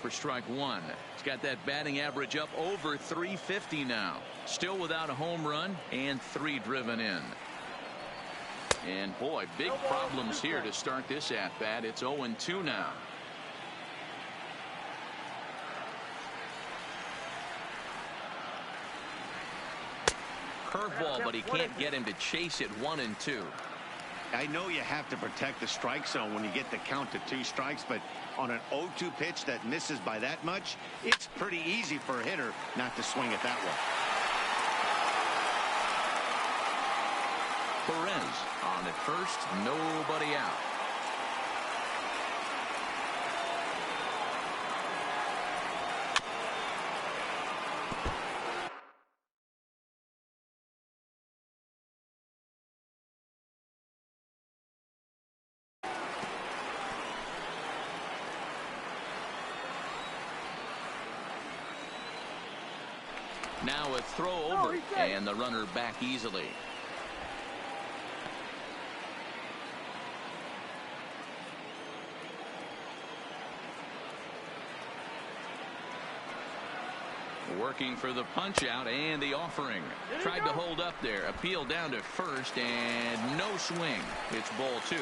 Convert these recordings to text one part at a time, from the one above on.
For strike one. He's got that batting average up over 350 now. Still without a home run and 3 driven in. And boy, big problems here to start this at bat. It's 0-2 now. Curveball, but he can't get him to chase it. 1-2. I know you have to protect the strike zone when you get the count to 2 strikes, but on an 0-2 pitch that misses by that much, it's pretty easy for a hitter not to swing at that one. Perez on at first, nobody out. Now a throw over, and the runner back easily. Working for the punch out and the offering. Tried to hold up there. Appeal down to first and no swing. It's ball 2.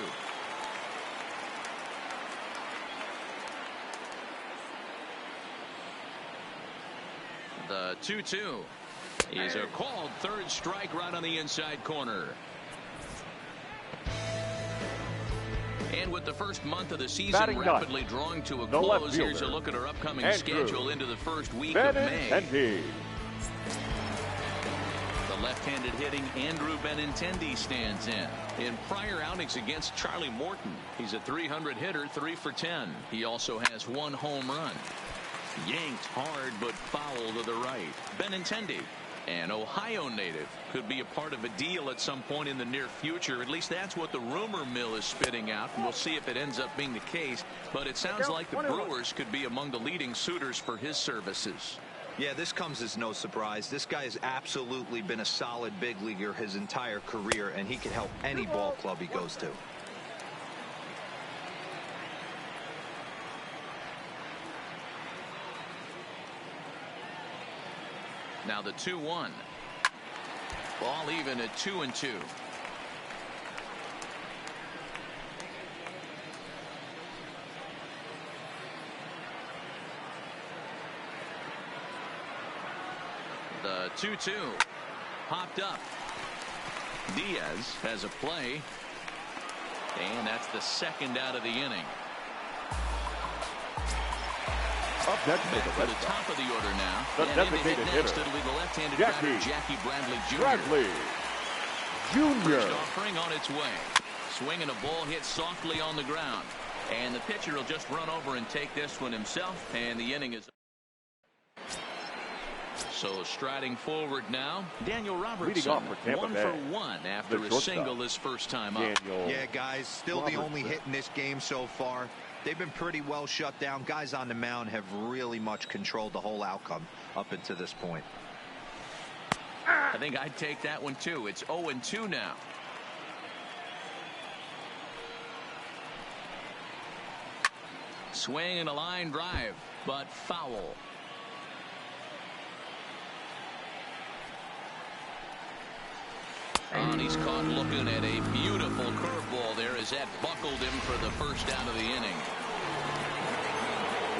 The 2-2 is a called third strike right on the inside corner. And with the first month of the season Batting rapidly drawing to a close, here's a look at our upcoming schedule into the first week of May. The left-handed hitting Andrew Benintendi stands in prior outings against Charlie Morton. He's a .300 hitter, 3 for 10. He also has 1 home run. Yanked hard but foul to the right. Benintendi, an Ohio native, could be a part of a deal at some point in the near future. At least that's what the rumor mill is spitting out. And we'll see if it ends up being the case. But it sounds like the Brewers could be among the leading suitors for his services. Yeah, this comes as no surprise. This guy has absolutely been a solid big leaguer his entire career, and he can help any ball club he goes to. Now the 2-1. Ball even at 2-2. The 2-2 popped up. Diaz has a play, and that's the second out of the inning. Up next Back to the top of the order now. The and designated next, hitter, it'll be the left-handed batter, Jackie Bradley Jr. First offering on its way. Swinging a ball hit softly on the ground. And the pitcher will just run over and take this one himself. And the inning is... So striding forward now, Daniel Robertson, 1 for 1 after a single his first time up. Yeah, guys, still the only hit in this game so far. They've been pretty well shut down. Guys on the mound have really much controlled the whole outcome up until this point. I think I'd take that one too. It's 0-2 now. Swing and a line drive, but foul. And he's caught looking at a beautiful curveball there as that buckled him for the first out of the inning.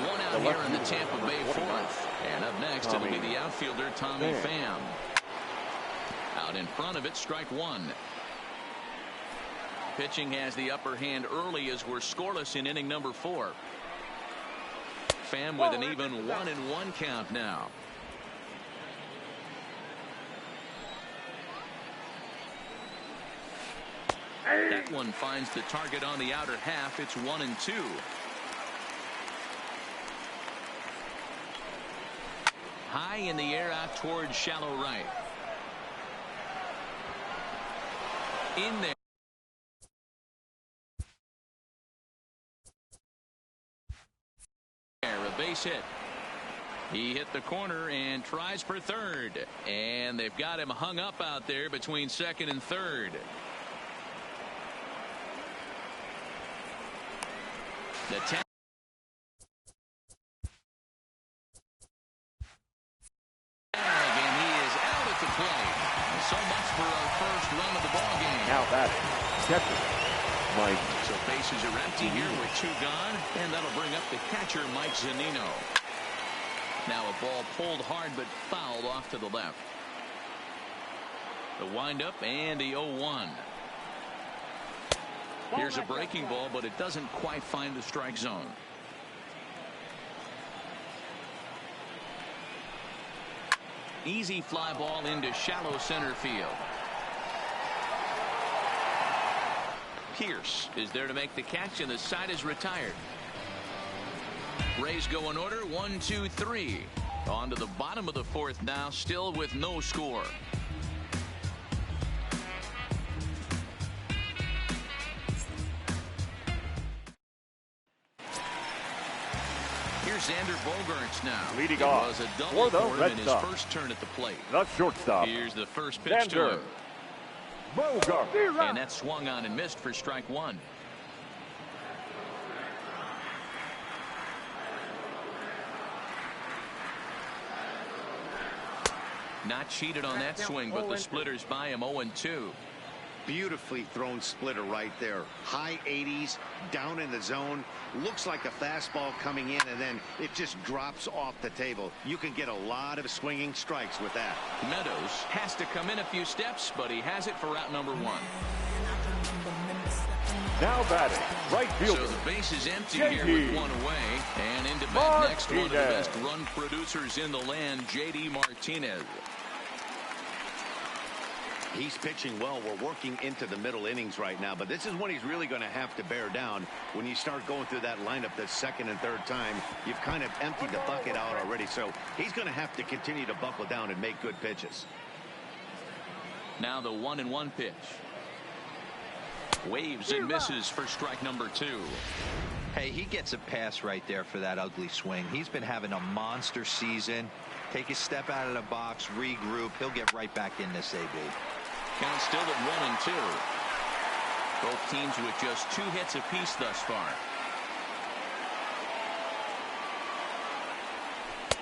1 out here in the Tampa Bay 4th. And up next, it'll be the outfielder, Tommy Pham. Out in front of it, strike 1. Pitching has the upper hand early as we're scoreless in inning number 4. Pham with an even 1-1 count now. That one finds the target on the outer half. It's 1-2. High in the air out towards shallow right. In there. A base hit. He hit the corner and tries for third. And they've got him hung up out there between second and third. The 10 play. So much for our first run of the ball game. Now batting, catcher, Mike. So bases are empty here with 2 gone, and that'll bring up the catcher, Mike Zunino. Now a ball pulled hard but fouled off to the left. The windup and the 0-1. Here's a breaking ball, but it doesn't quite find the strike zone. Easy fly ball into shallow center field. Pierce is there to make the catch, and the side is retired. Rays go in order, 1, 2, 3. On to the bottom of the 4th now, still with no score. Here's Xander Bogaerts now. Leading it off was a double for the for him Red in his Sox. first turn at the plate. The shortstop. Here's the first pitch to Xander him. Bogaerts. And that swung on and missed for strike 1. Not cheated on that swing, but the splitter's by him 0-2. Beautifully thrown splitter right there. High 80s, down in the zone. Looks like a fastball coming in, and then it just drops off the table. You can get a lot of swinging strikes with that. Meadows has to come in a few steps, but he has it for out number 1. Now batting, right fielder. So the base is empty JD. here with 1 away. And into bat next, one of the best run producers in the land, J.D. Martinez. He's pitching well. We're working into the middle innings right now, but this is when he's really going to have to bear down. When you start going through that lineup the 2nd and 3rd time, you've kind of emptied the bucket out already, so he's going to have to continue to buckle down and make good pitches. Now the 1-1 pitch. Waves and misses for strike number 2. Hey, he gets a pass right there for that ugly swing. He's been having a monster season. Take a step out of the box, regroup. He'll get right back in this AB. Count still at 1-2. Both teams with just 2 hits apiece thus far.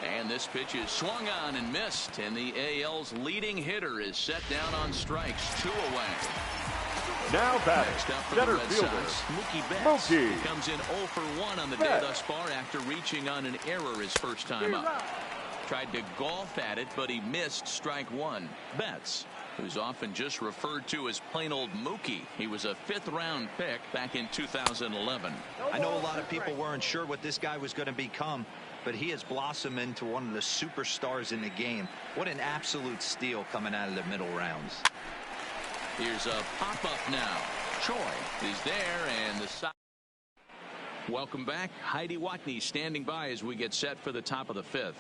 And this pitch is swung on and missed, and the AL's leading hitter is set down on strikes. 2 away. Now batting, Next up for center the Red fielder, Sox, Mookie Betts. Mookie. He comes in 0 for 1 on the day thus far after reaching on an error his first time up. Tried to golf at it, but he missed strike 1. Betts, who's often just referred to as plain old Mookie. He was a 5th-round pick back in 2011. I know a lot of people weren't sure what this guy was going to become, but he has blossomed into one of the superstars in the game. What an absolute steal coming out of the middle rounds. Here's a pop-up now. Choi is there, and the side. Welcome back. Heidi Watney standing by as we get set for the top of the 5th.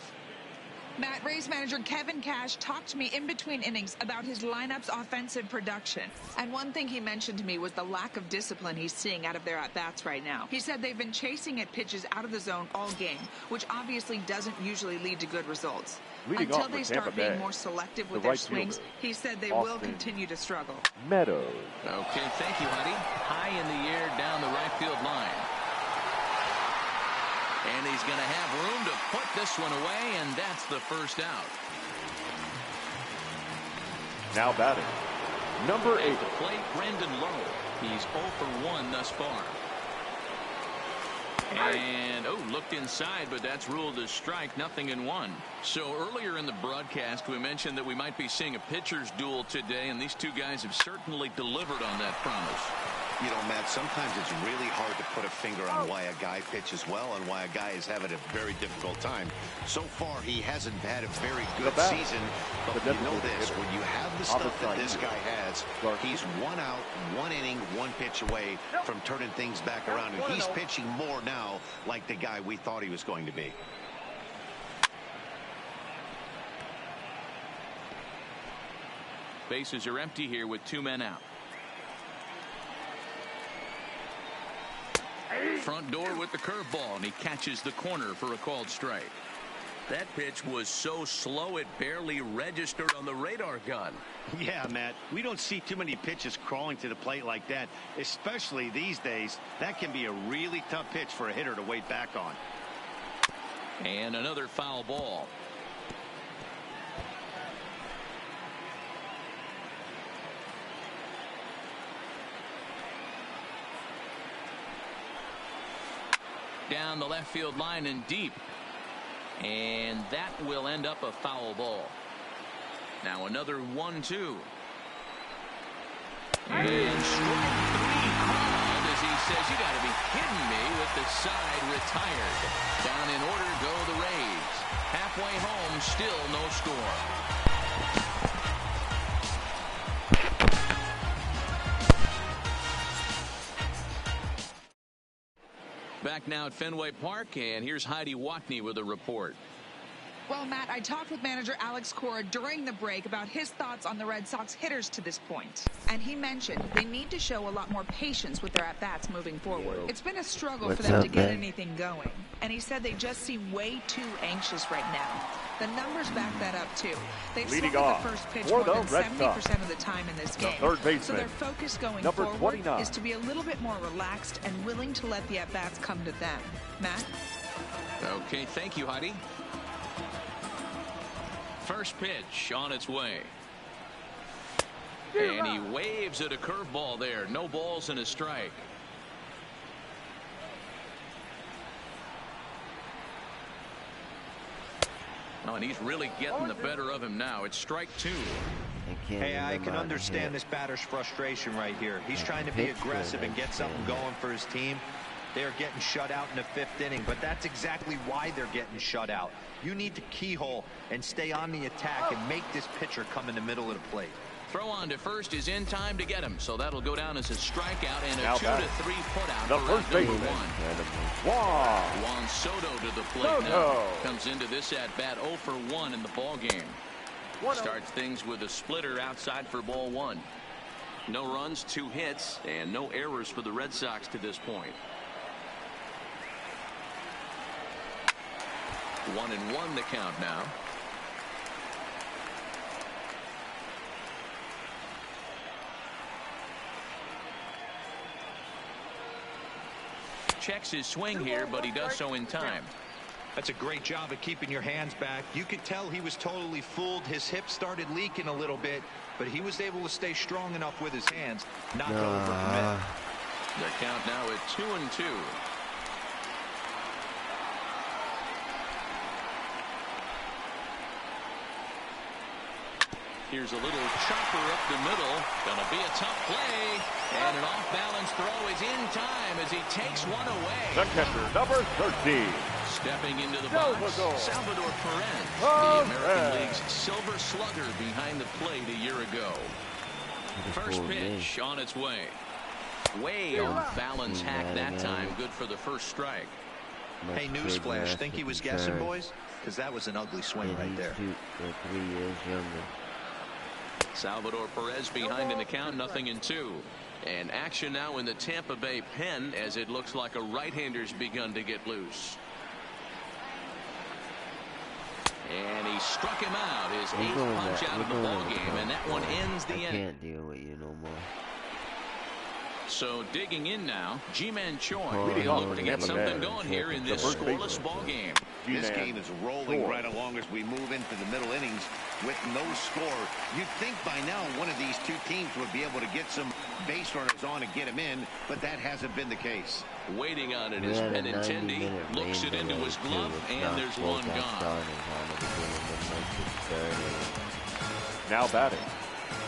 Matt, Rays manager Kevin Cash talked to me in between innings about his lineup's offensive production. And one thing he mentioned to me was the lack of discipline he's seeing out of their at-bats right now. He said they've been chasing at pitches out of the zone all game, which obviously doesn't usually lead to good results. Leading Until off they for start Tampa being Bay, more selective with the their right swings, fielder, he said they Austin will continue to struggle. Meadows. Okay, thank you, Heidi. High in the air down the right field line. And he's going to have room to put this one away, and that's the first out. Now batting, number 8. At the plate, Brendan Lowe. He's 0 for 1 thus far. And, looked inside, but that's ruled as strike, 0-1. So earlier in the broadcast, we mentioned that we might be seeing a pitcher's duel today, and these two guys have certainly delivered on that promise. You know, Matt, sometimes it's really hard to put a finger on why a guy pitches well and why a guy is having a very difficult time. So far, he hasn't had a very good season, but you know this, when you have the stuff that this guy has, he's 1 out, 1 inning, 1 pitch away from turning things back around, and he's pitching more now like the guy we thought he was going to be. Bases are empty here with 2 men out. Front door with the curveball, and he catches the corner for a called strike. That pitch was so slow it barely registered on the radar gun. Yeah, Matt, we don't see too many pitches crawling to the plate like that, especially these days. That can be a really tough pitch for a hitter to wait back on. And another foul ball. down the left field line and deep. And that will end up a foul ball. Now another 1-2. And strike 3 called as he says, you got to be kidding me, with the side retired. Down in order go the Rays. Halfway home, still no score. Back now at Fenway Park, and here's Heidi Watney with a report. Well, Matt, I talked with manager Alex Cora during the break about his thoughts on the Red Sox hitters to this point. And he mentioned they need to show a lot more patience with their at-bats moving forward. It's been a struggle for them to get anything going. And he said they just seem way too anxious right now. The numbers back that up, too. They've swung at the first pitch more than 70% of the time in this game. So their focus going forward is to be a little bit more relaxed and willing to let the at-bats come to them. Matt? Okay, thank you, Heidi. First pitch on its way. And he waves at a curveball there. No balls and a strike. Oh, and he's really getting the better of him now. It's strike 2. Hey, I can understand this batter's frustration right here. He's trying to be aggressive and get something going for his team. They're getting shut out in the 5th inning, but that's exactly why they're getting shut out. You need to keyhole and stay on the attack and make this pitcher come in the middle of the plate. Throw on to first is in time to get him, so that'll go down as a strikeout and a 2-3 putout the for first number baseman. 1. Juan Soto to the plate now. Comes into this at bat 0 for 1 in the ball game. Starts things with a splitter outside for ball 1. No runs, 2 hits, and no errors for the Red Sox to this point. 1-1 the count now. Checks his swing here, but he does so in time. That's a great job of keeping your hands back. You could tell he was totally fooled. His hip started leaking a little bit, but he was able to stay strong enough with his hands not to overcommit. The count now at 2-2. Here's a little chopper up the middle. Gonna be a tough play. And an off-balance throw is in time as he takes one away. The catcher, number 13. Stepping into the box, Salvador Perez, the American League's Silver Slugger behind the plate a year ago. First pitch on its way. Way off balance hack that time. Good for the first strike. Hey, newsflash. Think he was guessing, boys? Because that was an ugly swing right there. 3 years younger. Salvador Perez behind in the count, 0-2. And action now in the Tampa Bay pen as it looks like a right-hander's begun to get loose. And he struck him out, his 8th punch out of the ball game, and that one ends the inning. I can't deal with you no more. So digging in now, Ji-Man Choi looking to get something going here in this scoreless ball game. This game is rolling right along as we move into the middle innings with no score. You'd think by now one of these two teams would be able to get some base runners on and get him in, but that hasn't been the case. Waiting on it is Benintendi, looks it into his glove, and there's one gone. Now batting.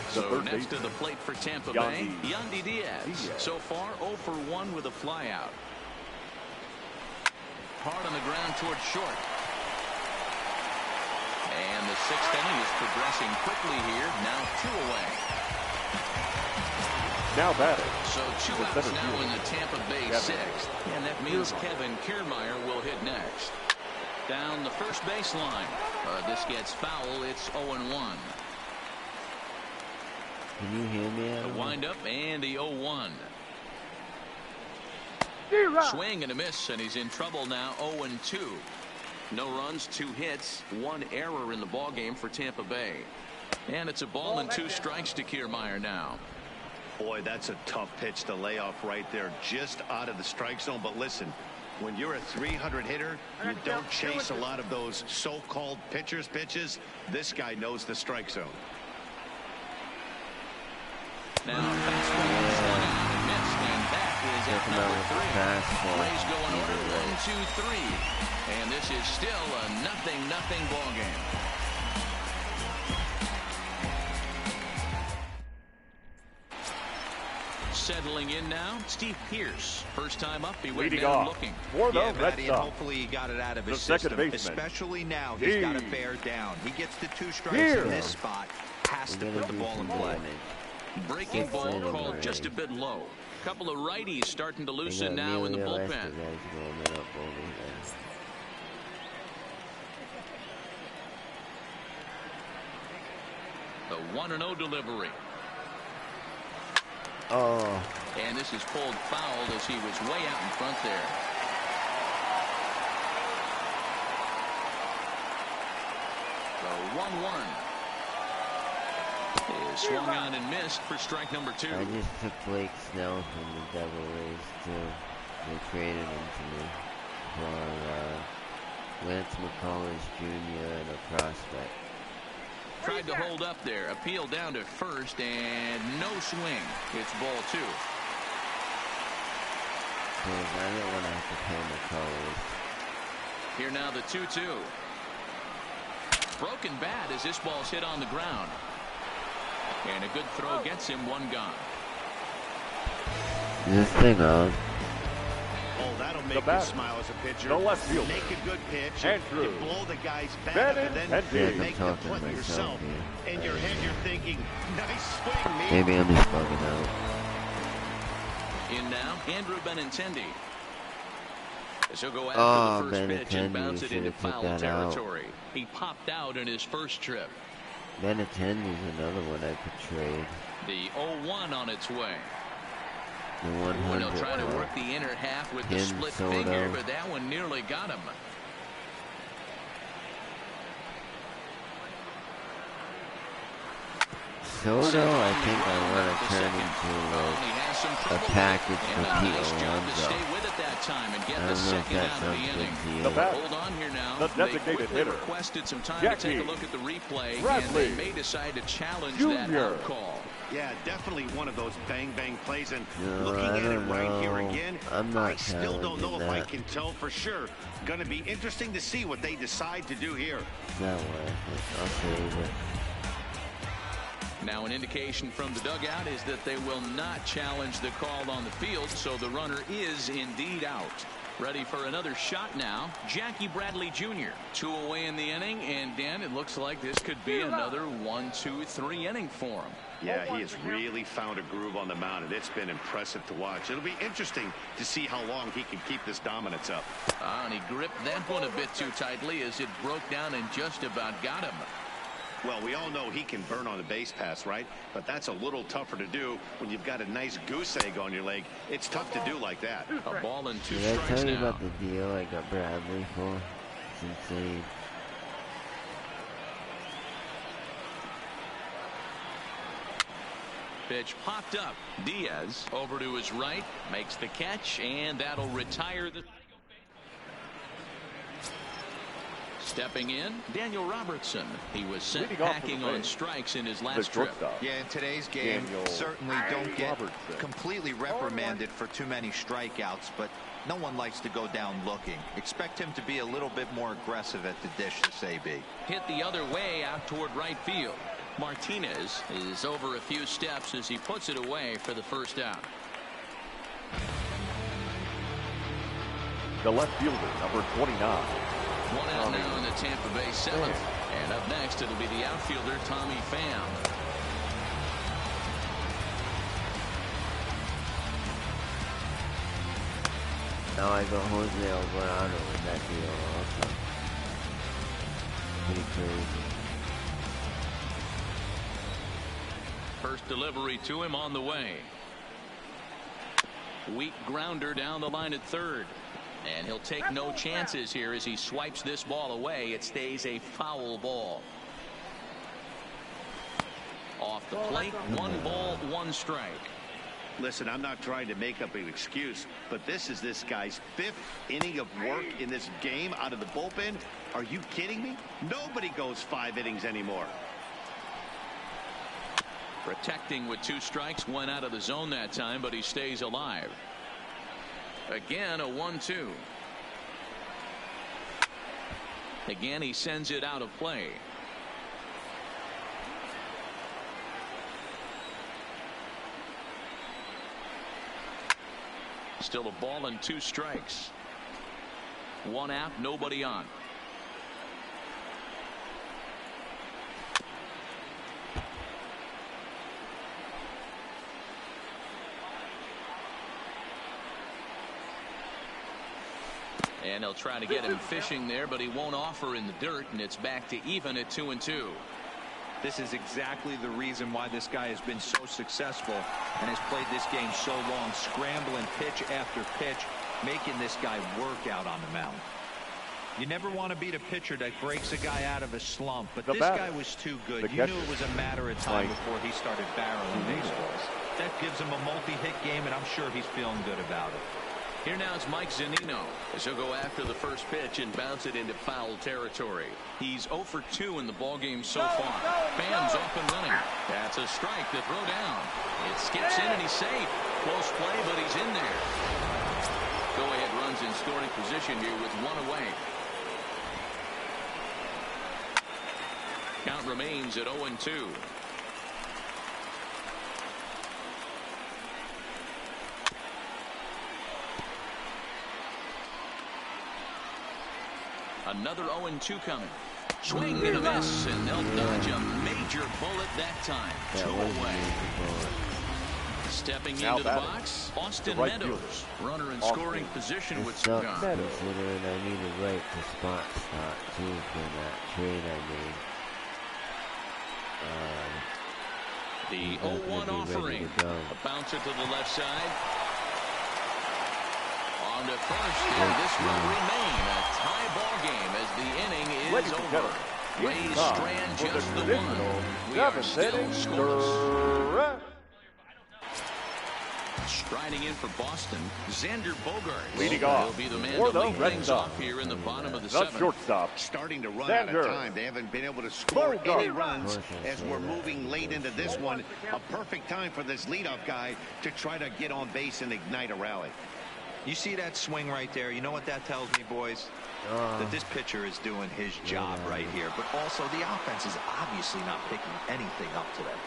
So next to the plate for Tampa Bay, Yandy Diaz. So far 0 for 1 with a flyout. Hard on the ground towards short. And the 6th inning is progressing quickly here. Now 2 away. Now batting. So 2 outs now in the Tampa Bay 6th. And that means Kevin Kiermaier will hit next. Down the first baseline. This gets foul. It's 0-1. Can you hear me? The windup and the 0-1. Swing and a miss, and he's in trouble now. 0-2. No runs, 2 hits, 1 error in the ball game for Tampa Bay. And it's a ball and 2 strikes to Kiermaier now. Boy, that's a tough pitch to lay off right there, just out of the strike zone. But listen, when you're a 300 hitter, you don't chase a lot of those so-called pitcher's pitches. This guy knows the strike zone. Now, fastball is 1 out and missed, and that is number 3. Rays go in order, 1, 2, 3. And this is still a 0-0 ball game. Settling in now, Steve Pearce. First time up, he went down looking. For the Red Matty, Sox. hopefully he got it out of his second system. baseman. Especially now, he's got to bear down. He gets the 2 strikes in this spot. Has to put the ball in play. Breaking ball called just a bit low. Couple of righties starting to loosen now in the bullpen. The 1-0 delivery. Oh. And this is pulled foul as he was way out in front there. The 1-1 is swung on and missed for strike number 2. I just took Blake Snell from the Devil Rays too. They traded him to me for Lance McCullers Jr. and a prospect. Tried to hold up there, appeal down to first, and no swing. It's ball 2. Because I don't want to have to pay McCullers. Here now the 2-2. Broken bat as this ball's hit on the ground. And a good throw gets him 1 gone. This thing on. Oh, that'll make you smile as a pitcher. The left fielder. Make a good pitch. Andrew. You blow the guy's bat up, and then make the talking play to yourself. myself In your head, you're thinking, nice swing, me. Maybe I'm just bugging out. In now, Andrew Benintendi. As he'll go after the first pitch and Benintendi, bounce it you into should have foul put that out. territory. He popped out in his first trip. Benintendi's another one I could trade. The 0-1 on its way. The When he'll 100. try to work the inner half with the Him, split Soto. finger, but that one nearly got him. Soto, I think I want to turn into a package for Pete Alonso. I don't know if that sounds good to you. The bat. Hold on here now. The They designated quickly hitter. requested some time Jackie to take a look at the replay, Bradley and they may decide to challenge Jr. that out call. Yeah, definitely one of those bang-bang plays. And No, looking I at it don't right here know. again, I'm not I still don't know if I challenging can tell for sure. Going to be interesting to see what they decide to do here. That way, I'll save it. Now an indication from the dugout is that they will not challenge the call on the field, so the runner is indeed out. Ready for another shot now, Jackie Bradley Jr. 2 away in the inning, and Dan, it looks like this could be another 1, 2, 3 inning for him. Yeah, he has really found a groove on the mound, and it's been impressive to watch. It'll be interesting to see how long he can keep this dominance up. And he gripped that one a bit too tightly as it broke down and just about got him. Well, we all know he can burn on the base pass, right? But that's a little tougher to do when you've got a nice goose egg on your leg. It's tough to do like that. A ball and 2 Did I strikes tell you now. about the deal I got Bradley for? It's insane. Pitch popped up. Diaz over to his right, makes the catch, and that'll retire the... Stepping in, Daniel Robertson. He was sent Leading off for packing the on Rays, strikes in his the last trip. shortstop. Yeah, in today's game, Daniel certainly don't get Robertson. completely reprimanded for too many strikeouts, but no one likes to go down looking. Expect him to be a little bit more aggressive at the dish this AB. Hit the other way out toward right field. Martinez is over a few steps as he puts it away for the first out. The left fielder, number 29. 1 out now in the Tampa Bay 7th. And up next, it'll be the outfielder, Tommy Pham. Now I got Jose Alvarado in that deal also. Pretty crazy. First delivery to him on the way. Weak grounder down the line at third. And he'll take no chances here as he swipes this ball away. It stays a foul ball. Off the plate, 1 ball, 1 strike. Listen, I'm not trying to make up an excuse, but this is this guy's 5th inning of work in this game out of the bullpen. Are you kidding me? Nobody goes 5 innings anymore. Protecting with 2 strikes, went out of the zone that time, but he stays alive. Again, a 1-2. Again, he sends it out of play. Still a ball and 2 strikes. 1 out, nobody on. And they'll try to get him fishing there, but he won't offer in the dirt, and it's back to even at 2-2. This is exactly the reason why this guy has been so successful and has played this game so long, scrambling pitch after pitch, making this guy work out on the mound. You never want to beat a pitcher that breaks a guy out of a slump, but this guy was too good. You knew it was a matter of time before he started barreling baseballs. That gives him a multi-hit game, and I'm sure he's feeling good about it. Here now is Mike Zunino as he'll go after the first pitch and bounce it into foul territory. He's 0 for 2 in the ballgame so far. Fans off and running. That's a strike to throw down. It skips in and he's safe. Close play, but he's in there. Go-ahead runs in scoring position here with 1 away. Count remains at 0-2. Another 0-2 coming. Swing and a miss, and they'll dodge a major bullet that time. 2 away. Stepping into the box, Austin Meadows. Runner in scoring position with some guns. Considering I need a right to spot start too for that trade I made. The 0-1 offering. A bouncer to the left side. On to first, and this will remain a tie ball game as the inning is over. Rays strand just the 1. We are still scoreless. Striding in for Boston, Xander Bogaerts. Leading off will be the man for to the lead Red things Sox. off here in the bottom of the The 7th. shortstop. Starting to run out of time. They haven't been able to score any runs as we're moving late into this one. A perfect time for this leadoff guy to try to get on base and ignite a rally. You see that swing right there? You know what that tells me, boys? That this pitcher is doing his job right here. But also, the offense is obviously not picking anything up today.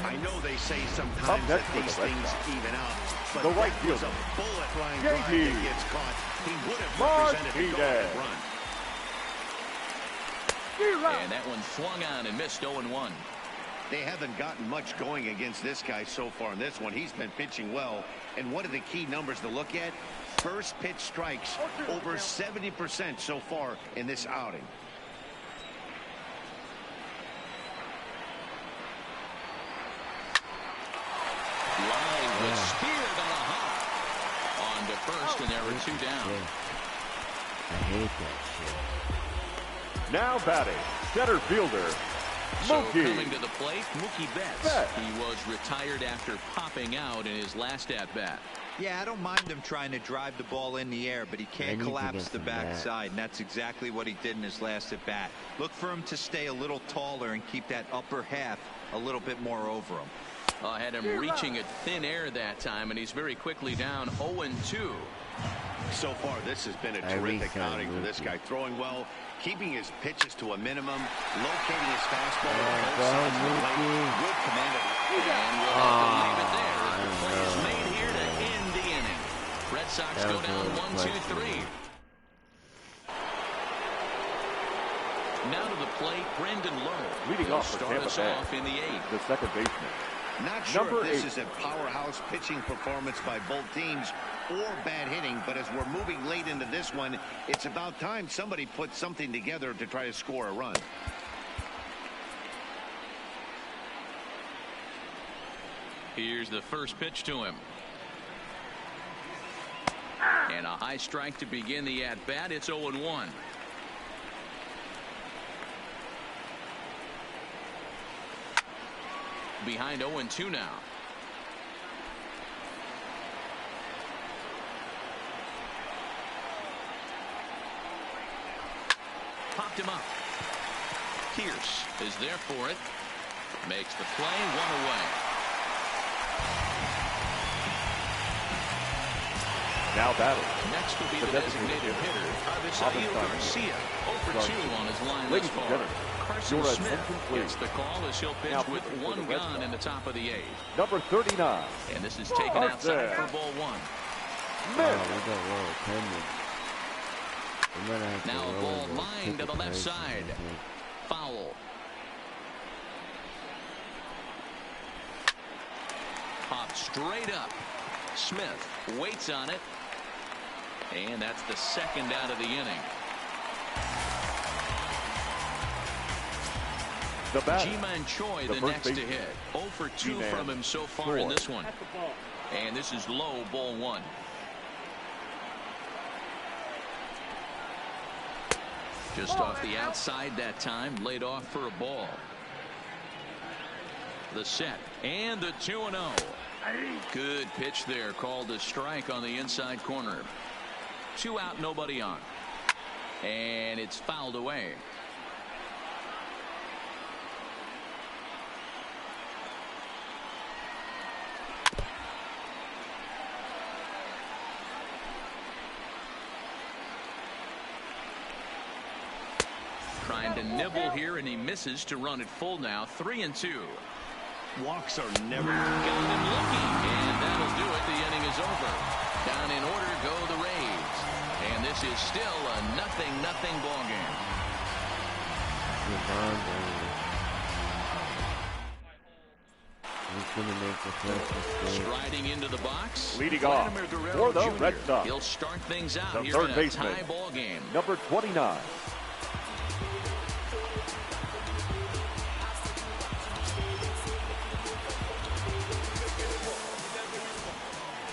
I know they say sometimes that these things even out, but the right that was fielder, a bullet line drive that gets caught. He would have represented a go-ahead run. And that one swung on and missed 0-1. They haven't gotten much going against this guy so far in this one. He's been pitching well. And one of the key numbers to look at, first pitch strikes over 70% so far in this outing. Line was speared on a hop. On to first, and there were 2 down. I hate that shit. Now batting, center fielder, So Mookie. coming to the plate, Mookie Betts. He was retired after popping out in his last at-bat. Yeah, I don't mind him trying to drive the ball in the air, but he can't collapse the backside, and that's exactly what he did in his last at-bat. Look for him to stay a little taller and keep that upper half a little bit more over him. Had him reaching at thin air that time, and he's very quickly down 0-2. So far, this has been a terrific outing for this guy. Throwing well, keeping his pitches to a minimum, locating his fastball. Good command of it. And we'll have to leave it there as the play is made here to end the inning. Red Sox go down 1-2-3. Now to the plate, Brendan Lowe. Leading off for start Tampa us Bay, off in the 8th. the second baseman. Not sure Number if this 8. is a powerhouse pitching performance by both teams or bad hitting, but as we're moving late into this one, it's about time somebody puts something together to try to score a run. Here's the first pitch to him. And a high strike to begin the at-bat. It's 0-1. Behind 0-2 now. Popped him up. Pierce is there for it. Makes the play, 1 away. Now batting. Next will be the designated hitter, Avisail Garcia. 0 for 2 on his line thus far. Carson Smith gets the call as he'll pitch with one gone in the top of the 8th. Number 39. And this is taken outside for ball 1. We got well attended. Now a ball line to the left side. Foul. Popped straight up. Smith waits on it. And that's the second out of the inning. Ji-Man Choi the next to hit. 0 for 2 from him so far in this one. And this is low, ball 1. Just off the outside that time, laid off for a ball. The set and the 2-0. Good pitch there, called a strike on the inside corner. 2 out, nobody on. And it's fouled away. Trying to nibble here, and he misses to run it full now. 3-2. Walks are never got him looking, and that'll do it. The inning is over. Down in order go the Rays, and this is still a 0-0 ball game. He's going to make the first mistake. Striding into the box, leading off for the Red Sox. He'll start things out the here third in a baseman, tie ball game. Number 29.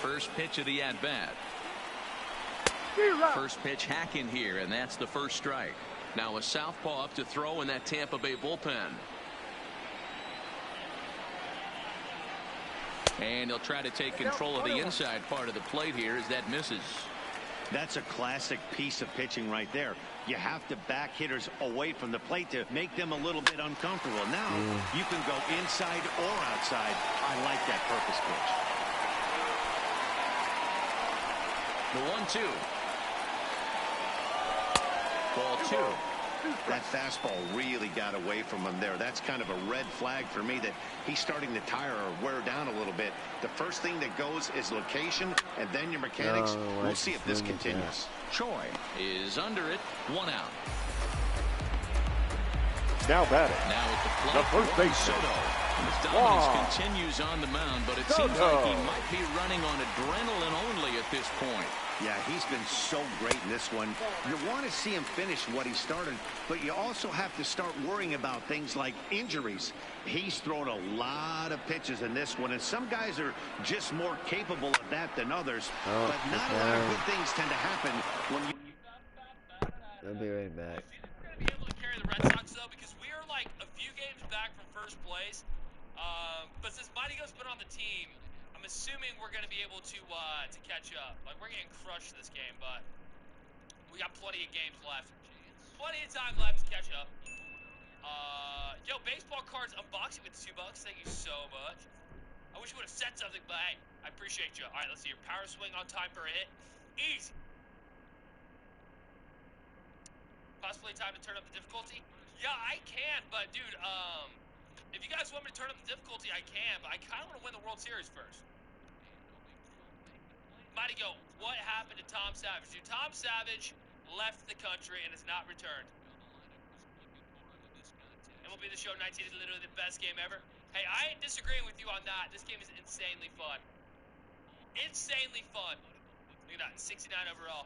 First pitch of the at-bat. First pitch hack in here, and that's the first strike. Now a southpaw up to throw in that Tampa Bay bullpen. And he'll try to take control of the inside part of the plate here as that misses. That's a classic piece of pitching right there. You have to back hitters away from the plate to make them a little bit uncomfortable. Now you can go inside or outside. I like that purpose pitch. The 1-2. Ball 2. That fastball really got away from him there. That's kind of a red flag for me that he's starting to tire or wear down a little bit. The first thing that goes is location, and then your mechanics. We'll see if this continues. Choi is under it. 1 out. Now batting. Now at the plate, the first base Soto. His dominance continues on the mound, but it seems like he might be running on adrenaline only at this point. Yeah, he's been so great in this one. You want to see him finish what he started, but you also have to start worrying about things like injuries. He's thrown a lot of pitches in this one, and some guys are just more capable of that than others. But not a lot of good things tend to happen when you... I'll be right back. Be able to carry the Red Sox, though, because we are like a few games back from first place. But since Mighty Ghost's been on the team, I'm assuming we're going to be able to catch up. Like, we're getting crushed this game, but we got plenty of games left. Plenty of time left to catch up. Yo, baseball cards unboxing with $2. Thank you so much. I wish you would have said something, but hey, I appreciate you. All right, let's see your power swing on time per hit. Easy. Possibly time to turn up the difficulty? Yeah, I can, but dude, if you guys want me to turn up the difficulty, I can, but I kind of want to win the World Series first. Mighty Go, what happened to Tom Savage? Dude, Tom Savage left the country and has not returned. MLB The Show 19 is literally the best game ever. Hey, I ain't disagreeing with you on that. This game is insanely fun. Insanely fun. Look at that, 69 overall.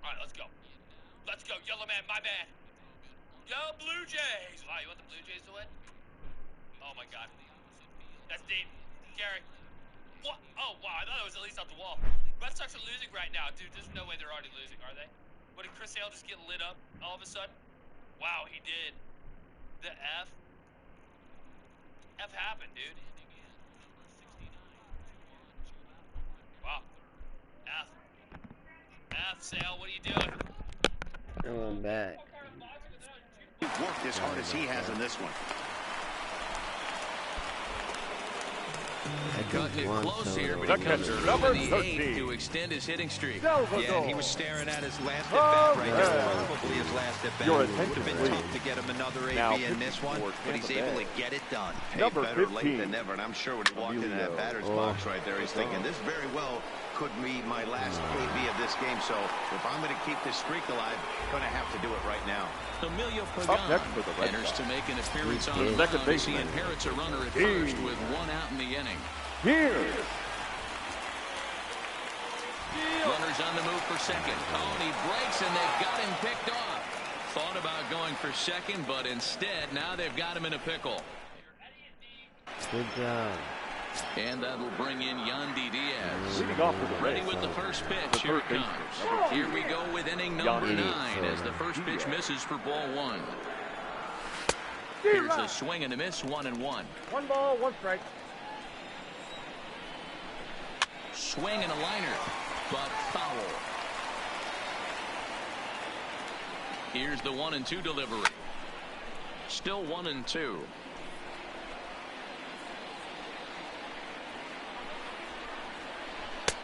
Alright, let's go. Let's go, Yellow Man, my man. Go Blue Jays! Wow, you want the Blue Jays to win? Oh my god. That's deep. Gary. What? Oh, wow, I thought it was at least off the wall. Red Sox are losing right now. Dude, there's no way they're already losing, are they? What, did Chris Hale just get lit up all of a sudden? Wow, he did. The F? F happened, dude. Wow. F. F. F, Sale. What are you doing? I'm back. He's worked as hard as he has in this one. Cutting it close here, but he comes through in the 8th to extend his hitting streak. Yeah, he was staring at his last at-bat right there. Probably his last at-bat. It would have been tough to get him another AB in this one, but he's able to get it done. Hey, better late than never, and I'm sure when he walked into that batter's box right there, he's thinking, this very well could be my last AB of this game, so if I'm going to keep this streak alive, I'm going to have to do it right now. Emilio Pagan enters to make an appearance on the mound as he inherits a runner at first with one out in the inning. Runners on the move for second. Oh, and he breaks, and they've got him picked off. Thought about going for second, but instead, now they've got him in a pickle. Good job. And that will bring in Yandy Diaz. Ready with the first pitch. Here it comes. Here we go with inning number 9 as the first pitch misses for ball 1. Here's a swing and a miss, 1-1. 1 ball, 1 strike. Swing and a liner, but foul. Here's the 1-2 delivery. Still 1-2.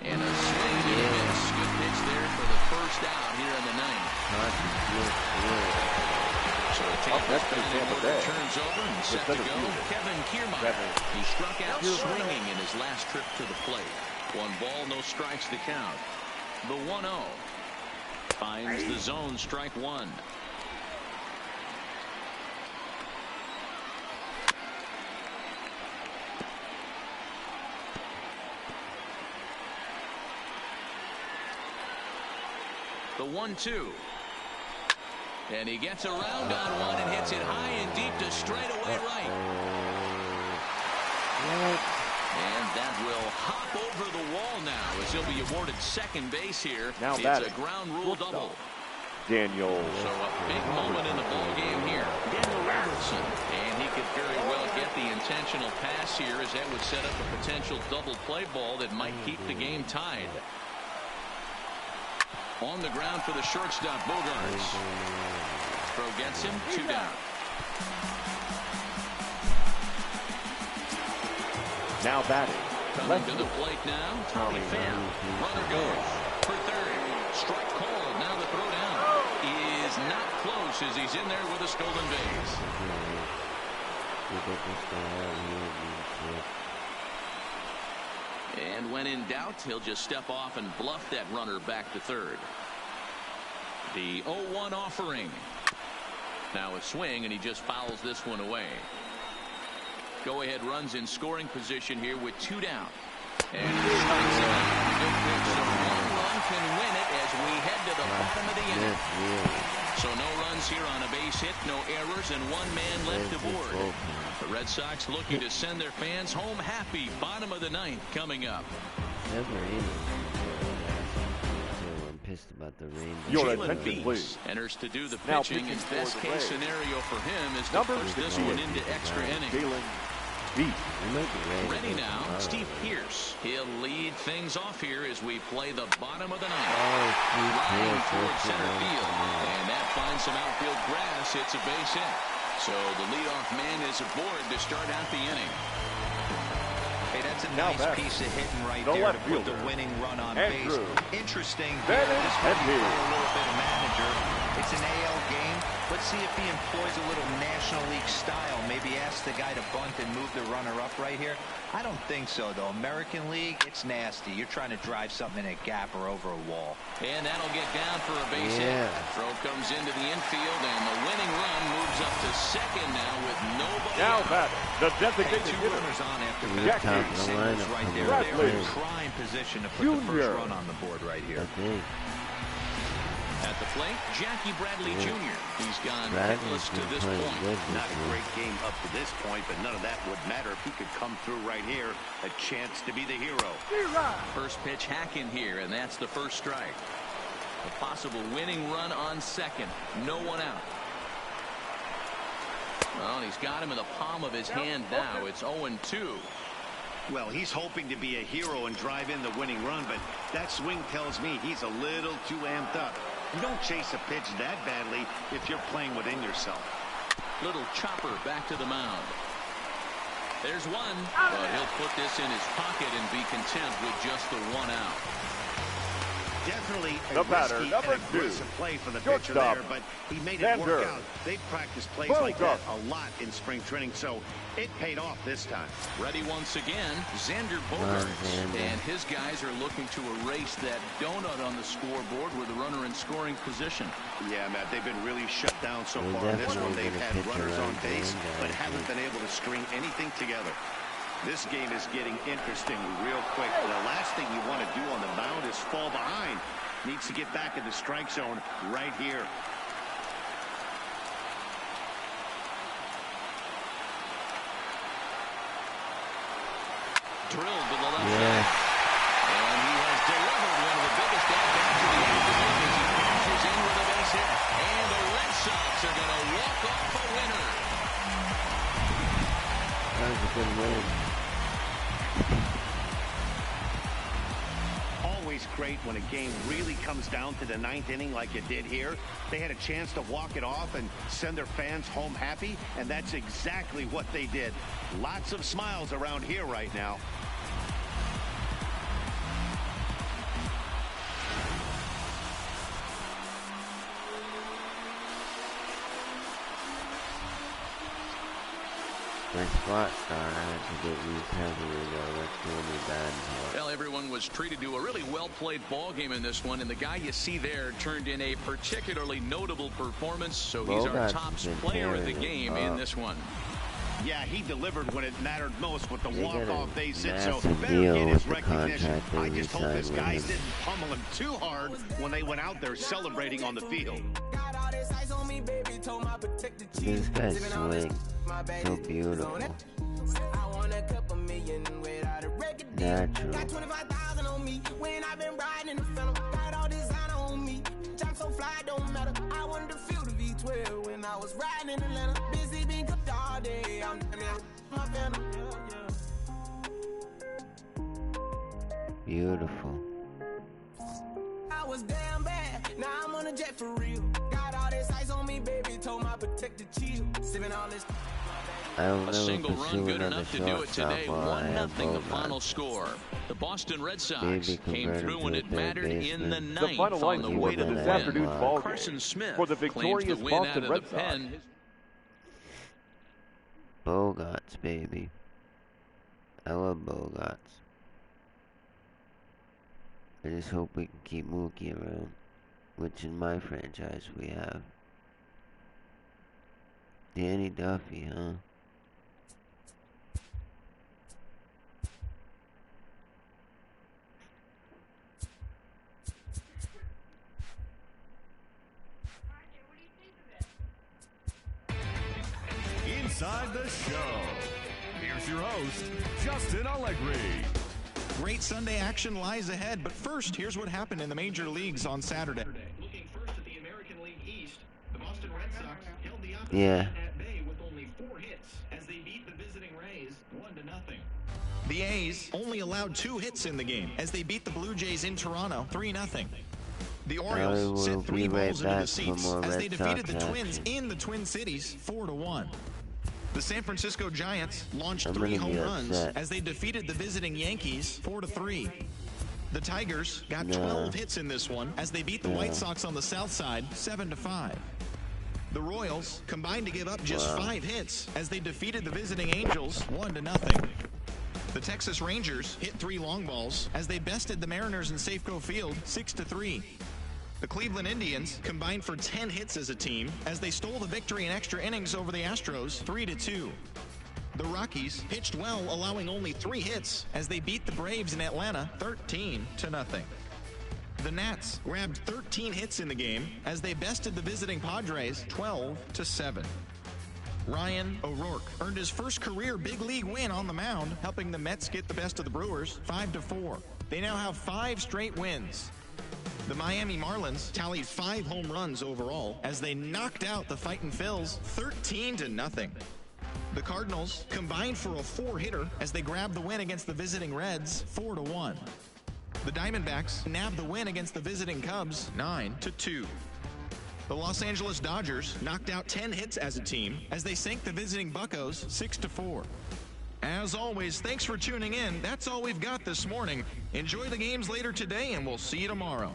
And a swing and a miss. Good pitch there for the first out here in the 9th. So Tampa's batting order turns over and set to go. Kevin Kiermaier. He struck out swinging in his last trip to the plate. 1 ball, no strikes to count. The 1-0 finds the zone, strike 1. The 1-2. And he gets around on one and hits it high and deep to straightaway right. And that will hop over the wall now as he'll be awarded second base here. Now it's a ground rule double. Daniel. So a big moment in the ball game here. Daniel Robertson. And he could very well get the intentional pass here as that would set up a potential double play ball that might keep the game tied. On the ground for the shortstop, Bogarts. Throw gets him, 2 down. Now batting. Coming to the plate now, Tommy Pham. Runner goes for third. Strike called. Now the throw down is not close as he's in there with a stolen base. And when in doubt, he'll just step off and bluff that runner back to third. The 0-1 offering. Now a swing, and he just fouls this one away. Go-ahead runs in scoring position here with 2 down. And he strikes him out. Good pitch, so 1 run can win it as we head to the bottom of the inning. So no runs here on a base hit, no errors, and 1 man left aboard. The Red Sox looking to send their fans home happy. Bottom of the 9th coming up. I'm pissed about the rain. Jalen Beeks enters to do the pitching, and best case scenario for him is to push this one into extra innings. Ready now, Steve Pearce. He'll lead things off here as we play the bottom of the 9th. Riding towards center field, and that finds some outfield grass. It's a base hit. So the leadoff man is aboard to start out the inning. Hey, that's a nice piece of hitting right there to put the winning run on base. Interesting. This might be a little bit of manager. It's an AL game. Let's see if he employs a little National League style. Maybe ask the guy to bunt and move the runner up right here. I don't think so, though. American League, it's nasty. You're trying to drive something in a gap or over a wall. And that'll get down for a base hit. Throw comes into the infield, and the winning run moves up to second now with nobody now out. batting, the designated two hitter. runners on after Jackie singles right there. They're in prime position to put the first run on the board right here. At the plate, Jackie Bradley Jr. He's gone hitless to this point. Not a great game up to this point, but none of that would matter if he could come through right here. A chance to be the hero. First pitch hack in here, and that's the first strike. A possible winning run on second. No one out. Well, he's got him in the palm of his hand now. It's 0-2. Well, he's hoping to be a hero and drive in the winning run, but that swing tells me he's a little too amped up. You don't chase a pitch that badly if you're playing within yourself. Little chopper back to the mound. There's one, but he'll put this in his pocket and be content with just the one out. Definitely The a batter, risky number and aggressive 2. play for the pitcher Shortstop, there, but he made it work out. They've practiced plays like that a lot in spring training, so it paid off this time. Ready once again, Xander Bogaerts, and his guys are looking to erase that donut on the scoreboard with a runner in scoring position. Yeah, Matt, they've been really shut down so far in this one. They've had runners on base, but haven't been able to string anything together. This game is getting interesting real quick. The last thing you want to do on the mound is fall behind. Needs to get back in the strike zone right here. Drilled to the left side. And he has delivered one of the biggest at-bats of the afternoon as he crashes in with a base hit. And the Red Sox are going to walk off a winner. That was a good win. Always great when a game really comes down to the 9th inning like it did here. They had a chance to walk it off and send their fans home happy, and that's exactly what they did. Lots of smiles around here right now. My spot starter had to get used heavily though. That's really bad. Well, everyone was treated to a really well-played ball game in this one, and the guy you see there turned in a particularly notable performance, so he's our top player of the game in this one. Yeah, he delivered when it mattered most with the walk-off base hit, so massive better deal get his with the recognition. contract I they just hope his signed guys with him. didn't pummel him too hard when they went out there celebrating on the field. This guy's swing, so beautiful. Natural. Beautiful. I was damn bad. Now I'm on a jet for real. Got all this ice on me, baby. Told my protector chill. Sipping all this. A single run good enough to do it today. 1-0 the final score. The Boston Red Sox came through when it mattered in the 9th. The final line on the way to the this win. afternoon's ball Carson game Smith for the claims victorious the win out Boston of Red the Sox. pen. Bogarts, baby. I love Bogarts. I just hope we can keep Mookie around, which in my franchise we have. Danny Duffy, huh? Inside the show. Here's your host, Justin Allegri. Great Sunday action lies ahead, but first, here's what happened in the major leagues on Saturday. Looking first at the American League East, the Boston Red Sox held the Yeah. opposition at bay with only 4 hits as they beat the visiting Rays 1-0. The A's only allowed 2 hits in the game as they beat the Blue Jays in Toronto 3-0. The Orioles sent 3 balls into the seats as they defeated the Twins in the Twin Cities 4-1. The San Francisco Giants launched 3 home runs as they defeated the visiting Yankees 4-3. The Tigers got 12 hits in this one as they beat the White Sox on the south side 7-5. The Royals combined to give up just 5 hits as they defeated the visiting Angels 1-0. The Texas Rangers hit 3 long balls as they bested the Mariners in Safeco Field 6-3. The Cleveland Indians combined for 10 hits as a team as they stole the victory in extra innings over the Astros 3-2. The Rockies pitched well, allowing only 3 hits as they beat the Braves in Atlanta 13-0. The Nats grabbed 13 hits in the game as they bested the visiting Padres 12-7. Ryan O'Rourke earned his first career big league win on the mound, helping the Mets get the best of the Brewers 5-4. They now have 5 straight wins. The Miami Marlins tallied 5 home runs overall as they knocked out the Fightin' Phils 13-0. The Cardinals combined for a 4-hitter as they grab the win against the visiting Reds 4-1. The Diamondbacks nab the win against the visiting Cubs 9-2. The Los Angeles Dodgers knocked out 10 hits as a team as they sank the visiting Buccos 6-4. As always, thanks for tuning in. That's all we've got this morning. Enjoy the games later today, and we'll see you tomorrow.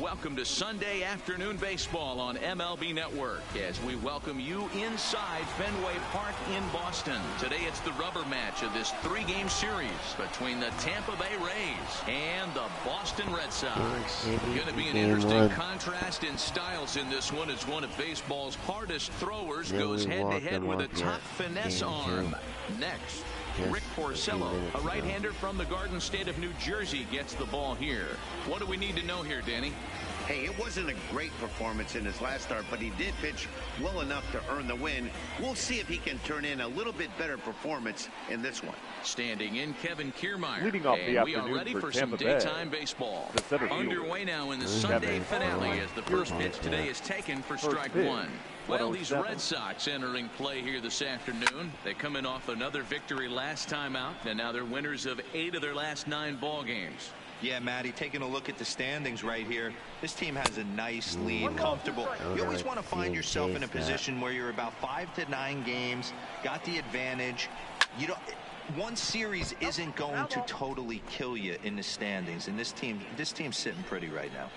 Welcome to Sunday afternoon baseball on MLB Network as we welcome you inside Fenway Park in Boston. Today it's the rubber match of this 3-game series between the Tampa Bay Rays and the Boston Red Sox. Going to be an interesting contrast in styles in this one as one of baseball's hardest throwers goes head-to-head with a top finesse arm. Next, Rick Porcello, a right-hander from the Garden State of New Jersey, gets the ball here. What do we need to know here, Danny? Hey, it wasn't a great performance in his last start, but he did pitch well enough to earn the win. We'll see if he can turn in a little bit better performance in this one. Standing in, Kevin Kiermaier. Leading off the we are ready for some daytime baseball. Underway now in the Sunday finale as the first pitch today is taken for strike one. Well, these Red Sox entering play here this afternoon. They come in off another victory last time out, and now they're winners of 8 of their last 9 ball games. Yeah, Matty, taking a look at the standings right here, this team has a nice lead, comfortable. You always want to find yourself in a position where you're about 5 to 9 games, got the advantage. You don't. One series isn't going to totally kill you in the standings, and this team's sitting pretty right now.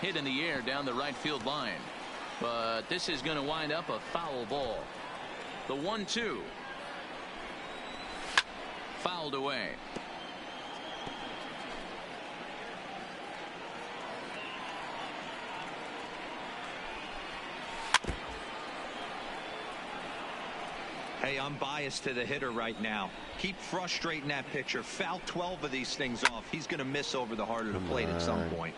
Hit in the air down the right field line, but this is going to wind up a foul ball. The 1-2 fouled away. Hey, I'm biased to the hitter right now. Keep frustrating that pitcher. Foul 12 of these things off. He's going to miss over the heart of the plate at some point.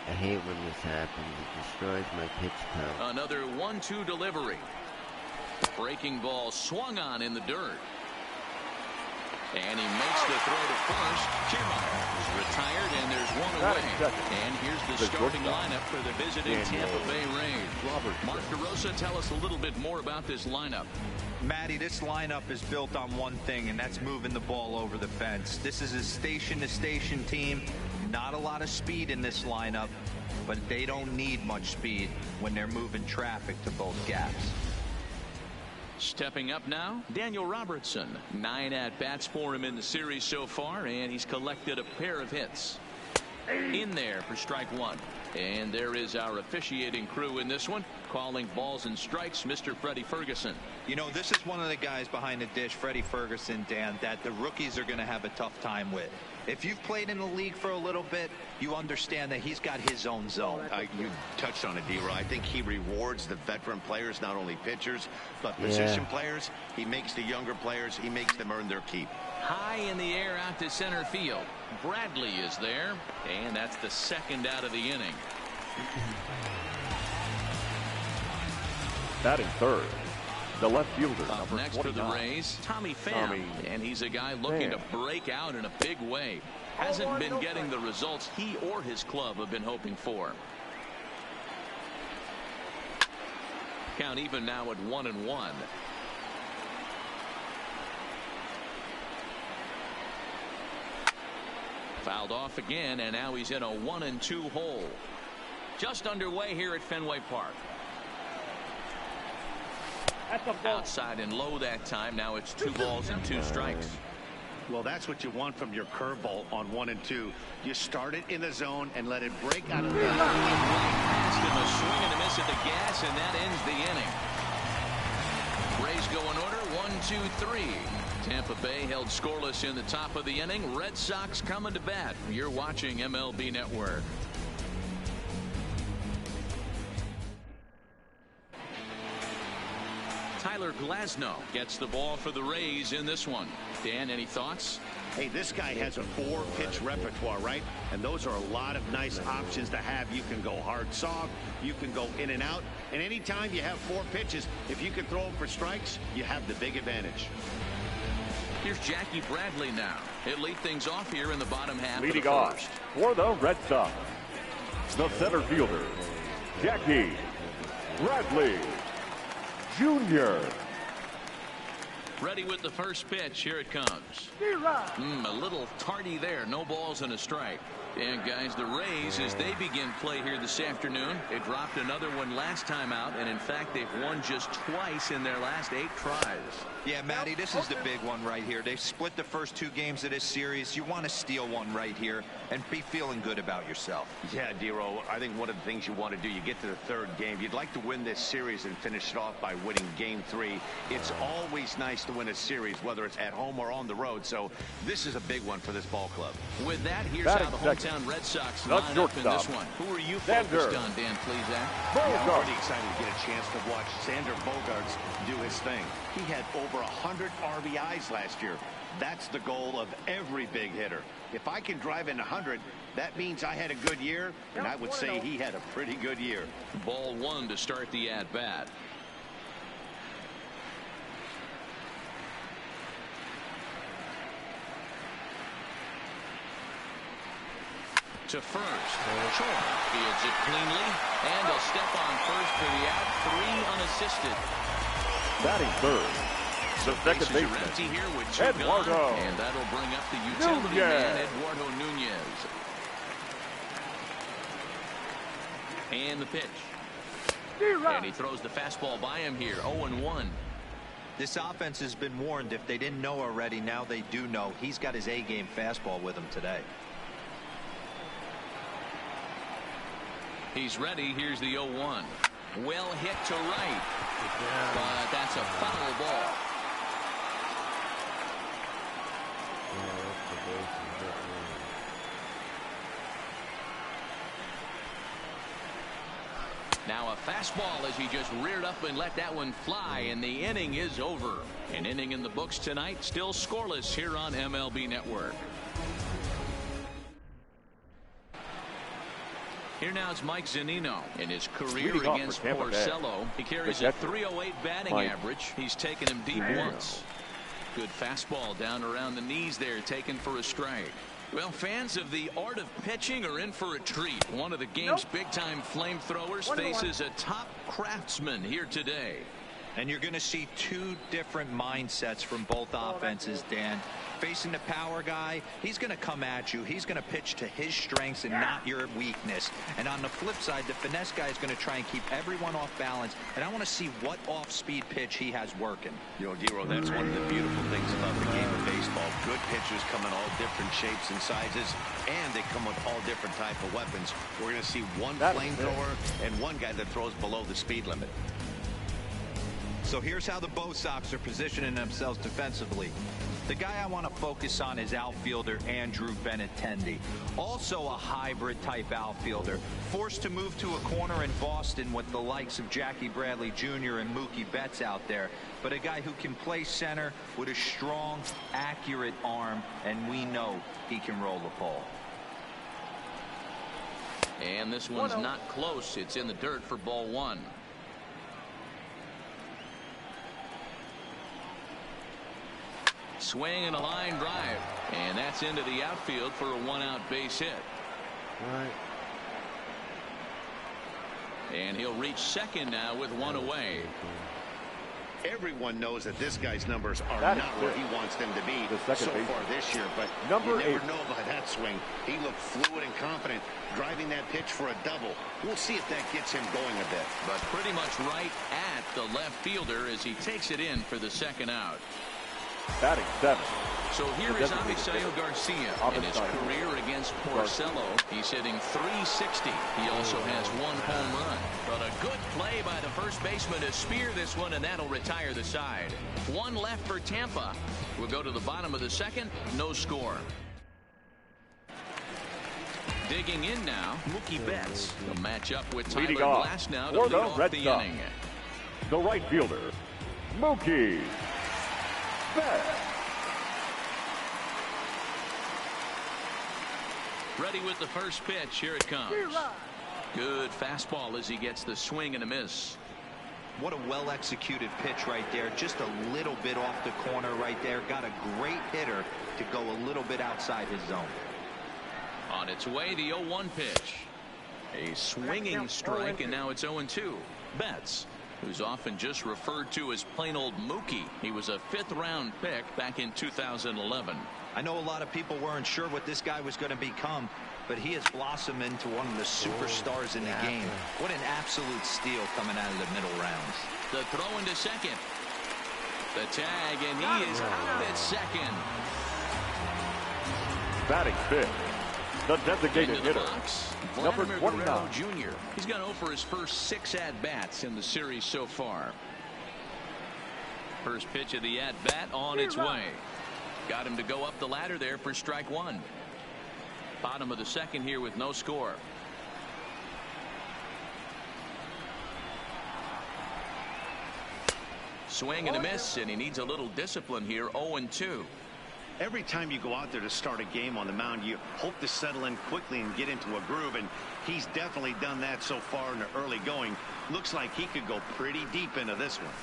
I hate when this happens. It destroys my pitch count. Another 1-2 delivery. Breaking ball swung on in the dirt. And he makes the throw to first. Kiermaier is retired, and there's one away. And here's the starting lineup for the visiting Tampa Bay Rays. Mark DeRosa, tell us a little bit more about this lineup. Matty, this lineup is built on one thing, and that's moving the ball over the fence. This is a station-to-station team. Not a lot of speed in this lineup, but they don't need much speed when they're moving traffic to both gaps. Stepping up now, Daniel Robertson. 9 at-bats for him in the series so far, and he's collected a pair of hits. In there for strike one. And there is our officiating crew in this one, calling balls and strikes, Mr. Freddie Ferguson. You know, this is one of the guys behind the dish, Freddie Ferguson, Dan, that the rookies are going to have a tough time with. If you've played in the league for a little bit, you understand that he's got his own zone. You touched on it, D-Roy. I think he rewards the veteran players, not only pitchers, but position players. He makes the younger players, he makes them earn their keep. High in the air out to center field. Bradley is there, and that's the second out of the inning. Batting third, the left fielder. Up next for the Rays, Tommy Pham, and he's a guy looking to break out in a big way. Hasn't been getting the results he or his club have been hoping for. Count even now at 1-1. Fouled off again, and now he's in a 1-2 hole. Just underway here at Fenway Park. Outside and low that time. Now it's 2 balls and 2 strikes. Well, that's what you want from your curveball on 1 and 2. You start it in the zone and let it break out of the zone. Past him, a swing and a miss at the gas, and that ends the inning. Rays go in order, 1-2-3. Tampa Bay held scoreless in the top of the inning. Red Sox coming to bat. You're watching MLB Network. Tyler Glasnow gets the ball for the Rays in this one. Dan, any thoughts? Hey, this guy has a 4-pitch repertoire, right? And those are a lot of nice options to have. You can go hard soft, you can go in and out, and anytime you have 4 pitches, if you can throw them for strikes, you have the big advantage. Here's Jackie Bradley now. He'll lead things off here in the bottom half. Leading off for the Red Sox, the center fielder, Jackie Bradley Jr. Ready with the first pitch. Here it comes. A little tardy there. No balls and a strike. And guys, the Rays, as they begin play here this afternoon, they dropped another one last time out, and in fact they've won just twice in their last 8 tries. Yeah, Matty, this is the big one right here. They've split the first 2 games of this series. You want to steal one right here and be feeling good about yourself. Yeah, Dero, I think one of the things you want to do, you get to the 3rd game, you'd like to win this series and finish it off by winning game 3. It's always nice to win a series, whether it's at home or on the road, so this is a big one for this ball club. With that, here's how the hometown Red Sox line up in this one. Who are you focused on, Dan Plesac? Yeah, I'm pretty excited to get a chance to watch Xander Bogaerts do his thing. He had over 100 RBIs last year. That's the goal of every big hitter. If I can drive in 100, that means I had a good year, and I would say he had a pretty good year. Ball 1 to start the at-bat. To first. Chore fields it cleanly, and he'll step on first for the out. 3 unassisted. Batting third, the second baseman, empty here with 2 gone, and that'll bring up the utility man, Eduardo Nunez. And the pitch. And he throws the fastball by him here. 0-1. This offense has been warned. If they didn't know already, now they do know. He's got his A-game fastball with him today. He's ready. Here's the 0-1. Well hit to right. But that's a foul ball. Now a fastball as he just reared up and let that one fly, and the inning is over. An inning in the books tonight, still scoreless here on MLB Network. Here now is Mike Zunino. In his career against Porcello, he carries a .308 batting average. He's taken him deep once. Good fastball down around the knees there, taken for a strike. Well, fans of the art of pitching are in for a treat. One of the game's big-time flamethrowers faces a top craftsman here today. And you're going to see 2 different mindsets from both offenses, Dan. Facing the power guy, he's going to come at you. He's going to pitch to his strengths and not your weakness. And on the flip side, the finesse guy is going to try and keep everyone off balance. And I want to see what off-speed pitch he has working. You know, Dero, that's one of the beautiful things about the game of baseball. Good pitchers come in all different shapes and sizes, and they come with all different type of weapons. We're going to see one flamethrower and one guy that throws below the speed limit. So here's how the Bo Sox are positioning themselves defensively. The guy I want to focus on is outfielder Andrew Benintendi. Also a hybrid type outfielder. Forced to move to a corner in Boston with the likes of Jackie Bradley Jr. and Mookie Betts out there. But a guy who can play center with a strong, accurate arm, and we know he can roll the ball. And this one's not close. It's in the dirt for ball 1. Swing and a line drive, and that's into the outfield for a 1-out base hit. And he'll reach second now with 1 away. Everyone knows that this guy's numbers are not where he wants them to be so far this year, but you never know about that swing. He looked fluid and confident, driving that pitch for a double. We'll see if that gets him going a bit. But pretty much right at the left fielder as he takes it in for the 2nd out. Batting 7. So here is Avisail Garcia. In his career against Porcello, he's hitting .360. He also has 1 home run. But a good play by the first baseman to spear this one, and that'll retire the side. 1 left for Tampa. We'll go to the bottom of the 2nd. No score. Digging in now, Mookie Betts. He'll match up with Tyler Glasnow to lead off the inning. The right fielder, Mookie Betts. Ready with the first pitch. Here it comes. Good fastball as he gets the swing and a miss. What a well-executed pitch right there. Just a little bit off the corner right there. Got a great hitter to go a little bit outside his zone. On its way, the 0-1 pitch. A swinging strike, and now it's 0-2. Betts. who's often just referred to as plain old Mookie. He was a 5th-round pick back in 2011. I know a lot of people weren't sure what this guy was going to become, but he has blossomed into one of the superstars in the game. What an absolute steal coming out of the middle rounds. The throw into second. The tag, and he is out at second. Batting 5th, the designated hitter, number 29. Jr. He's gone 0 for his first 6 at-bats in the series so far. First pitch of the at-bat on its way. Got him to go up the ladder there for strike 1. Bottom of the 2nd here with no score. Swing and a miss, and he needs a little discipline here. 0-2. Every time you go out there to start a game on the mound, you hope to settle in quickly and get into a groove, and he's definitely done that so far in the early going. Looks like he could go pretty deep into this one.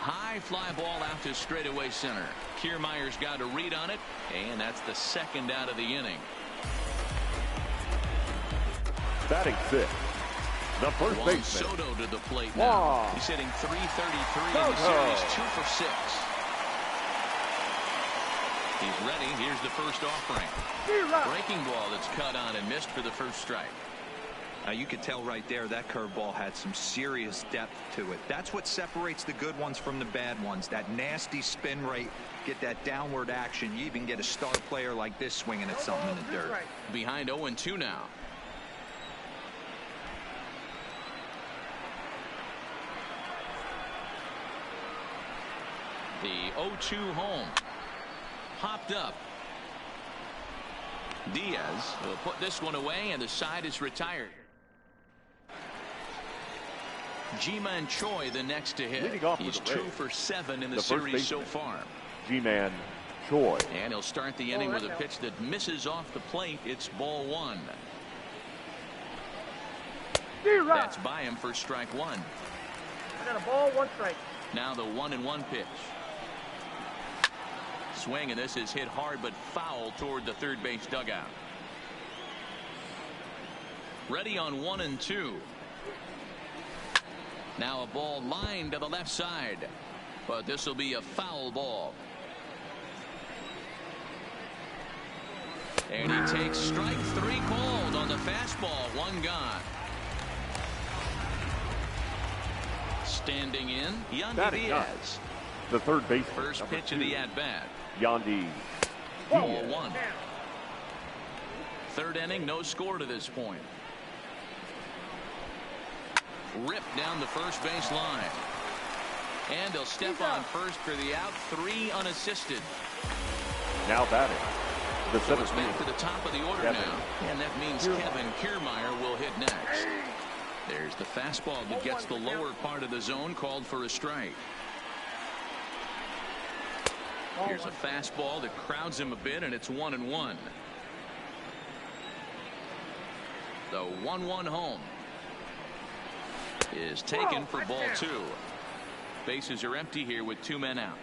High fly ball out to straightaway center. Kiermaier's got a read on it, and that's the 2nd out of the inning. Batting 5th, the first Juan baseman, Soto to the plate now. He's hitting .333 in the series, 2 for 6. He's ready. Here's the first offering. Breaking ball that's cut on and missed for the first strike. You could tell right there that curveball had some serious depth to it. That's what separates the good ones from the bad ones. That nasty spin rate, get that downward action. You even get a star player like this swinging at something in the dirt. Behind 0-2 now. The 0-2 home. Hopped up. Diaz will put this one away, and the side is retired. Ji-Man Choi the next to hit. He's 2 for 7 in the series so far. Ji-Man Choi. And he'll start the inning with a pitch that misses off the plate. It's ball 1. That's by him for strike 1. I got a ball, 1 strike. Now the 1-1 pitch. Swing, and this is hit hard but foul toward the third base dugout. Ready on 1-2. Now a ball lined to the left side, but this will be a foul ball. And he takes strike 3 called on the fastball. 1 gone. Standing in, Yandy Diaz. The third baseman. First pitch of the at-bat. Yandy. Ball 1. 3rd inning, no score to this point. Ripped down the first base line. And he'll step on first for the out. 3 unassisted. Now batting. The so it's back to the top of the order now. And that means Kevin Kiermaier will hit next. There's the fastball that gets the lower part of the zone, called for a strike. Here's a fastball that crowds him a bit, and it's 1-1. The 1-1 home is taken for ball 2. Bases are empty here with 2 men out.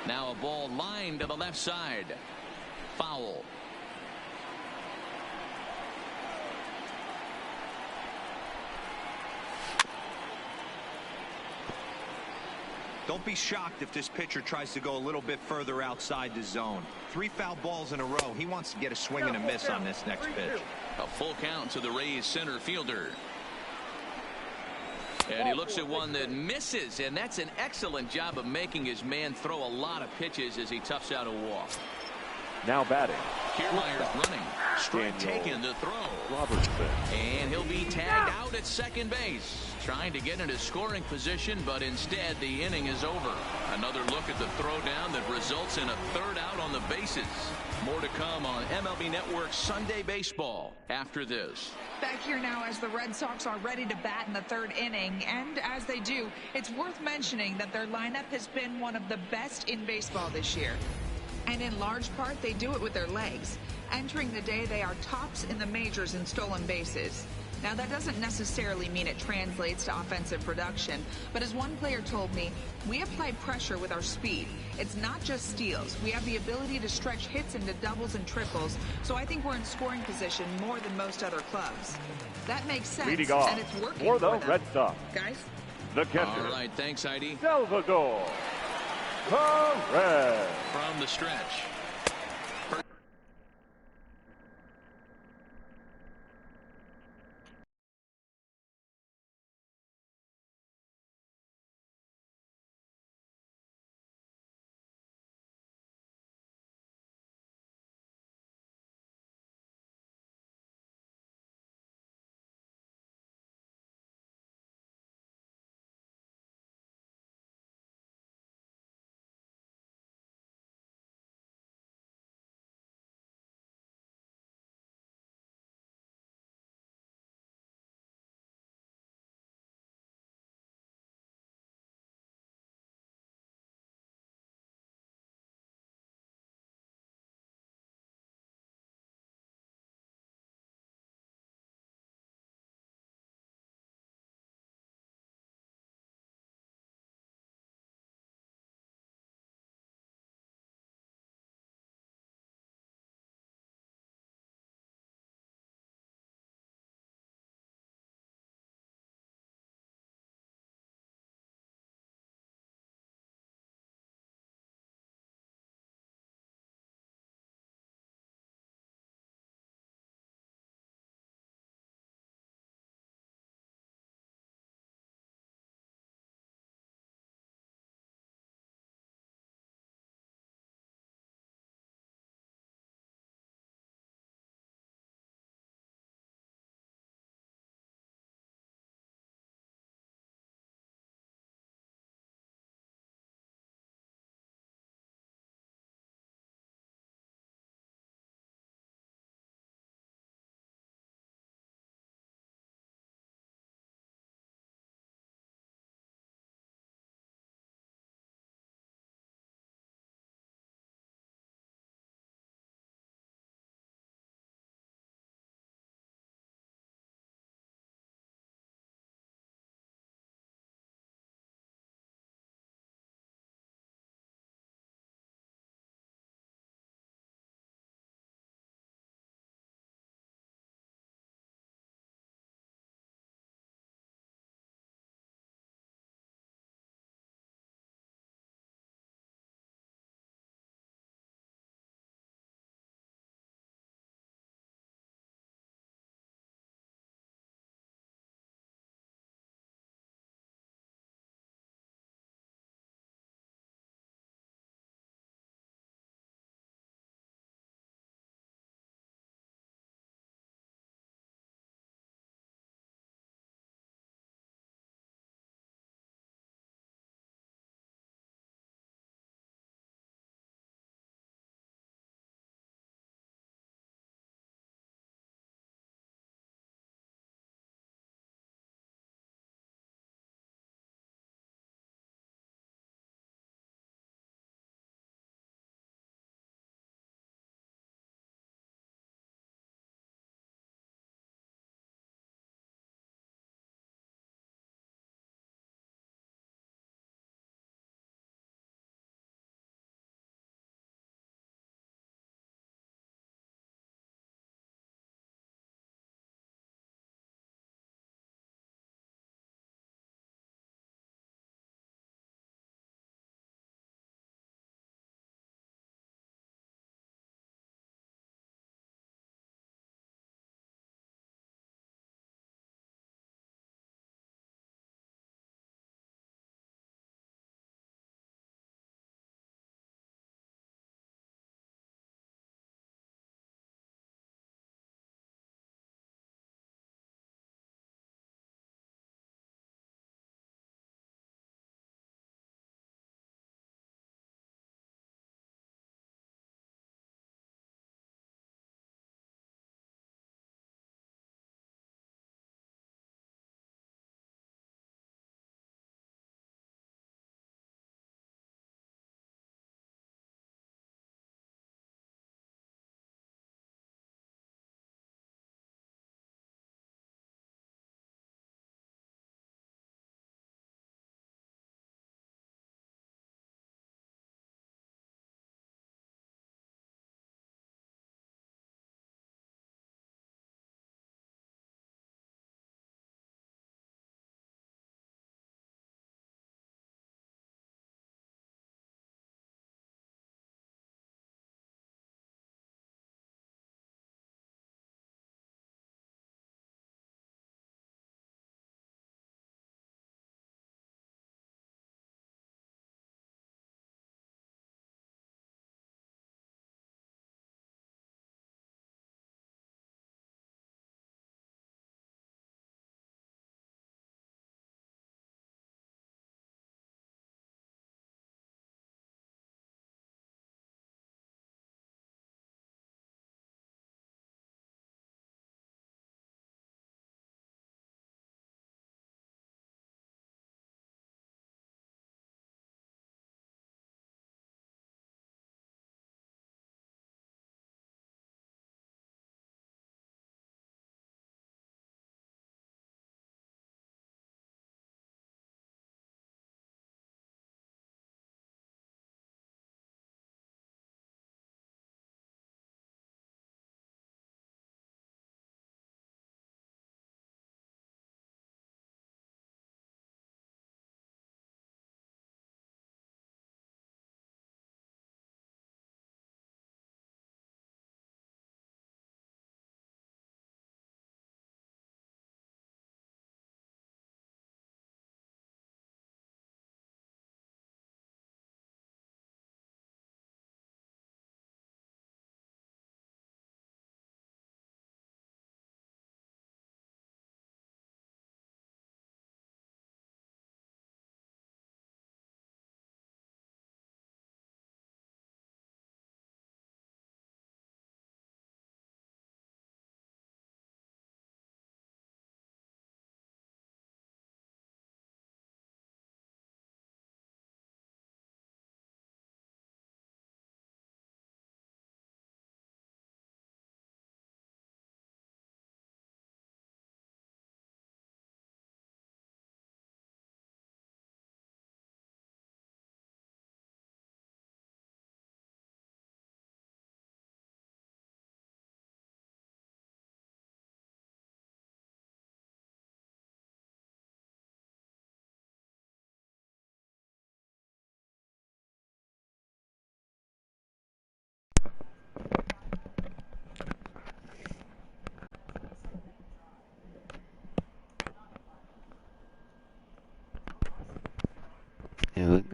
Now a ball lined to the left side. Foul. Don't be shocked if this pitcher tries to go a little bit further outside the zone. 3 foul balls in a row. He wants to get a swing and a miss on this next pitch. A full count to the Rays center fielder. And he looks at one that misses, and that's an excellent job of making his man throw a lot of pitches as he toughs out a walk. Now batting. Kiermaier's running. Strike taken to throw. Robertson. And he'll be tagged out at second base. Trying to get into scoring position, but instead the inning is over. Another look at the throwdown that results in a 3rd out on the bases. More to come on MLB Network's Sunday Baseball after this. Back here now as the Red Sox are ready to bat in the 3rd inning, and as they do, it's worth mentioning that their lineup has been one of the best in baseball this year. And in large part, they do it with their legs. Entering the day, they are tops in the majors in stolen bases. Now, that doesn't necessarily mean it translates to offensive production, but as one player told me, we apply pressure with our speed. It's not just steals. We have the ability to stretch hits into doubles and triples, so I think we're in scoring position more than most other clubs. That makes sense, Leading off and it's working for the them. Red Sox. Guys? The catcher. All right, thanks, Heidi. Salvador Perez. From the stretch.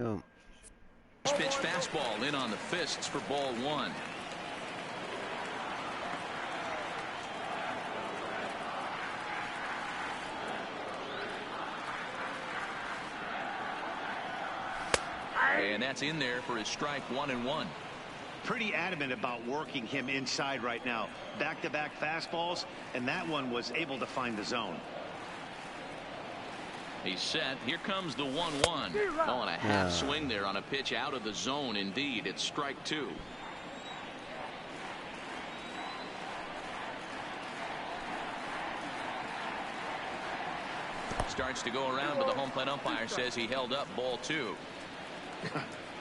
go. Pitch fastball in on the fists for ball one. And that's in there for his strike 1-1. Pretty adamant about working him inside right now. Back-to-back fastballs, and that one was able to find the zone. He's set. Here comes the 1-1. Oh, and a half swing there on a pitch out of the zone. Indeed, it's strike two. Starts to go around, but the home plate umpire says he held up ball two.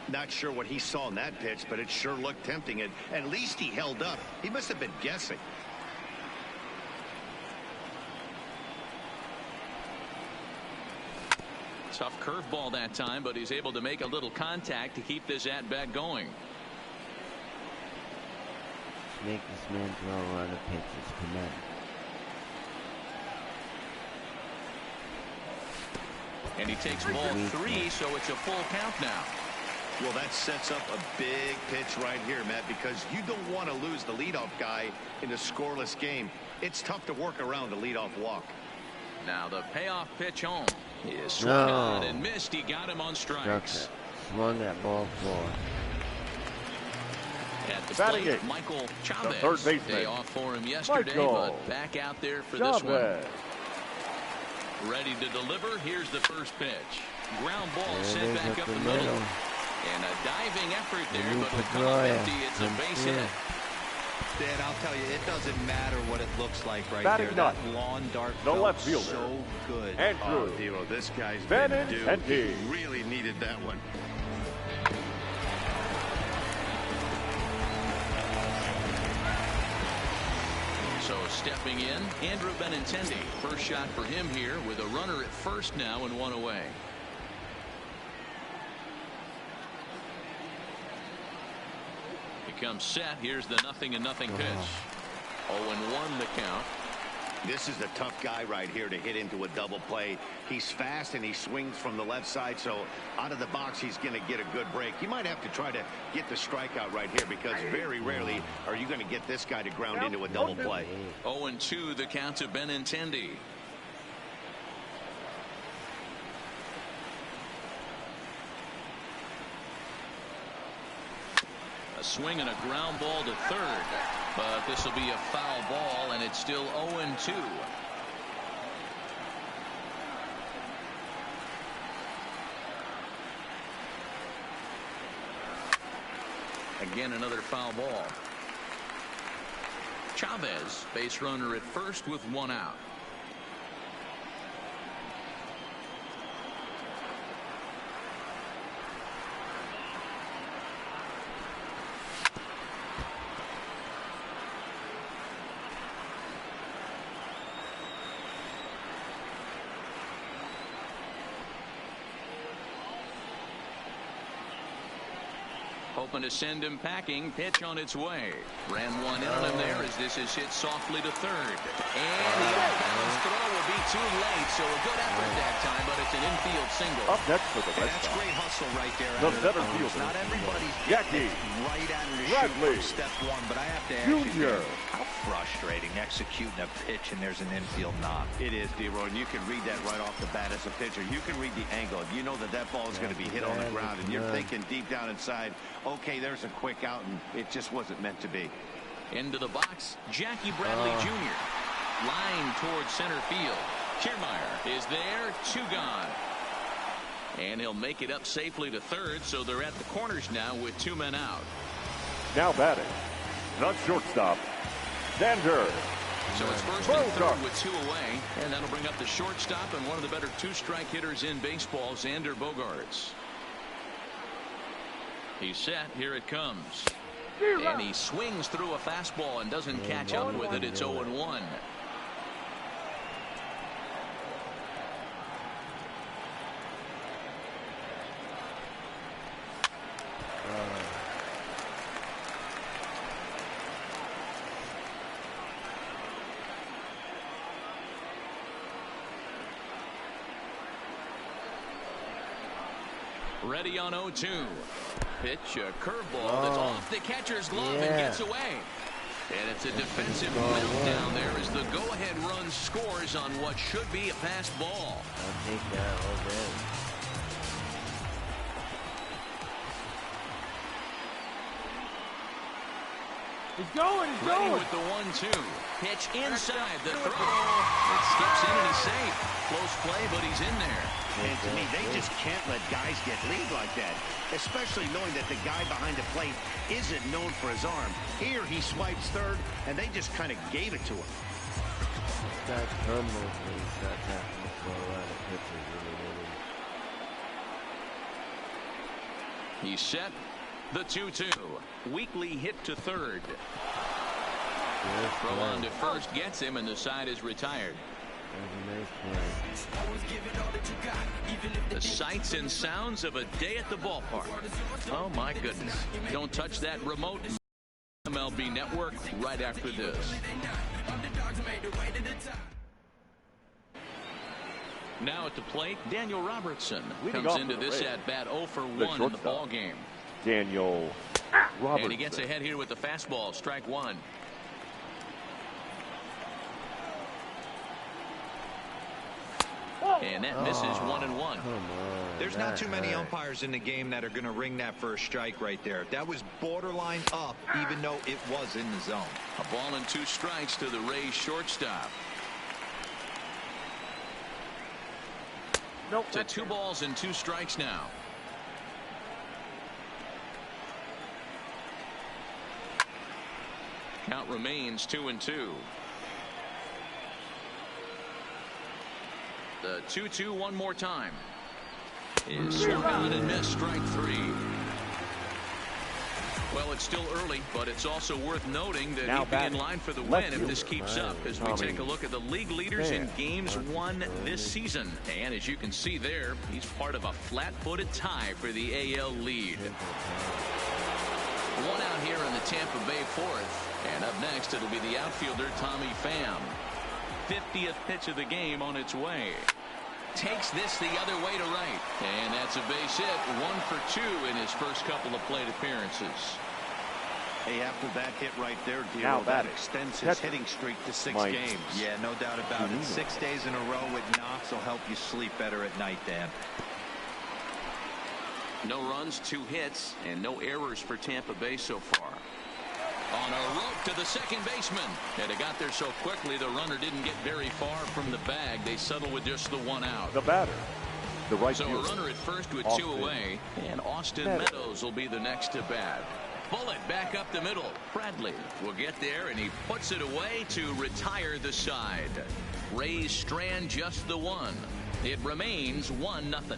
Not sure what he saw in that pitch, but it sure looked tempting. And at least he held up. He must have been guessing. Tough curveball that time, but he's able to make a little contact to keep this at bat going. Make this man throw a lot of pitches. Come on. And he takes ball three, so it's a full count now. Well, that sets up a big pitch right here, Matt, because you don't want to lose the leadoff guy in a scoreless game. It's tough to work around a leadoff walk. Now the payoff pitch home. He is swung on and missed. He got him on strikes. Swung that ball forward. At the plate, Michael Chavez. The third baseman. Day off for him yesterday, but back out there for this one. Ready to deliver. Here's the first pitch. Ground ball sent back up the middle. And a diving effort there, but with come empty, it's a base hit. Dan, I'll tell you, it doesn't matter what it looks like right Batting there. nut. That lawn dart No felt left fielder. so good. Andrew. Oh, Dero, this guy's been due. He really needed that one. So stepping in, Andrew Benintendi. First shot for him here with a runner at first now and one away. He comes set. Here's the 0-0 pitch. 0-1 the count. This is a tough guy right here to hit into a double play. He's fast and he swings from the left side, so out of the box he's going to get a good break. You might have to try to get the strikeout right here because very rarely are you going to get this guy to ground into a double play. 0-2 the count to Benintendi. A swing and a ground ball to third, but this will be a foul ball, and it's still 0-2. Again, another foul ball. Chavez, base runner at first with one out. Hoping to send him packing. Pitch on its way. Ran one in on him there as this is hit softly to third. And the off-balance throw will be too late, so a good effort that time, but it's an infield single. Up next for the Red Sox. That's great hustle right there. The center fielder. Not everybody's Jackie right out of the Bradley chute from step one, but I have to ask Junior. you, how frustrating executing a pitch and there's an infield knock. It is, D-Roy, and you can read that right off the bat as a pitcher. You can read the angle. You know that that ball is going to be hit on the ground, and you're thinking deep down inside, okay, there's a quick out, and it just wasn't meant to be. Into the box, Jackie Bradley Jr. Line towards center field. Kiermaier is there, two gone. And he'll make it up safely to third, so they're at the corners now with two men out. Now batting, the shortstop, Xander. So it's first and third with two away, and that'll bring up the shortstop and one of the better two-strike hitters in baseball, Xander Bogaerts. He's set. Here it comes. And he swings through a fastball and doesn't catch up with it. It's 0-1. Ready on 0-2. Pitch a curveball that's off the catcher's glove and gets away. And it's a defensive meltdown there as the go-ahead run scores on what should be a passed ball. I'll take that all day. He's going. Ready with the 1-2. Pitch inside the throw. It skips in and he's safe. Close play, but he's in there. And to me, they just can't let guys get lead like that, especially knowing that the guy behind the plate isn't known for his arm. Here he swipes third, and they just kind of gave it to him. That turnover shot happens for a lot of pitchers. He's set. The 2-2. Weakly hit to third. Throw on to first gets him, and the side is retired. The sights and sounds of a day at the ballpark. Oh, my goodness. Don't touch that remote. MLB Network right after this. Now at the plate, Daniel Robertson comes into this at-bat 0 for 1 in the ball game. Daniel Robertson. And he gets ahead here with the fastball, strike one. And that misses 1-1. There's not too many umpires in the game that are going to ring that first strike right there. That was borderline up, even though it was in the zone. A ball and 2 strikes to the Rays shortstop. Nope. To 2 balls and 2 strikes now. Count remains 2-2. The 2-2 one more time. Is swung on and missed, strike 3. Well, it's still early, but it's also worth noting that he'd be in line for the win if this keeps up as we take a look at the league leaders in games won this season. And as you can see there, he's part of a flat-footed tie for the AL lead. One out here in the Tampa Bay 4th. And up next, it'll be the outfielder Tommy Pham. 50th pitch of the game on its way. Takes this the other way to right. And that's a base hit. 1 for 2 in his first couple of plate appearances. Hey, after that hit right there, Dino, that extends his hitting streak to 6 games. Yeah, no doubt about it. 6 days in a row with knocks will help you sleep better at night, Dan. No runs, 2 hits, and no errors for Tampa Bay so far. On a rope to the second baseman. And it got there so quickly the runner didn't get very far from the bag. They settle with just the 1 out. The batter. The right so fielder. A runner at first with 2 away. And Austin Meadows will be the next to bat. Bullet back up the middle. Bradley will get there and he puts it away to retire the side. Rays strand just the 1. It remains 1-0.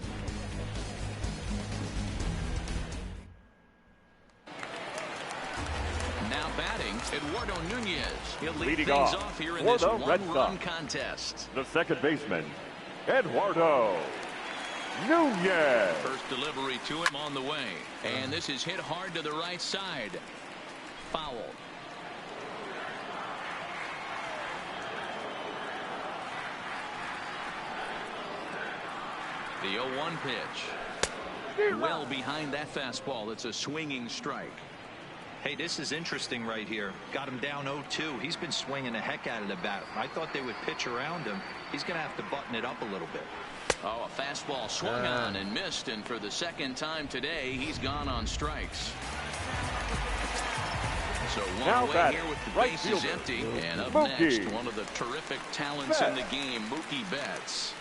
Now batting, Eduardo Nunez. He'll lead leading things off here in this Red one-run Sox. contest. The second baseman, Eduardo Nunez. First delivery to him on the way. And this is hit hard to the right side. Foul. The 0-1 pitch. Well behind that fastball. It's a swinging strike. Hey, this is interesting right here. Got him down 0-2. He's been swinging the heck out of the bat. I thought they would pitch around him. He's going to have to button it up a little bit. Oh, a fastball swung on and missed, and for the second time today, he's gone on strikes. So one away here with the bases empty, and up next, one of the terrific talents in the game, Mookie Betts.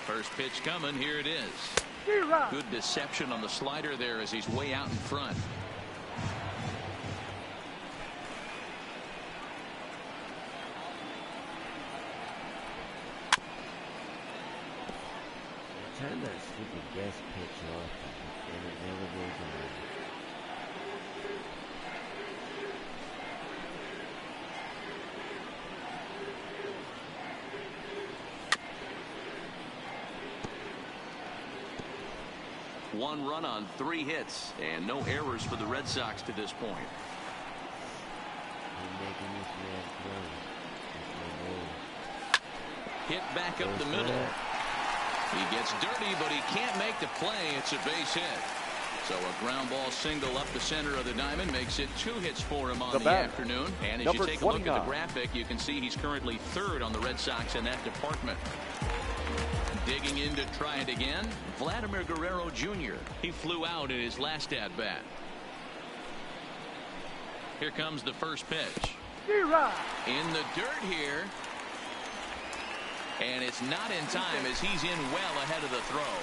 First pitch coming, here it is. Good deception on the slider there as he's way out in front. Turn that stupid guest pitch off and it never goes on. One run on 3 hits and no errors for the Red Sox to this point. Making this man play. Hit back up the middle. He gets dirty, but he can't make the play. It's a base hit. So a ground ball single up the center of the diamond makes it 2 hits for him on the afternoon. And as you take a look at the graphic, you can see he's currently 3rd on the Red Sox in that department. Digging in to try it again, Vladimir Guerrero Jr. He flew out in his last at-bat. Here comes the first pitch. In the dirt here. And it's not in time as he's in well ahead of the throw.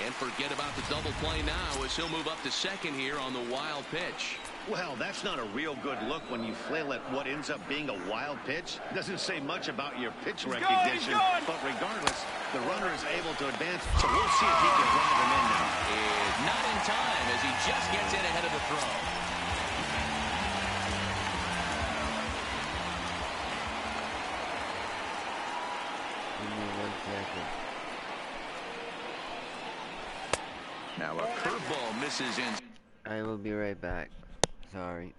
And forget about the double play now as he'll move up to second here on the wild pitch. Well, that's not a real good look when you flail at what ends up being a wild pitch. Doesn't say much about your pitch recognition. But regardless, the runner is able to advance. So we'll see if he can drive him in now. It's not in time as he just gets in ahead of the throw. Now a curveball misses in. I will be right back. Sorry.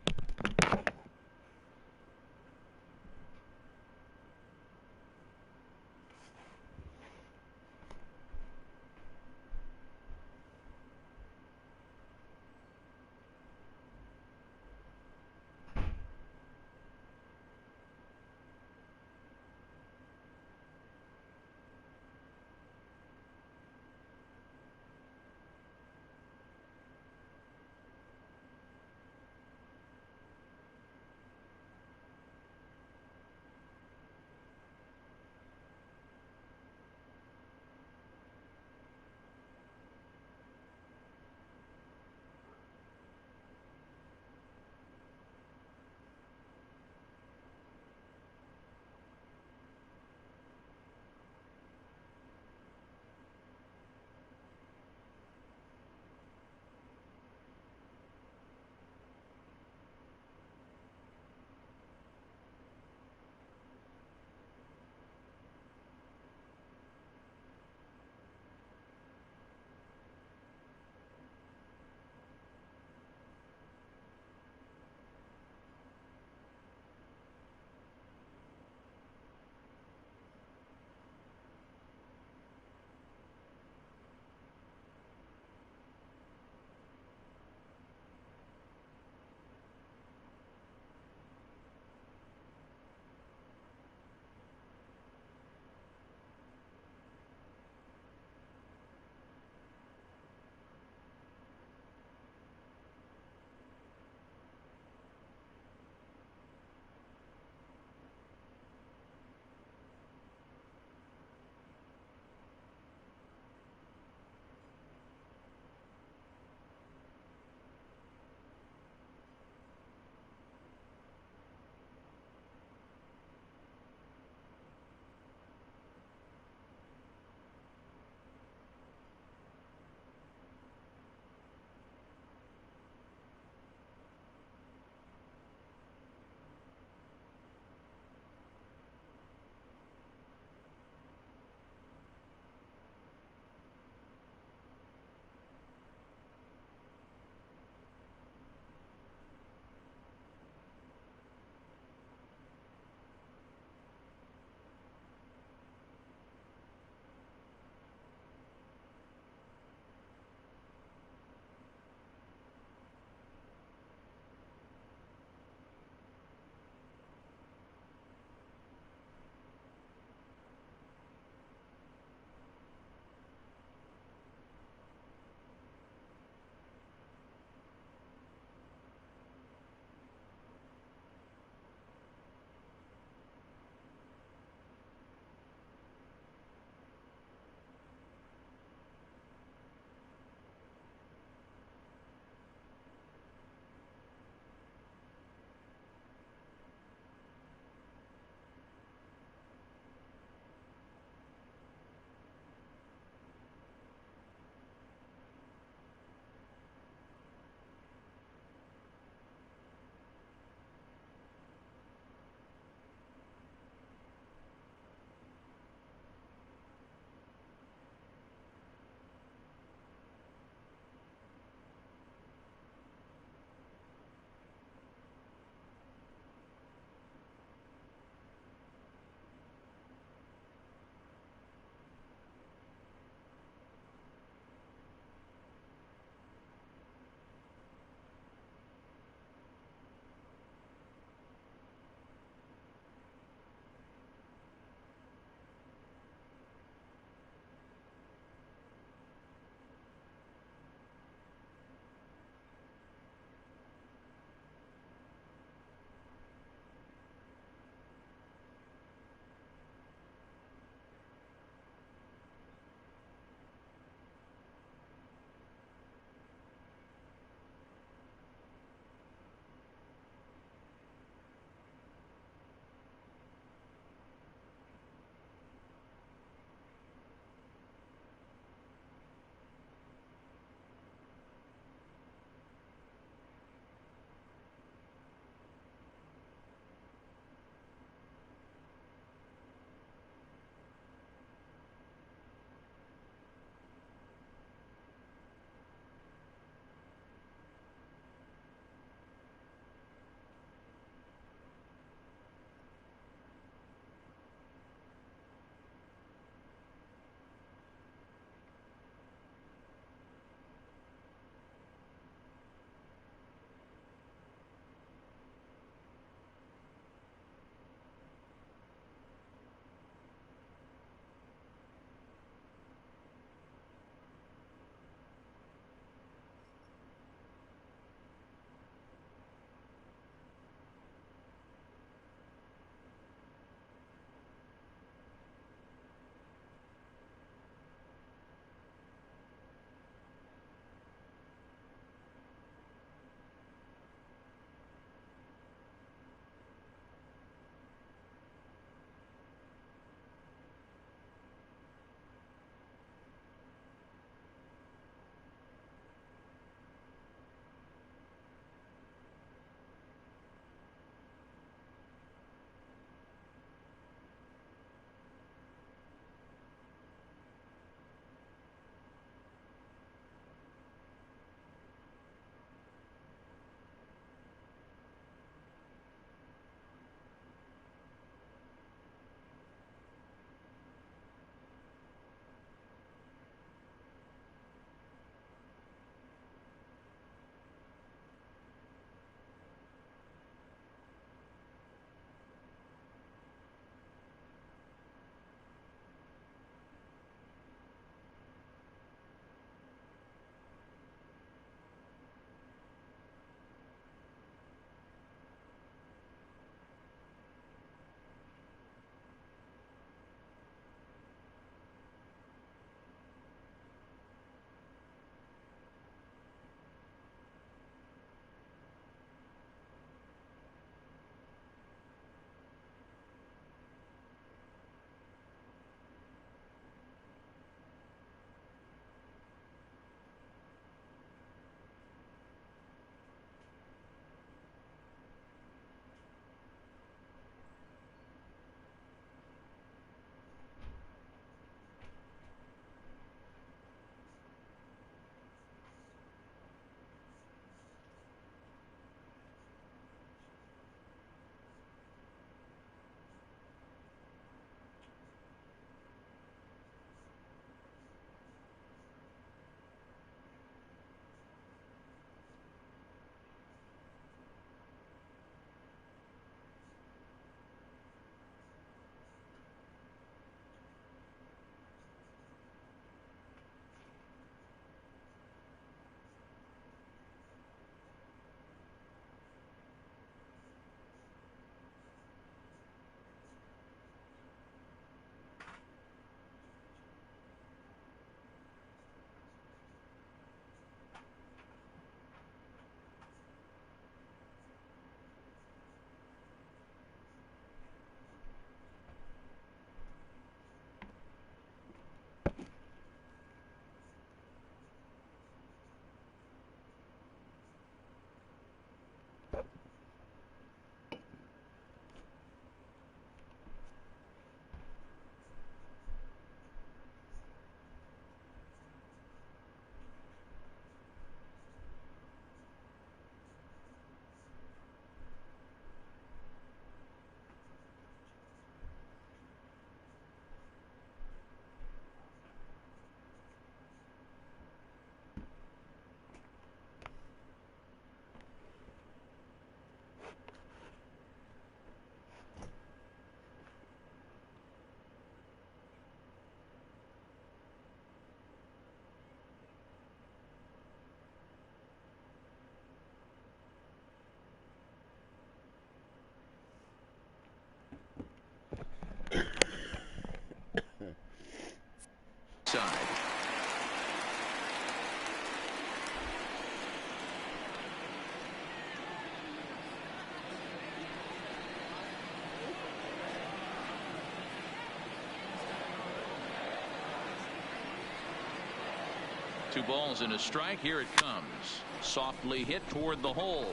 2 balls and a strike. Here it comes. Softly hit toward the hole.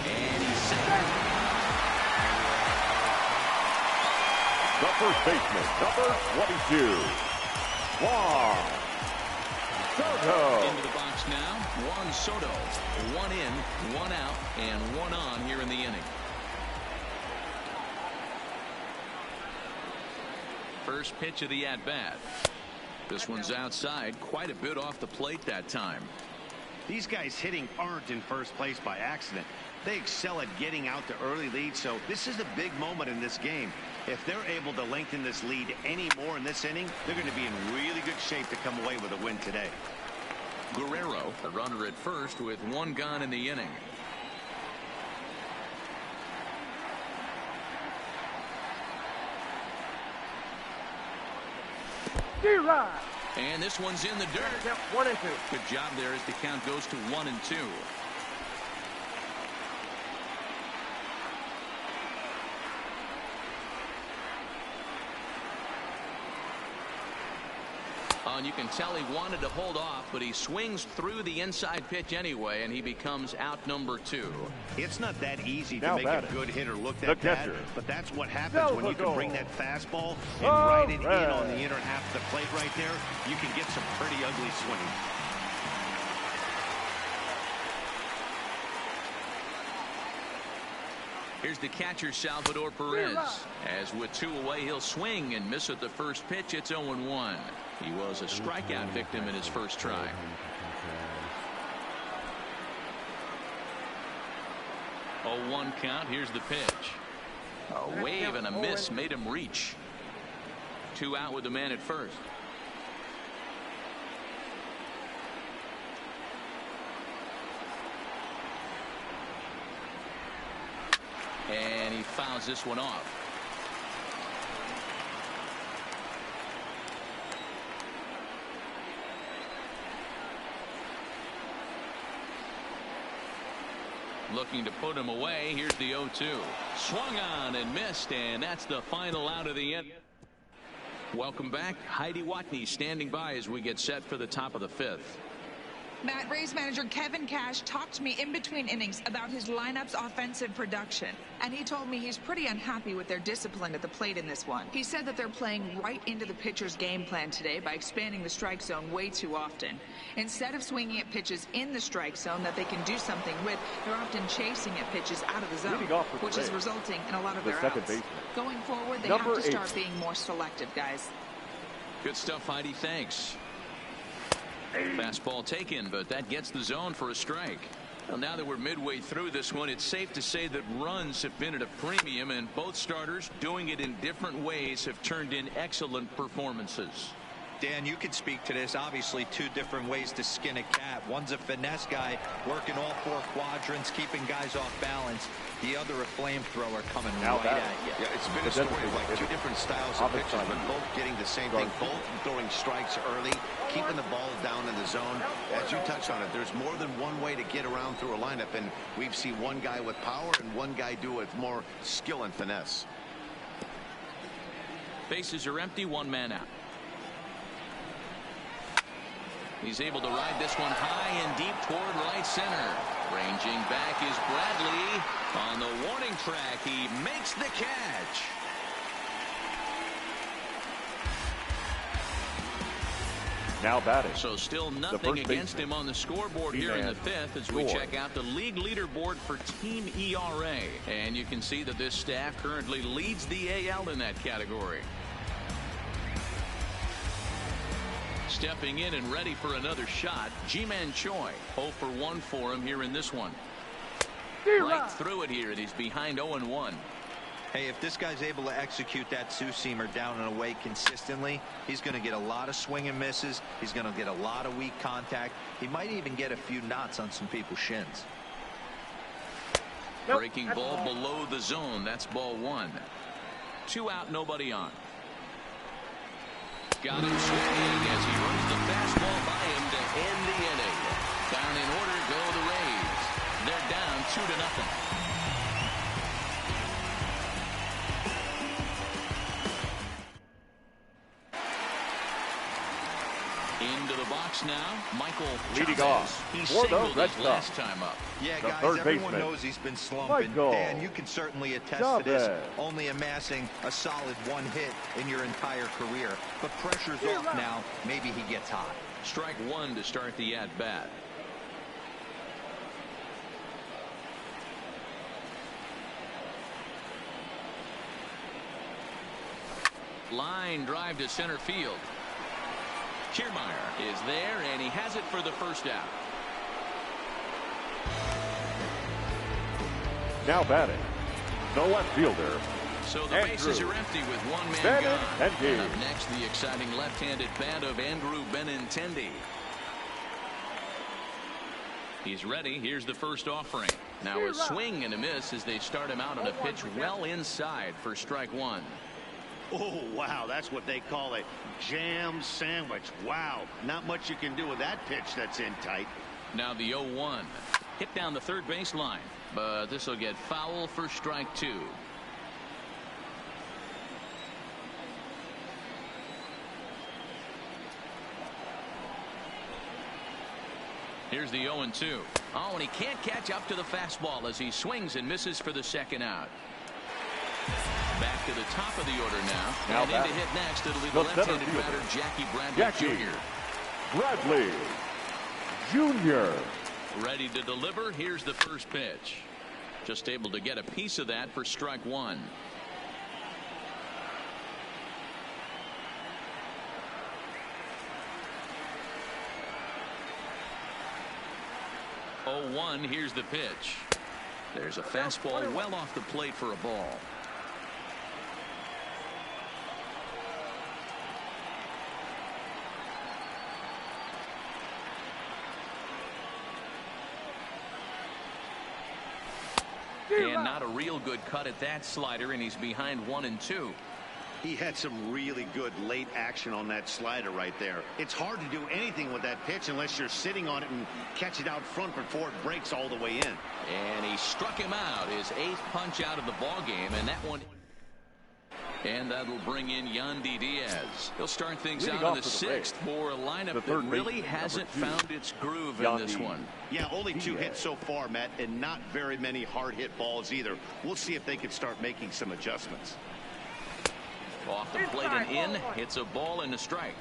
And he's safe. The first baseman, number 22. Juan Soto. Into the box now. Juan Soto. 1 in, 1 out, and 1 on here in the inning. First pitch of the at-bat. This one's outside, quite a bit off the plate that time. These guys hitting aren't in first place by accident. They excel at getting out to early leads, so this is a big moment in this game. If they're able to lengthen this lead any more in this inning, they're going to be in really good shape to come away with a win today. Guerrero, a runner at first with 1 gone in the inning. And this one's in the dirt. 1 and 2. Good job there as the count goes to 1 and 2. And you can tell he wanted to hold off, but he swings through the inside pitch anyway, and he becomes out number 2. It's not that easy to make a good hitter look that bad, but that's what happens when you can bring that fastball and ride it in on the inner half of the plate right there. You can get some pretty ugly swinging. Here's the catcher, Salvador Perez. As with 2 away, he'll swing and miss at the first pitch. It's 0-1. He was a strikeout victim in his first try. 0-1 count. Here's the pitch. A wave and a miss made him reach. 2 out with the man at first. And he fouls this one off. Looking to put him away. Here's the 0-2. Swung on and missed, and that's the final out of the inning. Welcome back. Heidi Watney standing by as we get set for the top of the 5th. Matt, Rays manager Kevin Cash talked to me in between innings about his lineup's offensive production, and he told me he's pretty unhappy with their discipline at the plate in this one. He said that they're playing right into the pitcher's game plan today by expanding the strike zone way too often. Instead of swinging at pitches in the strike zone that they can do something with, they're often chasing at pitches out of the zone, which is resulting in a lot of their outs. Going forward, they have to start being more selective, guys. Good stuff, Heidi. Thanks. Fastball taken, but that gets the zone for a strike. Well, now that we're midway through this one, it's safe to say that runs have been at a premium, and both starters, doing it in different ways, have turned in excellent performances. Dan, you could speak to this. Obviously, 2 different ways to skin a cat. One's a finesse guy working all 4 quadrants, keeping guys off balance. The other a flamethrower coming right at you. Yeah, it's been a story of like 2 different styles of pitches, but both getting the same thing. Both throwing strikes early, keeping the ball down in the zone. As you touched on it, there's more than one way to get around through a lineup, and we've seen one guy with power and one guy do it with more skill and finesse. Bases are empty, 1 man out. He's able to ride this one high and deep toward right center. Ranging back is Bradley. On the warning track, he makes the catch. Now batting. So still nothing against him on the scoreboard here in the 5th as we check out the league leaderboard for team ERA. And you can see that this staff currently leads the AL in that category. Stepping in and ready for another shot, Ji-Man Choi. 0 for 1 for him here in this one. Right through it here, and he's behind 0-1. Hey, if this guy's able to execute that 2-seamer down and away consistently, he's going to get a lot of swing and misses. He's going to get a lot of weak contact. He might even get a few knots on some people's shins. Breaking ball below the zone. That's ball 1. 2 out, nobody on. Got him swinging as he runs the fastball by him to end the inning. Down in order go the Rays. They're down 2-0. Into the box now, Michael leading Chavez. off He for the singled Red his Sox. last time up. Yeah, The guys, third everyone baseman, knows he's been slumping. Michael And you can certainly attest to this, only amassing a solid 1 hit in your entire career. But pressure's off now. Maybe he gets hot. Strike one to start the at-bat. Line drive to center field. Kiermaier is there, and he has it for the first out. Now batting, the left fielder. So the bases are empty with one man gone. And up next, the exciting left-handed bat of Andrew Benintendi. He's ready. Here's the first offering. Now a swing and a miss as they start him out on a pitch well inside for strike one. Oh, wow, that's what they call a jam sandwich. Wow, not much you can do with that pitch that's in tight. Now the 0-1. Hit down the third baseline, but this will get foul for strike two. Here's the 0-2. Oh, and he can't catch up to the fastball as he swings and misses for the second out. Back to the top of the order now. And in to hit next, it'll be the left-handed batter, Jackie Bradley Jr. Ready to deliver. Here's the first pitch. Just able to get a piece of that for strike one. Oh, 1. Here's the pitch. There's a fastball well off the plate for a ball. And not a real good cut at that slider, and he's behind 1-2. He had some really good late action on that slider right there. It's hard to do anything with that pitch unless you're sitting on it and catch it out front before it breaks all the way in. And he struck him out, his 8th punch out of the ball game, and that one. And that'll bring in Yandy Diaz. He'll start things out in the 6th for a lineup that really hasn't found its groove in this one. Yeah, only 2 hits so far, Matt, and not very many hard hit balls either. We'll see if they can start making some adjustments. Off the plate and in. It's a ball and a strike.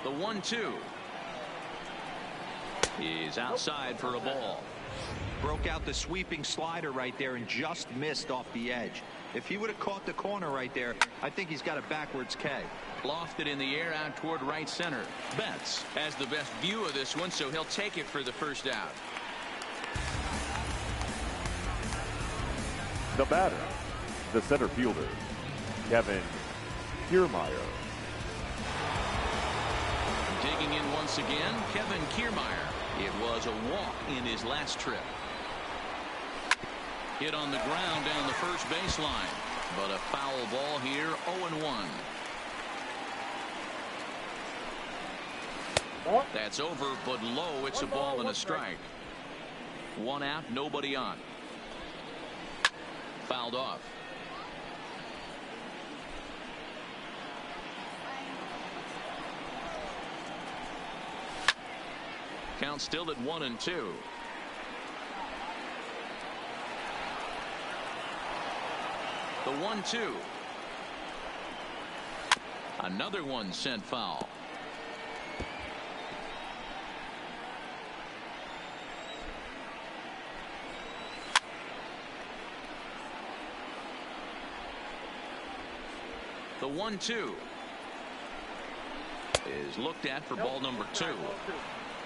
The 1-2. He's outside for a ball. Broke out the sweeping slider right there and just missed off the edge. If he would have caught the corner right there, I think he's got a backwards K. Lofted in the air out toward right center. Betts has the best view of this one, so he'll take it for the first out. The batter, the center fielder, Kevin Kiermaier. Digging in once again, Kevin Kiermaier. It was a walk in his last trip. Hit on the ground down the first baseline, but a foul ball here, 0-1. That's over, but low. It's a ball and a strike. 1 out, nobody on. Fouled off. Count still at 1-2. The 1-2. Another one sent foul. The 1-2 is looked at for ball number 2.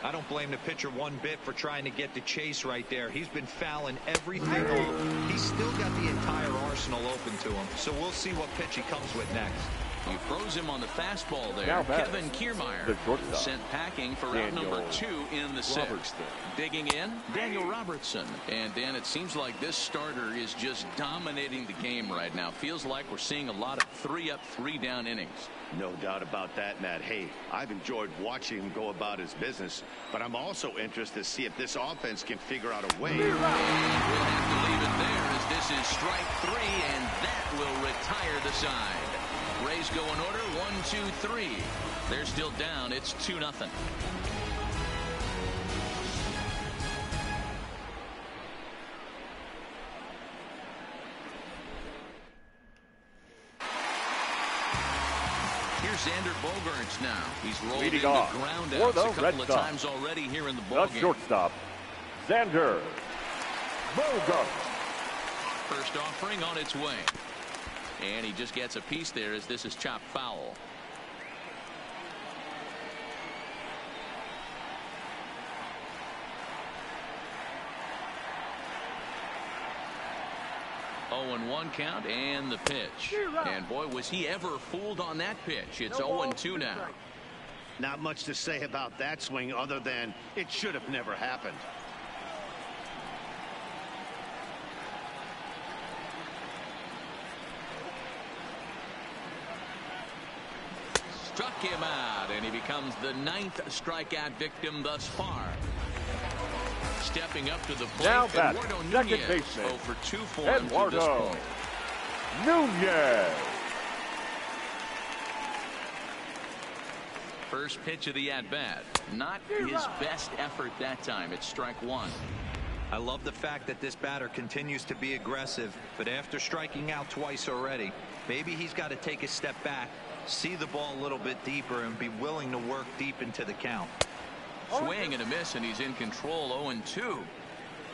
I don't blame the pitcher one bit for trying to get the chase right there. He's been fouling everything off. He's still got the entire arsenal open to him. So we'll see what pitch he comes with next. He froze him on the fastball there. Kevin Kiermaier sent packing for out number 2 in the 6th. Digging in, Daniel Robertson. And Dan, it seems like this starter is just dominating the game right now. Feels like we're seeing a lot of 3-up, 3-down innings. No doubt about that, Matt. Hey, I've enjoyed watching him go about his business, but I'm also interested to see if this offense can figure out a way. And we'll have to leave it there as this is strike 3, and that will retire the side. Rays go in order, 1, 2, 3. They're still down. It's 2-0. Xander Bogaerts now. He's rolled into ground outs a couple of times already here in the ballgame. The shortstop, Xander Bogaerts. First offering on its way. And he just gets a piece there as this is chopped foul. Oh, and 1 count and the pitch. And boy, was he ever fooled on that pitch. It's 0-2 now. Not much to say about that swing other than it should have never happened. Struck him out, and he becomes the 9th strikeout victim thus far. Stepping up to the plate, now back, second baseman, 0 for 2 for him to this point. Nunez. First pitch of the at-bat. Not his best effort that time. It's strike 1. I love the fact that this batter continues to be aggressive, but after striking out twice already, maybe he's got to take a step back, see the ball a little bit deeper, and be willing to work deep into the count. Swing and a miss, and he's in control. 0-2.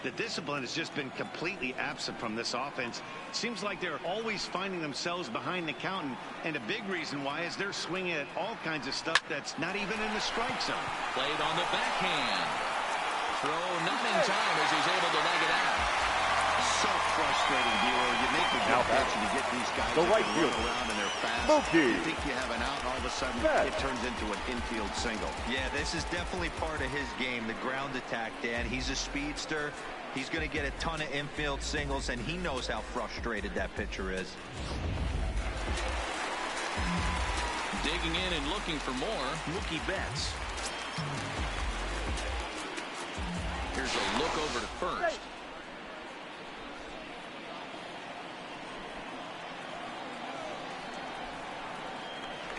The discipline has just been completely absent from this offense. It seems like they're always finding themselves behind the count, and a big reason why is they're swinging at all kinds of stuff that's not even in the strike zone. Played on the backhand. Throw not in time as he's able to leg it out. So frustrating, viewer. You make the good pitch and you get these guys the right field around and they're fast. Mookie. You think you have an out, and all of a sudden it turns into an infield single. Yeah, this is definitely part of his game, the ground attack, Dan. He's a speedster. He's going to get a ton of infield singles, and he knows how frustrated that pitcher is. Digging in and looking for more, Mookie Betts. Here's a look over to first.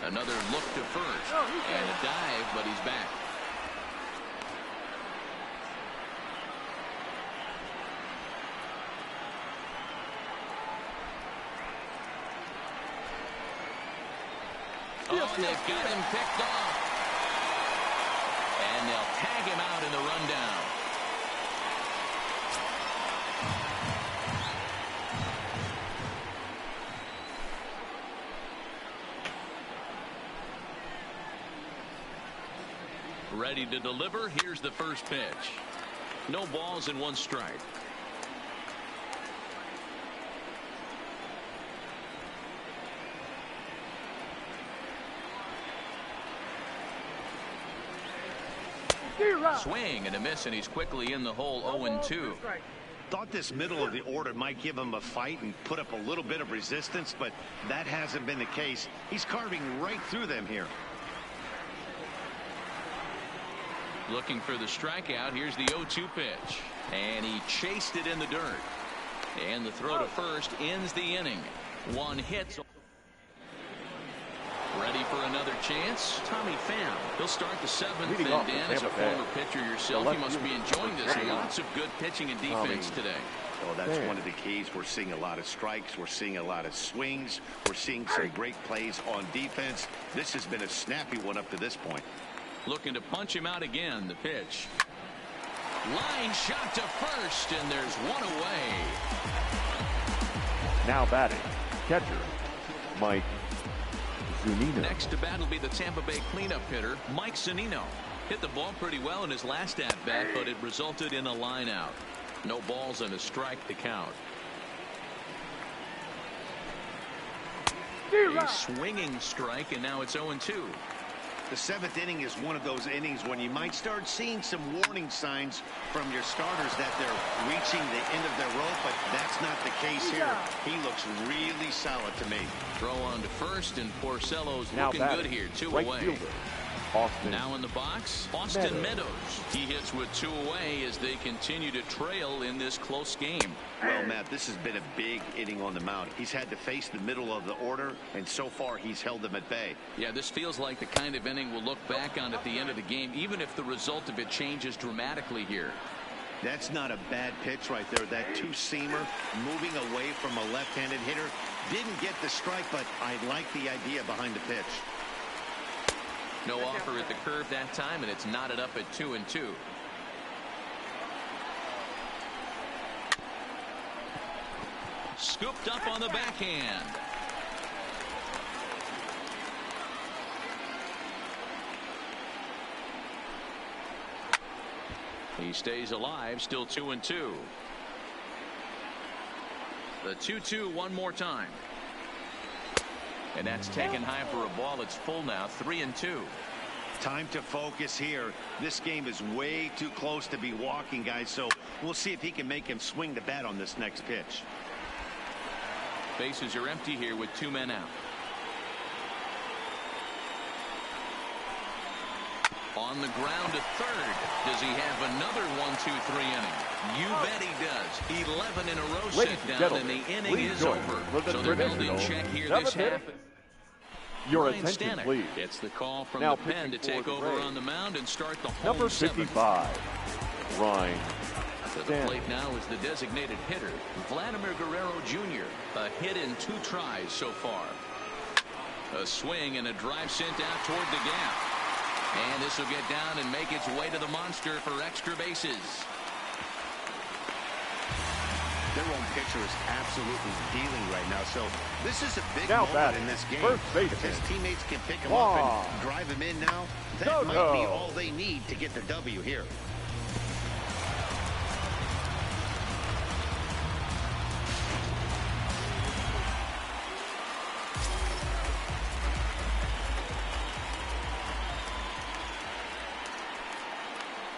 Another look to first. And a dive, but he's back. Oh, and they've got him picked off. And they'll tag him out in the rundown. Ready to deliver. Here's the first pitch. No balls and 1 strike. Swing and a miss, and he's quickly in the hole. 0-2. Thought this middle of the order might give him a fight and put up a little bit of resistance, but that hasn't been the case. He's carving right through them here. Looking for the strikeout. Here's the 0-2 pitch. And he chased it in the dirt. And the throw to first ends the inning. 1 hit. Ready for another chance. Tommy Pham. He'll start the 7th. And Dan, as a former pitcher yourself, you must be enjoying this. Lots of good pitching and defense today. Oh, that's one of the keys. We're seeing a lot of strikes. We're seeing a lot of swings. We're seeing some great plays on defense. This has been a snappy one up to this point. Looking to punch him out again. The pitch. Line shot to first, and there's 1 away. Now batting, catcher, Mike Zunino. Next to bat will be the Tampa Bay cleanup hitter, Mike Zunino. Hit the ball pretty well in his last at-bat, but it resulted in a line out. No balls and a strike to count. A swinging strike, and now it's 0-2. The 7th inning is one of those innings when you might start seeing some warning signs from your starters that they're reaching the end of their rope, but that's not the case here. He looks really solid to me. Throw on to first, and Porcello's Now looking good here. 2 right away. Fielder, Austin. Now in the box, Austin Meadows. He hits with 2 away as they continue to trail in this close game. Well, Matt, this has been a big inning on the mound. He's had to face the middle of the order, and so far he's held them at bay. Yeah, this feels like the kind of inning we'll look back on at the end of the game, even if the result of it changes dramatically here. That's not a bad pitch right there. That 2-seamer moving away from a left-handed hitter. Didn't get the strike, but I like the idea behind the pitch. No offer at the curve that time, and it's knotted up at 2-2. Scooped up on the backhand. He stays alive, still 2-2. The 2-2 one more time. And that's taken high for a ball. It's full now, 3-2. Time to focus here. This game is way too close to be walking, guys, so we'll see if he can make him swing the bat on this next pitch. Bases are empty here with 2 men out. On the ground to third. Does he have another 1-2-3 inning? You bet he does. 11 in a row set down, and the inning is over. So they're held in check here this half. Your Ryan attention, Stanek please. gets the call from Now the pen to take over on the mound and start the home number 7th. 55, Ryan To the plate now is the designated hitter, Vladimir Guerrero Jr. A hit in 2 tries so far. A swing and a drive sent out toward the gap. And this will get down and make its way to the monster for extra bases. Their own pitcher is absolutely dealing right now, so this is a big now moment in this game. First baseman. If his teammates can pick him up and drive him in now, that might be all they need to get the W here.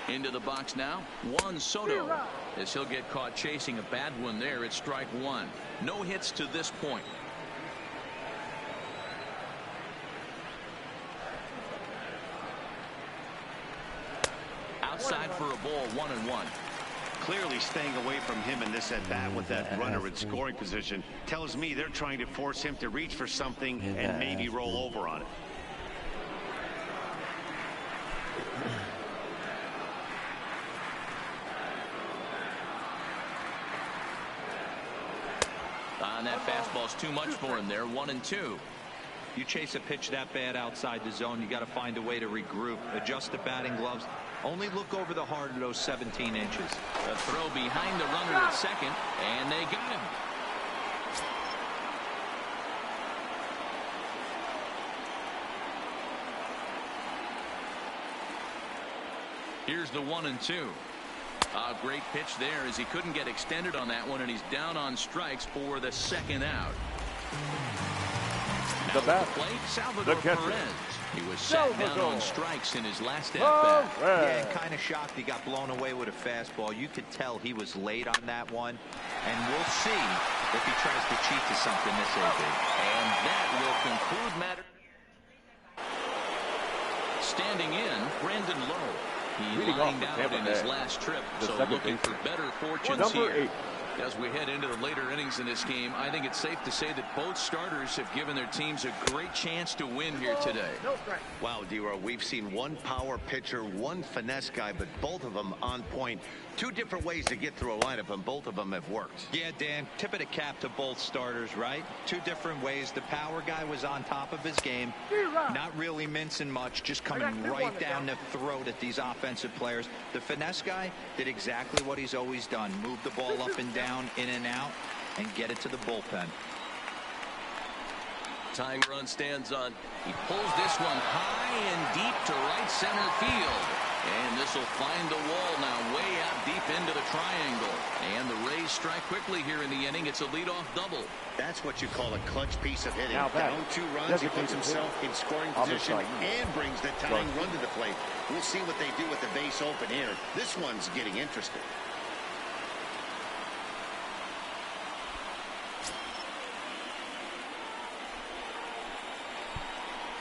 Into the box now, Juan Soto. As he'll get caught chasing a bad one there, it's strike 1. No hits to this point. Outside for a ball, 1-1. Clearly staying away from him in this at-bat with that runner in scoring position tells me they're trying to force him to reach for something and maybe roll over on it. And that fastball's too much for him there. 1-2. You chase a pitch that bad outside the zone, you got to find a way to regroup, adjust the batting gloves. Only look over the heart of those 17 inches. A throw behind the runner at second, and they got him. Here's the 1-2. A great pitch there as he couldn't get extended on that one, and he's down on strikes for the 2nd out. Now The bat, at the plate, Salvador Perez. He was sat down on strikes in his last at-bat. Yeah, kind of shocked he got blown away with a fastball. You could tell he was late on that one, and we'll see if he tries to cheat to something this AB. And that will conclude matter. Standing in, Brandon Lowe. He lined out in his last trip, so looking for better fortunes here. As we head into the later innings in this game, I think it's safe to say that both starters have given their teams a great chance to win here today. Wow, D-Row, we've seen one power pitcher, one finesse guy, but both of them on point. 2 different ways to get through a lineup, and both of them have worked. Yeah, Dan, tip of the cap to both starters, right? 2 different ways. The power guy was on top of his game, not really mincing much, just coming right down the throat at these offensive players. The finesse guy did exactly what he's always done. Move the ball up and down, in and out, and get it to the bullpen. Tying run stands on. He pulls this one high and deep to right center field. And this will find the wall now way out deep into the triangle. And the Rays strike quickly here in the inning. It's a leadoff double. That's what you call a clutch piece of hitting. Now Down 2 runs, he puts himself in scoring position and brings the tying run to the plate. We'll see what they do with the base open here. This one's getting interesting.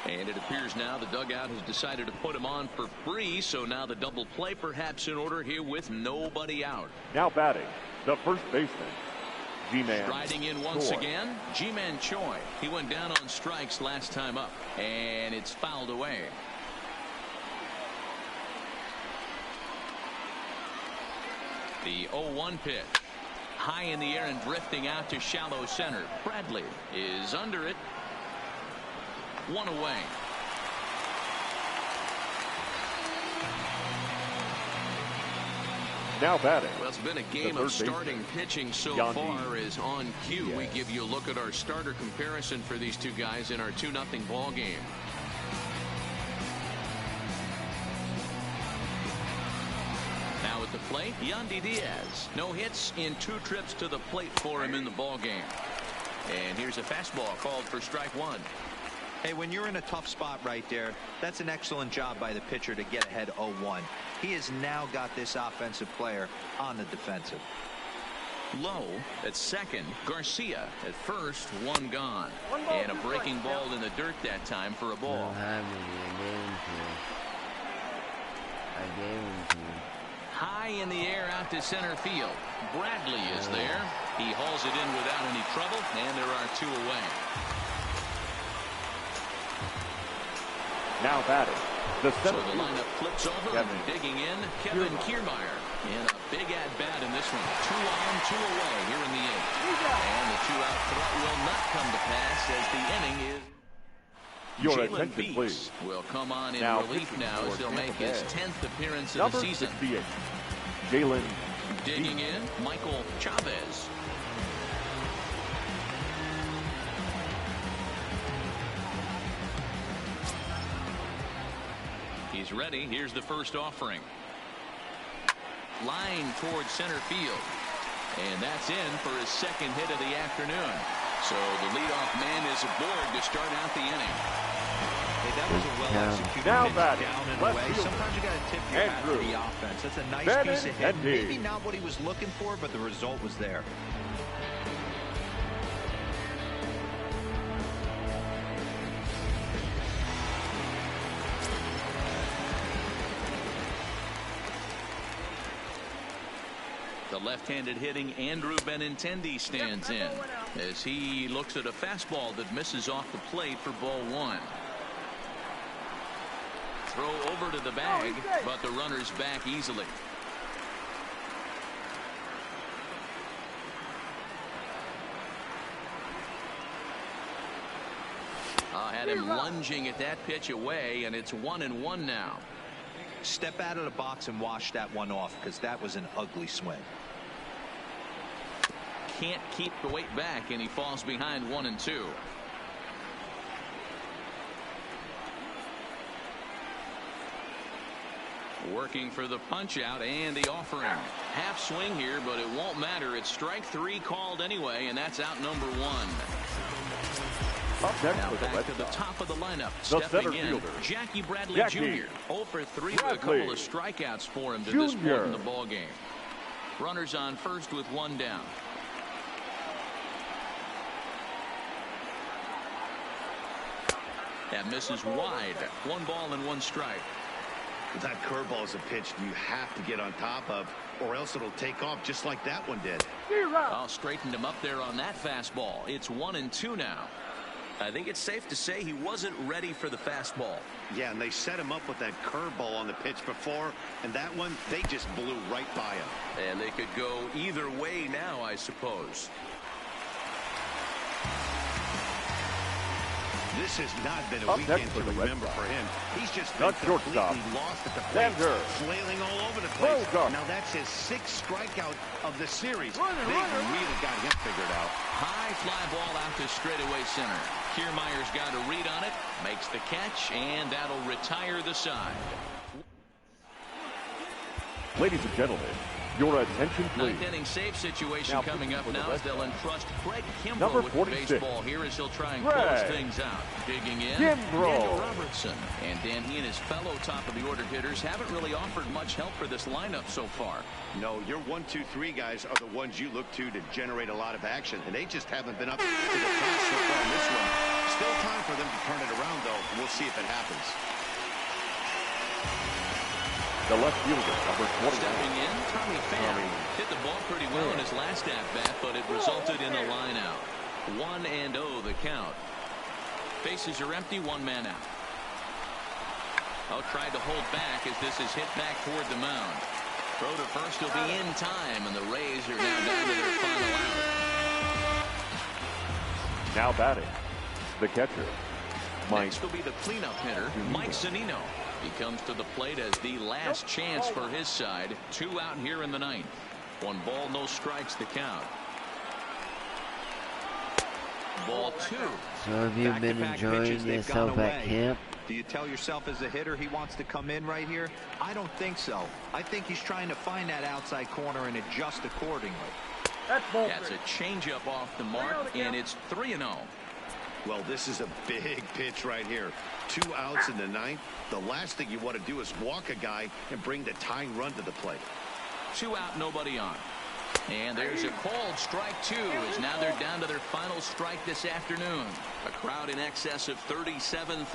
And it appears now the dugout has decided to put him on for free. So now the double play perhaps in order here with nobody out. Now batting, the first baseman, G-Man Striding in once Choi. again, G-Man Choi. He went down on strikes last time up. And it's fouled away. The 0-1 pitch. High in the air and drifting out to shallow center. Bradley is under it. One away. Now batting. Well, it's been a game of starting pitching so far as on cue. We give you a look at our starter comparison for these two guys in our 2-0 ball game. Now at the plate, Yandy Diaz. No hits in 2 trips to the plate for him in the ball game. And here's a fastball called for strike 1. Hey, when you're in a tough spot right there, that's an excellent job by the pitcher to get ahead 0-1. He has now got this offensive player on the defensive. Low at second. Garcia at first. One gone. And a breaking ball in the dirt that time for a ball. I gave him to him. High in the air out to center field. Bradley is there. He hauls it in without any trouble, and there are 2 away. Now batting, the So center the lineup flips over and digging in Kevin Kiermaier. And a big at-bat in this one. 2 on, 2 away here in the 8th. And the 2-out threat will not come to pass as the inning is. Your Jalen attention, Beeks please. will come on in Now relief now as he'll make his 10th appearance of Number the season. 68, Jalen Digging in, Michael Chavez. He's ready. Here's the first offering. Line towards center field. And that's in for his second hit of the afternoon. So the leadoff man is aboard to start out the inning. Hey, that was a well-executed Now pitch batting, down and left away. fielder, Sometimes you got to tip your hat to the offense. That's a nice piece of hit. Maybe not what he was looking for, but the result was there. The left-handed hitting Andrew Benintendi stands in as he looks at a fastball that misses off the plate for ball 1. Throw over to the bag, but the runner's back easily. Had him lunging at that pitch away, and it's 1-1 now. Step out of the box and wash that one off, because that was an ugly swing. Can't keep the weight back, and he falls behind 1-2. Working for the punch out and the offering. Half swing here, but it won't matter. It's strike 3 called anyway, and that's out number 1. Now back to the top of the lineup. Stepping in, Jackie Bradley Jr. 0 for 3 with a couple of strikeouts for him to this point in the ball game. Runners on first with 1 down. That misses wide. 1 ball and 1 strike. That curveball is a pitch you have to get on top of, or else it'll take off just like that one did. I'll straighten him up there on that fastball. It's 1-2 now. I think it's safe to say he wasn't ready for the fastball. Yeah, and they set him up with that curveball on the pitch before, and that one, they just blew right by him. And they could go either way now, I suppose. This has not been a weekend to remember for him. He's just been completely lost at the plate, flailing all over the place. Now that's his 6th strikeout of the series. They really got him figured out. High fly ball out to straightaway center. Kiermaier's got a read on it, makes the catch, and that'll retire the side. Ladies and gentlemen, Your attention, please. Ninth inning save situation coming up now as they'll entrust Craig Kimbrell Number with 46. the baseball here as he'll try and close things out. Digging in, Daniel Robertson. And Dan, he and his fellow top-of-the-order hitters haven't really offered much help for this lineup so far. No, your 1, 2, 3 guys are the ones you look to generate a lot of action, and they just haven't been up to the task so far in this one. Still time for them to turn it around, though. We'll see if it happens. The left fielder, number 21. Stepping in, Tommy Pham hit the ball pretty well in his last at-bat, but it resulted in a line out. 1-0 the count. Bases are empty, one man out. Tried to hold back as this is hit back toward the mound. Throw to first will be in time, and the Rays are now down to their final out. Now batting, the catcher, Mike. Next will be the cleanup hitter, Mike Zunino. He comes to the plate as the last chance for his side. 2 out here in the ninth. 1 ball, no strikes the count. Ball 2. So have you been enjoying yourself at camp? Do you tell yourself as a hitter he wants to come in right here? I don't think so. I think he's trying to find that outside corner and adjust accordingly. That's a changeup off the mark, and it's 3-0. Well, this is a big pitch right here. 2 outs in the ninth. The last thing you want to do is walk a guy and bring the tying run to the plate. 2 out, nobody on. And there's a called strike 2 as now they're down to their final strike this afternoon. A crowd in excess of 37,000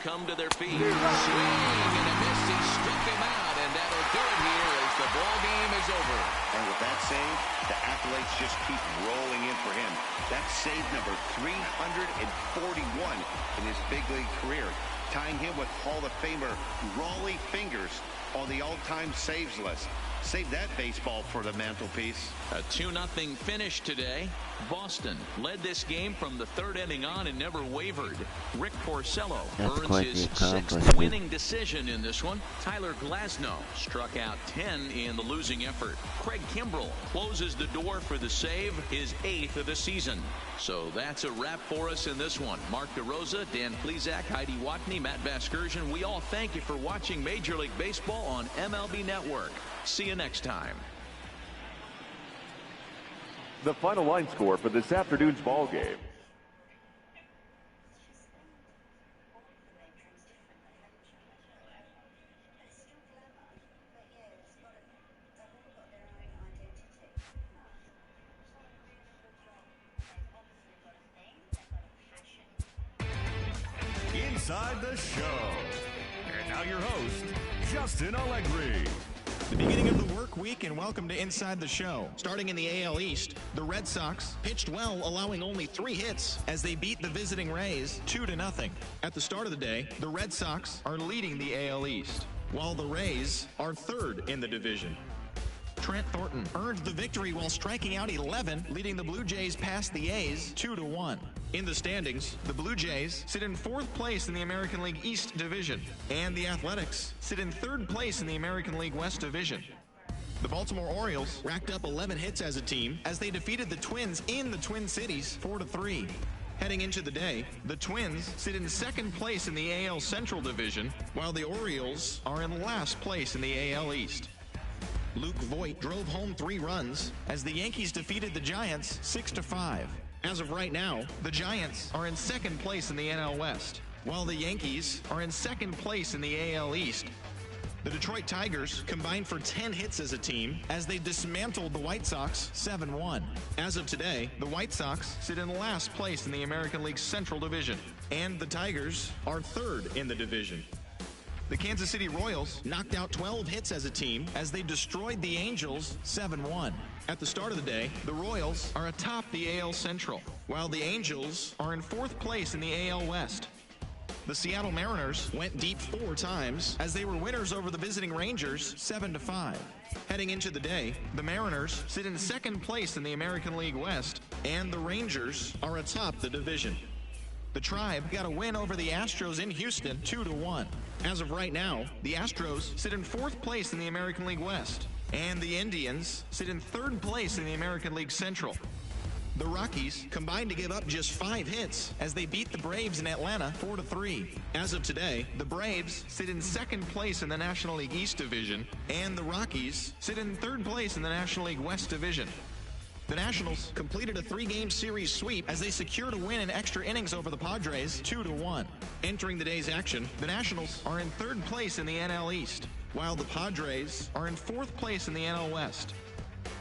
come to their feet. Swing and a miss. He struck him out, and that'll do it here as the ball game is over. And with that save, the accolades just keep rolling in for him. That's save number 341 in his big league career, tying him with Hall of Famer Rollie Fingers on the all-time saves list. Save that baseball for the mantelpiece. A 2-0 finish today. Boston led this game from the 3rd inning on and never wavered. Rick Porcello earns his 6th winning decision in this one. Tyler Glasnow struck out 10 in the losing effort. Craig Kimbrell closes the door for the save, his 8th of the season. So that's a wrap for us in this one. Mark DeRosa, Dan Plesac, Heidi Watney, Matt Vasgersian. We all thank you for watching Major League Baseball on MLB Network. See you next time. The final line score for this afternoon's ball game. Inside the show. And now your host, Justin Allegri. The beginning of the work week, and welcome to Inside the Show. Starting in the AL East, the Red Sox pitched well, allowing only 3 hits as they beat the visiting Rays 2-0. At the start of the day, the Red Sox are leading the AL East, while the Rays are 3rd in the division. Trent Thornton earned the victory while striking out 11, leading the Blue Jays past the A's 2-1. In the standings, the Blue Jays sit in 4th place in the American League East Division, and the Athletics sit in 3rd place in the American League West Division. The Baltimore Orioles racked up 11 hits as a team as they defeated the Twins in the Twin Cities 4-3. Heading into the day, the Twins sit in 2nd place in the AL Central Division, while the Orioles are in last place in the AL East. Luke Voit drove home 3 runs as the Yankees defeated the Giants 6-5. As of right now, the Giants are in 2nd place in the NL West, while the Yankees are in 2nd place in the AL East. The Detroit Tigers combined for 10 hits as a team as they dismantled the White Sox 7-1. As of today, the White Sox sit in last place in the American League Central Division, and the Tigers are 3rd in the division. The Kansas City Royals knocked out 12 hits as a team as they destroyed the Angels 7-1. At the start of the day, the Royals are atop the AL Central, while the Angels are in 4th place in the AL West. The Seattle Mariners went deep 4 times as they were winners over the visiting Rangers 7-5. Heading into the day, the Mariners sit in 2nd place in the American League West, and the Rangers are atop the division. The Tribe got a win over the Astros in Houston 2-1. As of right now, the Astros sit in 4th place in the American League West, and the Indians sit in 3rd place in the American League Central. The Rockies combined to give up just 5 hits as they beat the Braves in Atlanta 4-3. As of today, the Braves sit in 2nd place in the National League East Division, and the Rockies sit in 3rd place in the National League West Division. The Nationals completed a 3-game series sweep as they secured a win in extra innings over the Padres 2-1. Entering the day's action, the Nationals are in 3rd place in the NL East, while the Padres are in 4th place in the NL West.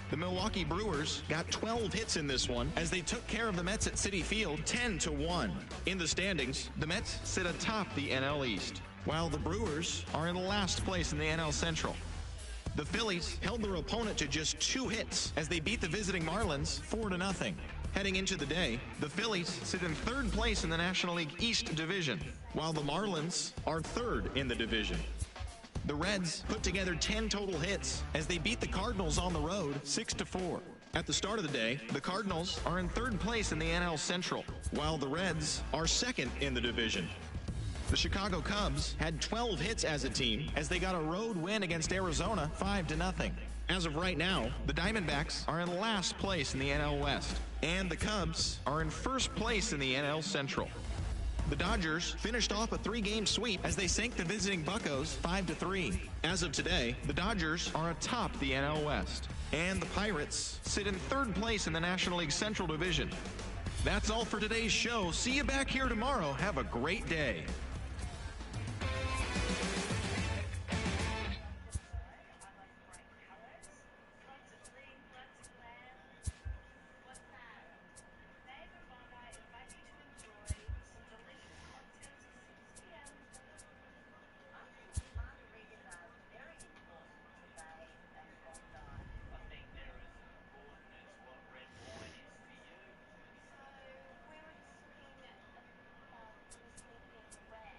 The Milwaukee Brewers got 12 hits in this one as they took care of the Mets at Citi Field 10-1. In the standings, the Mets sit atop the NL East, while the Brewers are in last place in the NL Central. The Phillies held their opponent to just 2 hits as they beat the visiting Marlins 4-0. Heading into the day, the Phillies sit in 3rd place in the National League East Division, while the Marlins are 3rd in the division. The Reds put together 10 total hits as they beat the Cardinals on the road 6-4. At the start of the day, the Cardinals are in 3rd place in the NL Central, while the Reds are 2nd in the division. The Chicago Cubs had 12 hits as a team as they got a road win against Arizona 5-0. As of right now, the Diamondbacks are in last place in the NL West, and the Cubs are in 1st place in the NL Central. The Dodgers finished off a 3-game sweep as they sank the visiting Buccos 5-3. As of today, the Dodgers are atop the NL West, and the Pirates sit in 3rd place in the National League Central Division. That's all for today's show. See you back here tomorrow. Have a great day. We were just looking at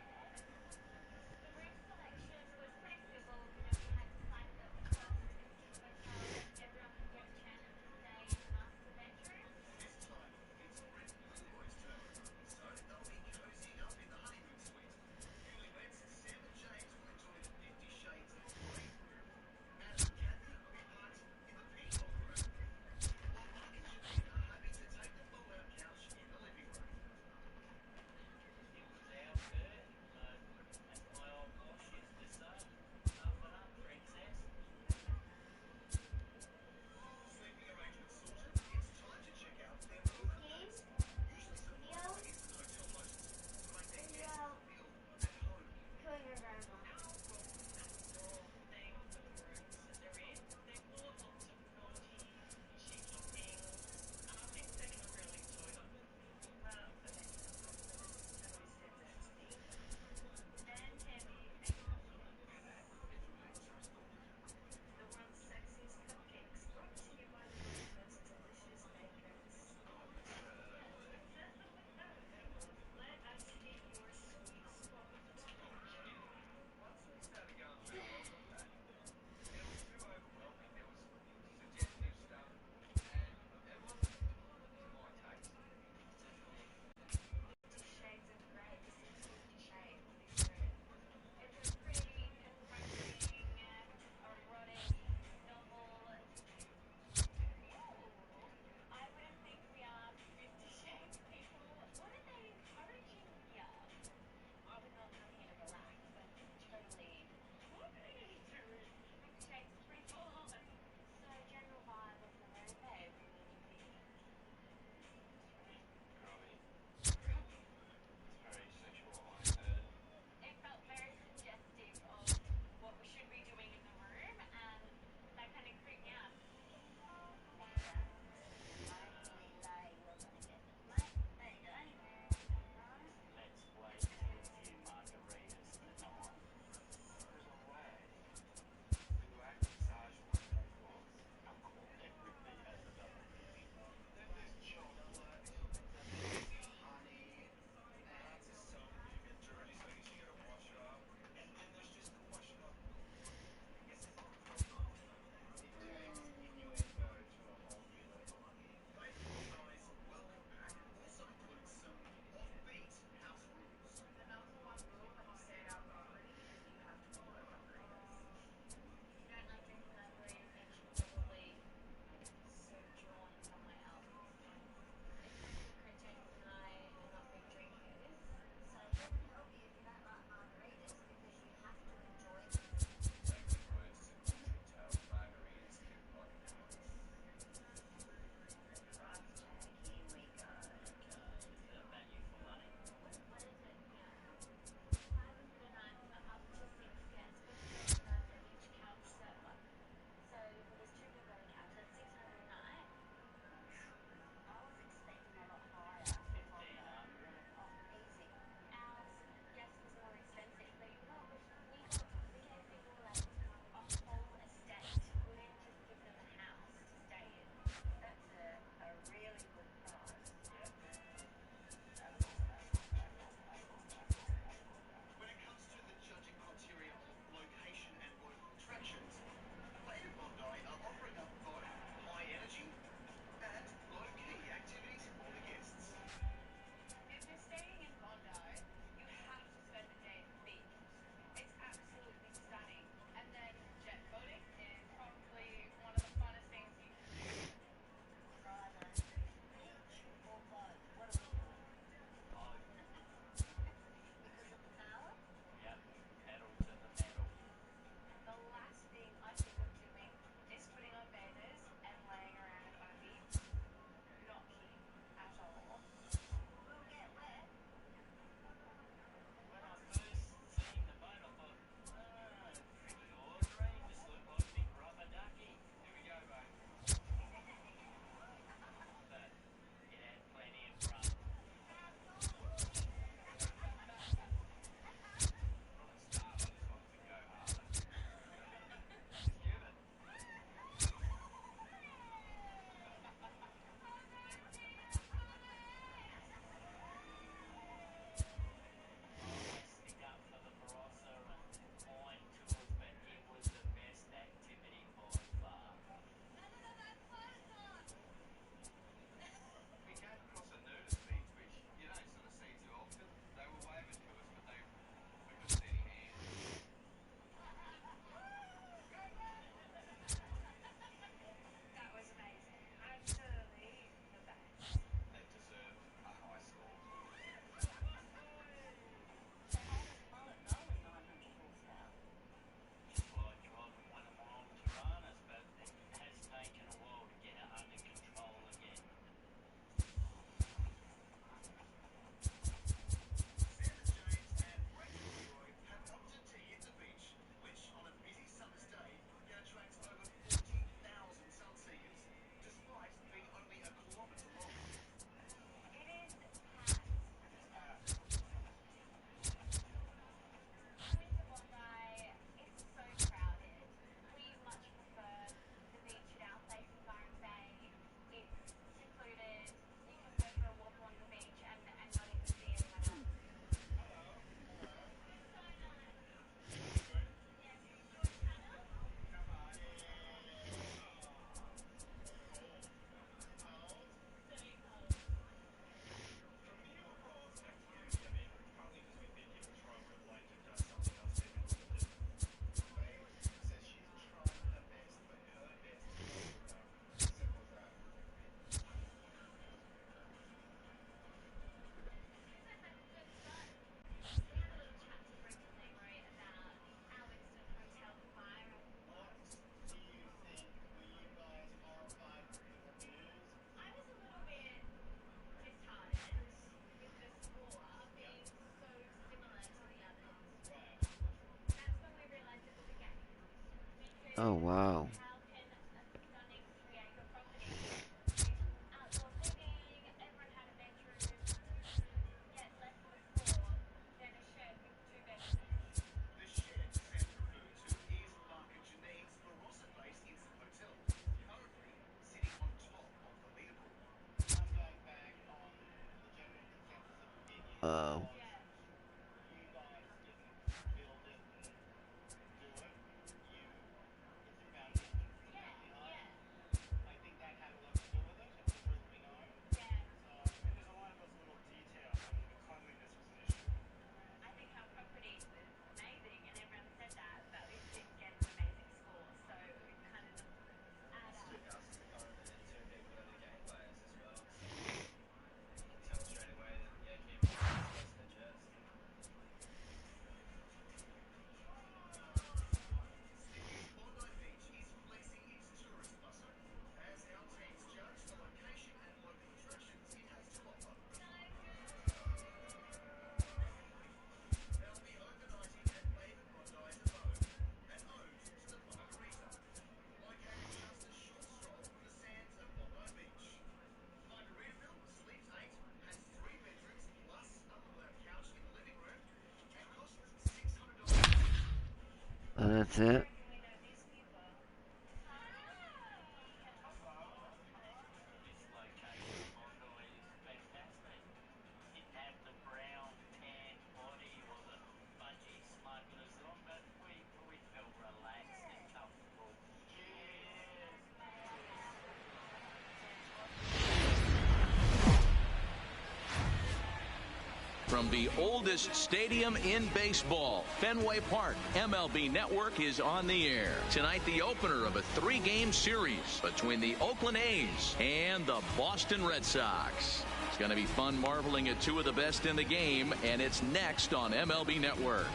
Oh, wow. Oh. That's it. From the oldest stadium in baseball, Fenway Park, MLB Network is on the air. Tonight, the opener of a 3-game series between the Oakland A's and the Boston Red Sox. It's going to be fun marveling at two of the best in the game, and it's next on MLB Network.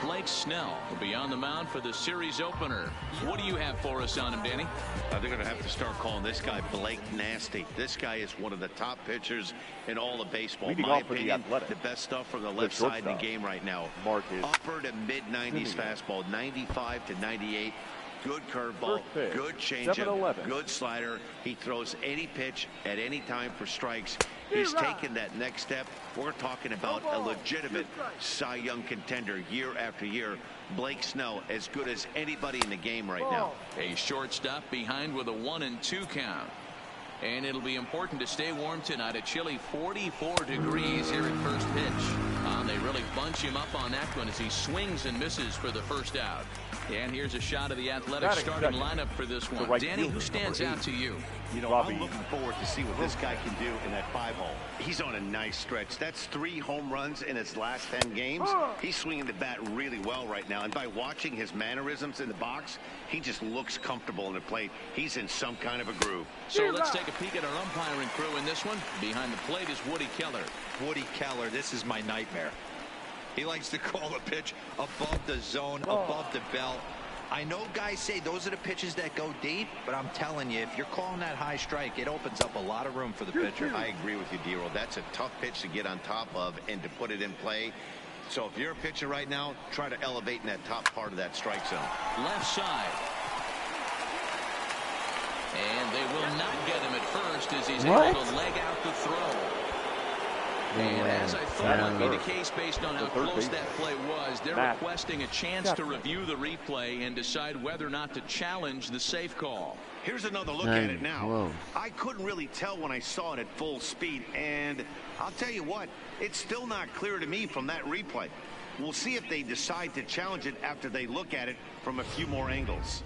Blake Snell will be on the mound for the series opener. What do you have for us on him, Danny? They're going to have to start calling this guy Blake Nasty. This guy is one of the top pitchers in all of baseball. In my opinion, the best stuff from the left side of the game right now. Upper to mid-90s fastball, 95 to 98. Good curveball, good changeup, good slider. He throws any pitch at any time for strikes. He's taken that next step. We're talking about a legitimate Cy Young contender year after year. Blake Snell, as good as anybody in the game right now. A shortstop behind with a 1-2 count. And it'll be important to stay warm tonight. A chilly 44 degrees here at first pitch. They really bunch him up on that one as he swings and misses for the first out. And here's a shot of the Athletic starting lineup for this one. Danny, who stands out to you? You know, I'm looking forward to see what this guy can do in that 5-hole. He's on a nice stretch. That's 3 home runs in his last 10 games. He's swinging the bat really well right now. And by watching his mannerisms in the box, he just looks comfortable in the plate. He's in some kind of a groove. So let's take a peek at our umpiring crew in this one. Behind the plate is Woody Keller. Woody Keller, this is my nightmare. He likes to call a pitch above the zone, above the belt. I know guys say those are the pitches that go deep, but I'm telling you, if you're calling that high strike, it opens up a lot of room for the pitcher. I agree with you, D-Roll. That's a tough pitch to get on top of and to put it in play. So if you're a pitcher right now, try to elevate in that top part of that strike zone. Left side. And they will not get him at first as he's able to leg out the throw. And as I thought might be the case based on how close that play was, they're requesting a chance to review the replay and decide whether or not to challenge the safe call. Here's another look at it now. I couldn't really tell when I saw it at full speed, and I'll tell you what, it's still not clear to me from that replay. We'll see if they decide to challenge it after they look at it from a few more angles.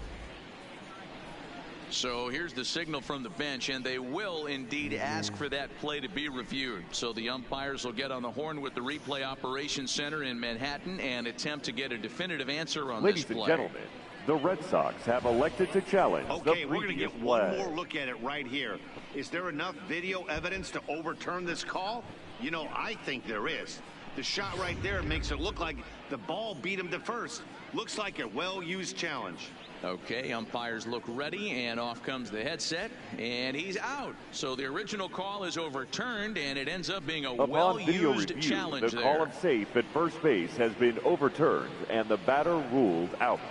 So here's the signal from the bench, and they will indeed ask for that play to be reviewed. So the umpires will get on the horn with the replay operations center in Manhattan and attempt to get a definitive answer on this play. Ladies and gentlemen, the Red Sox have elected to challenge Okay, we're going to get one more look at it right here. Is there enough video evidence to overturn this call? You know, I think there is. The shot right there makes it look like the ball beat him to first. Looks like a well-used challenge. Okay, umpires look ready, and off comes the headset, and he's out. So the original call is overturned, and it ends up being a well-used challenge the there. call of safe at first base has been overturned, and the batter ruled out.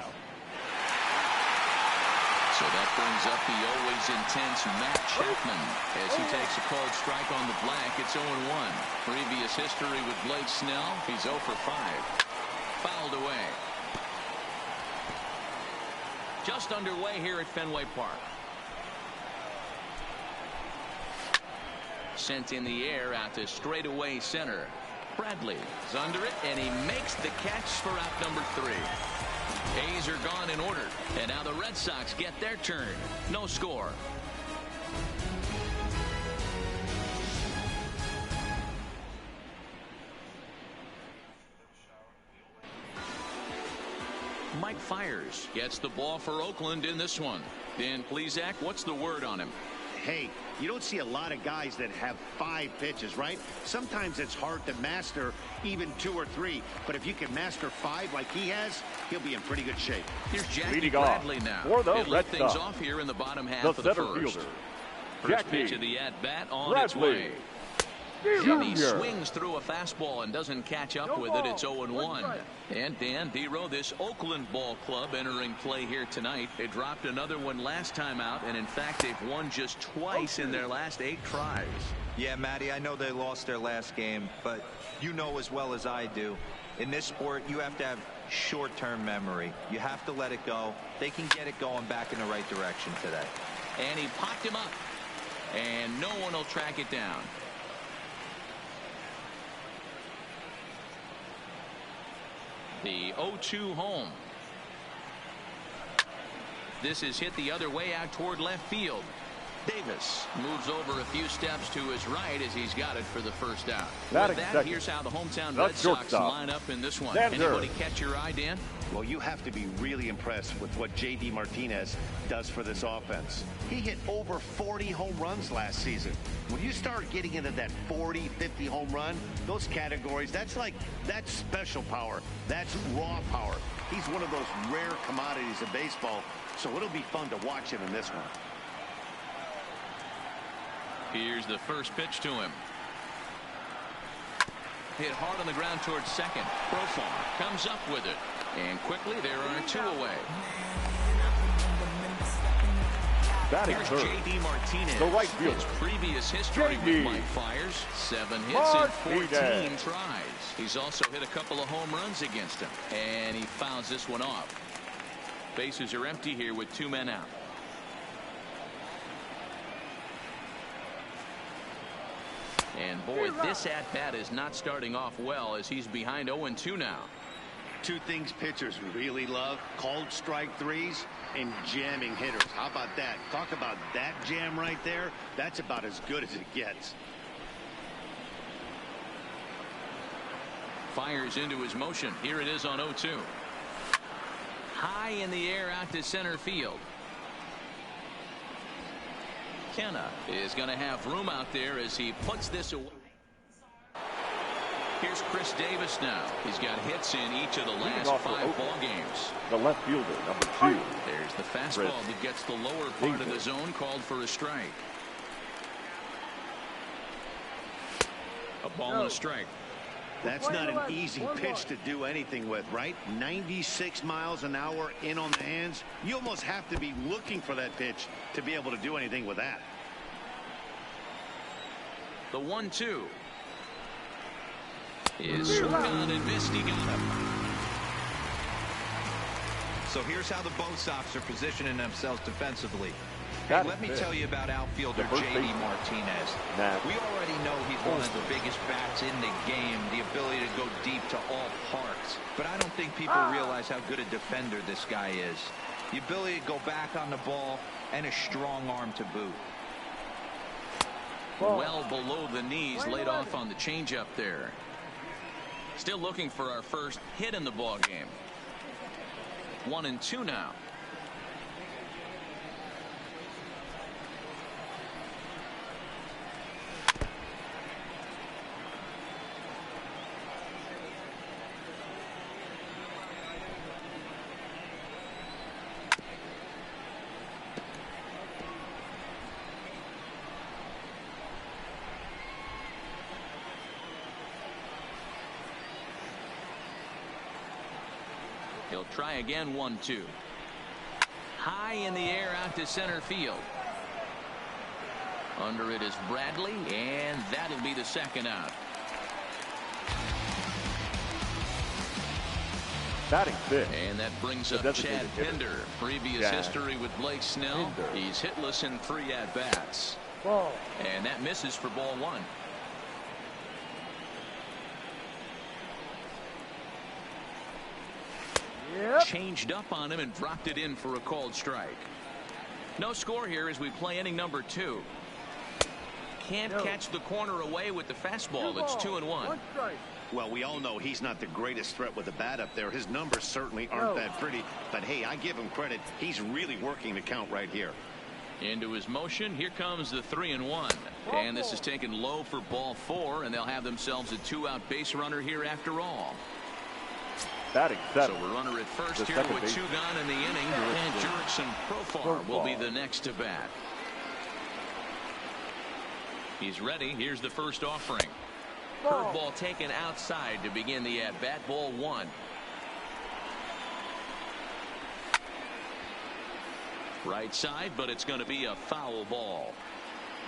So that brings up the always intense Matt Chapman as he takes a called strike on the black. It's 0-1. Previous history with Blake Snell, he's 0 for 5. Fouled away. Just underway here at Fenway Park. Sent in the air out to straightaway center. Bradley is under it, and he makes the catch for out number 3. A's are gone in order, and now the Red Sox get their turn. No score. Mike Fiers gets the ball for Oakland in this one. Dan Plesac, what's the word on him? Hey, you don't see a lot of guys that have 5 pitches, right? Sometimes it's hard to master even 2 or 3. But if you can master 5 like he has, he'll be in pretty good shape. Here's Jackie Leading Bradley off now. for the He'll Red lead things Sox. off here in the bottom half The of the center first. fielder, First Jackie pitch of the at-bat on Bradley. its way. And he Junior. swings through a fastball and doesn't catch up with it. It's 0-1. And Dan Dero, this Oakland ball club entering play here tonight. They dropped another one last time out, and in fact they've won just twice in their last 8 tries. Yeah, Matty, I know they lost their last game, but you know as well as I do, in this sport you have to have short-term memory. You have to let it go. They can get it going back in the right direction today. And he popped him up, and no one will track it down. The 0-2 home. This is hit the other way out toward left field. Davis moves over a few steps to his right as he's got it for the first out. With that, here's how the hometown Red Sox line up in this one. Anybody catch your eye, Dan? Well, you have to be really impressed with what J.D. Martinez does for this offense. He hit over 40 home runs last season. When you start getting into that 40, 50 home run, those categories, that's special power. That's raw power. He's one of those rare commodities of baseball, so it'll be fun to watch him in this one. Here's the first pitch to him. Hit hard on the ground towards second. Profar comes up with it. And quickly there are 2 away. Here's J.D. Martinez. The right fielder. His previous history with Mike Fiers. 7 hits in 14 tries. He's also hit a couple of home runs against him. And he fouls this one off. Bases are empty here with 2 men out. And boy, this at-bat is not starting off well as he's behind 0-2 now. 2 things pitchers really love: called strike 3s and jamming hitters. How about that? Talk about that jam right there. That's about as good as it gets. Fires into his motion. Here it is on 0-2. High in the air out to center field. Kenna is going to have room out there as he puts this away. Here's Chris Davis now. He's got hits in each of the last 5 ball games. The left fielder, number 2. There's the fastball that gets the lower part of the zone, called for a strike. A ball and a strike. That's not an easy pitch to do anything with, right? 96 miles an hour in on the hands. You almost have to be looking for that pitch to be able to do anything with that. The 1-2 is swung on and missed. He got him. So here's how the both Sox are positioning themselves defensively. Hey, let me tell you about outfielder J.D. Martinez. We already know he's one of the biggest bats in the game, the ability to go deep to all parks. But I don't think people realize how good a defender this guy is. The ability to go back on the ball and a strong arm to boot. Well below the knees, laid off on the changeup there. Still looking for our first hit in the ball game. 1-2 now. Try again, 1-2. High in the air out to center field. Under it is Bradley, and that'll be the second out. Batting fifth. And that brings up Chad Pinder. Previous history with Blake Snell. He's hitless in 3 at-bats. And that misses for ball 1. Changed up on him and dropped it in for a called strike. No score here as we play inning number 2. Can't catch the corner away with the fastball. It's 2-1. Well, we all know he's not the greatest threat with the bat up there. His numbers certainly aren't that pretty. But, hey, I give him credit. He's really working the count right here. Into his motion. Here comes the 3-1. And this is taken low for ball 4. And they'll have themselves a 2-out base runner here after all. Batting seven. So we're runner at first here with 2 gone in the inning. And Jurickson Profar will be the next to bat. He's ready. Here's the first offering. Curveball taken outside to begin the at-bat. Ball 1. Right side, but it's going to be a foul ball.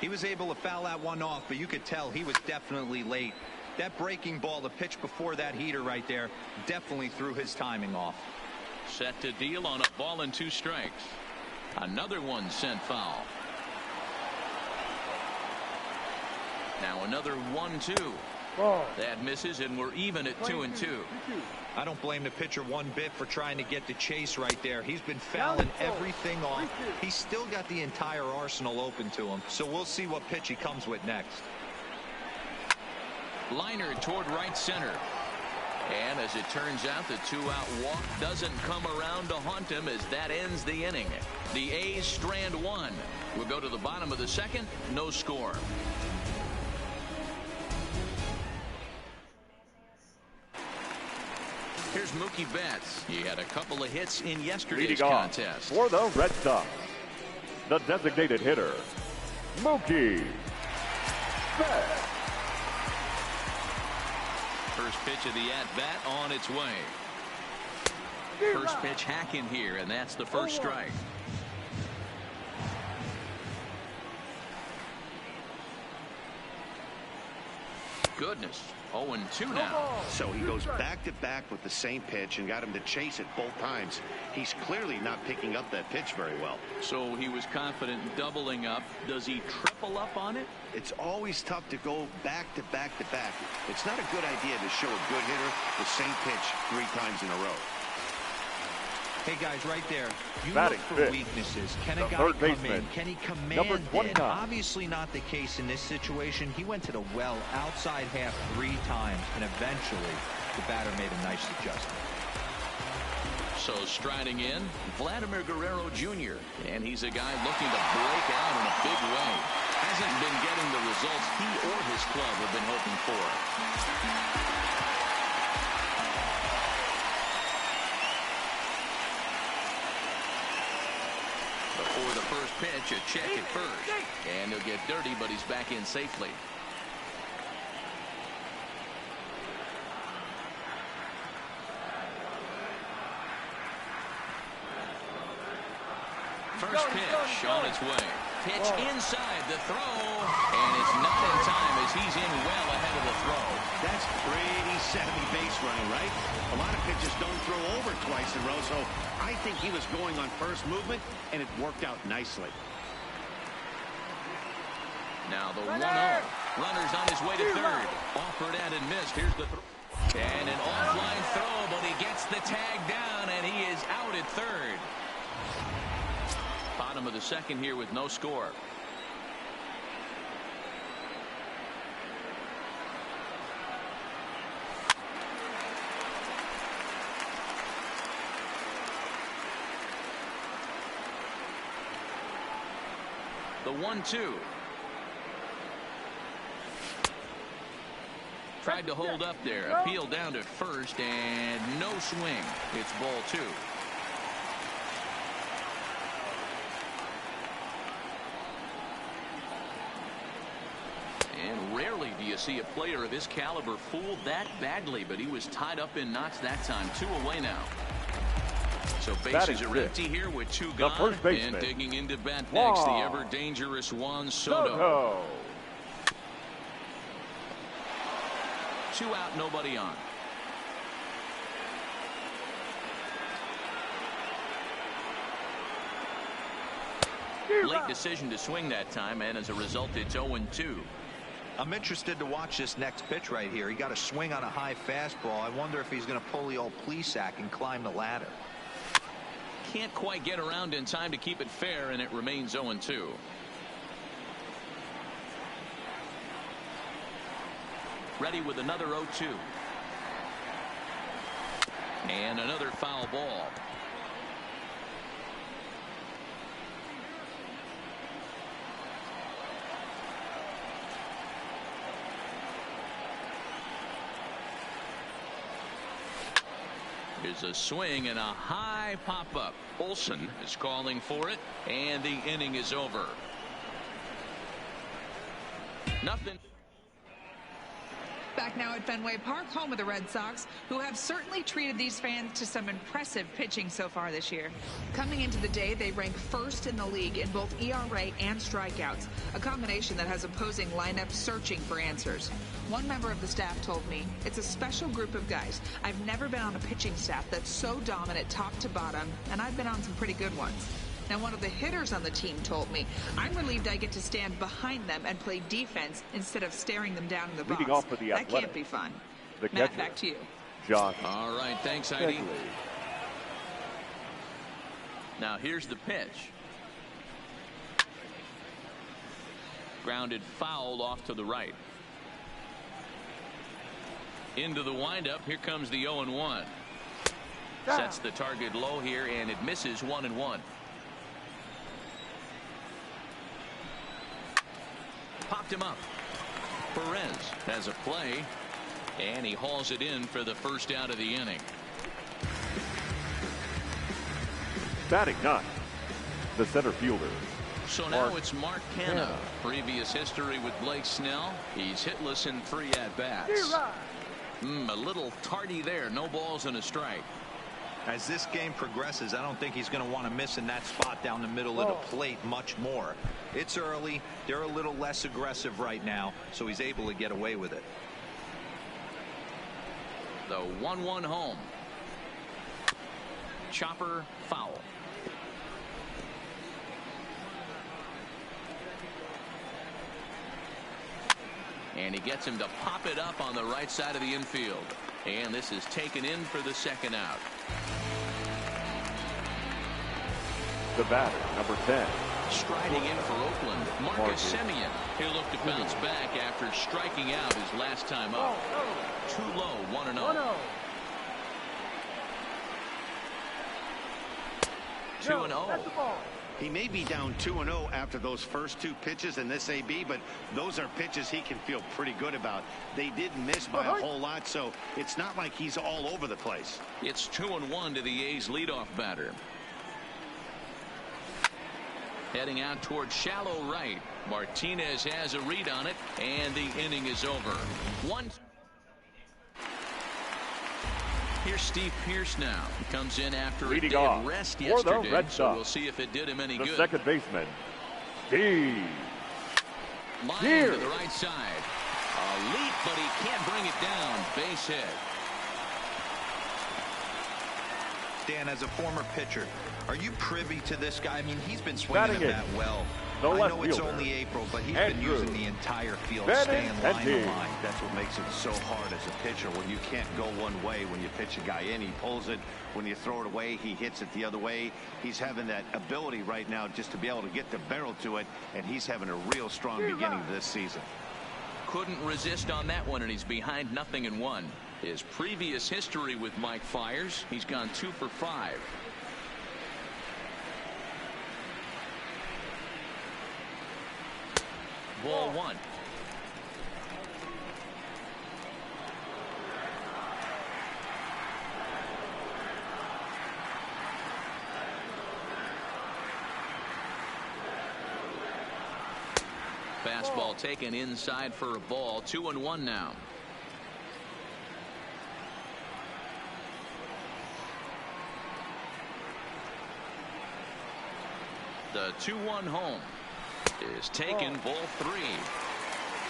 He was able to foul that one off, but you could tell he was definitely late. That breaking ball, the pitch before that heater right there, definitely threw his timing off. Set to deal on a ball and 2 strikes. Another one sent foul. Now another 1-2. That misses, and we're even at 2-2. I don't blame the pitcher one bit for trying to get the chase right there. He's been fouling everything off. He's still got the entire arsenal open to him. So we'll see what pitch he comes with next. Liner toward right center. And as it turns out, the 2-out walk doesn't come around to haunt him as that ends the inning. The A's strand 1. We'll go to the bottom of the second. No score. Here's Mookie Betts. He had a couple of hits in yesterday's contest. For the Red Sox, the designated hitter, Mookie Betts. First pitch of the at-bat on its way. First pitch hacking here, and that's the first strike. Goodness. 0-2 now. So he goes back-to-back with the same pitch and got him to chase it both times. He's clearly not picking up that pitch very well. So he was confident in doubling up. Does he triple up on it? It's always tough to go back-to-back-to-back. It's not a good idea to show a good hitter the same pitch 3 times in a row. Hey, guys, right there, you Batting look for fifth. weaknesses. Can a guy come in? Can he command Number 29. it? Obviously not the case in this situation. He went to the well outside half 3 times, and eventually the batter made a nice adjustment. So striding in, Vladimir Guerrero Jr., and he's a guy looking to break out in a big way. Hasn't been getting the results he or his club have been hoping for. Before the first pitch, a check at first. And he'll get dirty, but he's back in safely. First pitch on its way. Pitch inside the throw. And it's not in time as he's in well ahead of the throw. That's pretty savvy base running, right? A lot of pitchers don't throw over twice in a row, so I think he was going on first movement, and it worked out nicely. Now the 1-0. Runner's on his way to third. Offered at and missed. Here's the throw. And an offline throw, but he gets the tag down, and he is out at third. Bottom of the second here with no score. The 1-2. Tried to hold up there. Appeal down to first and no swing. It's ball 2. And rarely do you see a player of his caliber fooled that badly, but he was tied up in knots that time. 2 away now. So bases are empty here with 2 gone. And digging into bat next, the ever-dangerous Juan Soto. 2 out, nobody on. Late decision to swing that time, and as a result, it's 0-2. I'm interested to watch this next pitch right here. He got a swing on a high fastball. I wonder if he's going to pull the old Plesac and climb the ladder. Can't quite get around in time to keep it fair, and it remains 0-2. Ready with another 0-2. And another foul ball. Is a swing and a high pop-up. Olsen is calling for it, and the inning is over. Nothing. Back now at Fenway Park, home of the Red Sox, who have certainly treated these fans to some impressive pitching so far this year. Coming into the day, they rank first in the league in both ERA and strikeouts, a combination that has opposing lineups searching for answers. One member of the staff told me, it's a special group of guys. I've never been on a pitching staff that's so dominant top to bottom, and I've been on some pretty good ones. Now, one of the hitters on the team told me, I'm relieved I get to stand behind them and play defense instead of staring them down in the box. Leading off for the that can't be fun. Matt, back to you. Josh. All right, thanks, Heidi. Now, here's the pitch. Grounded foul off to the right. Into the windup. Here comes the 0-1. Sets the target low here, and it misses 1-1. Popped him up. Perez has a play, and he hauls it in for the first out of the inning. Batting ninth, the center fielder. So now it's Mark Canha. Previous history with Blake Snell. He's hitless in 3 at-bats. A little tardy there. No balls and a strike. As this game progresses, I don't think he's going to want to miss in that spot down the middle of the plate much more. It's early. They're a little less aggressive right now, so he's able to get away with it. The 1-1 home. Chopper foul. And he gets him to pop it up on the right side of the infield. And this is taken in for the second out. The batter, number 10. Striding in for Oakland, Marcus Semien. He'll look to bounce back after striking out his last time up. Too low, 1-0. 2-0. He may be down 2-0 after those first 2 pitches in this AB, but those are pitches he can feel pretty good about. They did miss by a whole lot, so it's not like he's all over the place. It's 2-1 to the A's leadoff batter. Heading out towards shallow right. Martinez has a read on it, and the inning is over. Here's Steve Pearce now. He comes in after a day of rest yesterday, so we'll see if it did him any good. The second baseman, Steve. Line to the right side. A leap, but he can't bring it down. Base hit. Dan, as a former pitcher, are you privy to this guy? I mean, he's been swinging the bat well. I know it's only April, but he's been using the entire field, staying line to line. That's what makes it so hard as a pitcher when you can't go one way. When you pitch a guy in, he pulls it. When you throw it away, he hits it the other way. He's having that ability right now just to be able to get the barrel to it, and he's having a real strong beginning of this season. Couldn't resist on that one, and he's behind 0-1. His previous history with Mike Fiers, he's gone 2 for 5. Ball 1. Fastball taken inside for a ball. 2-1 now. The 2-1 home is taken, ball 3.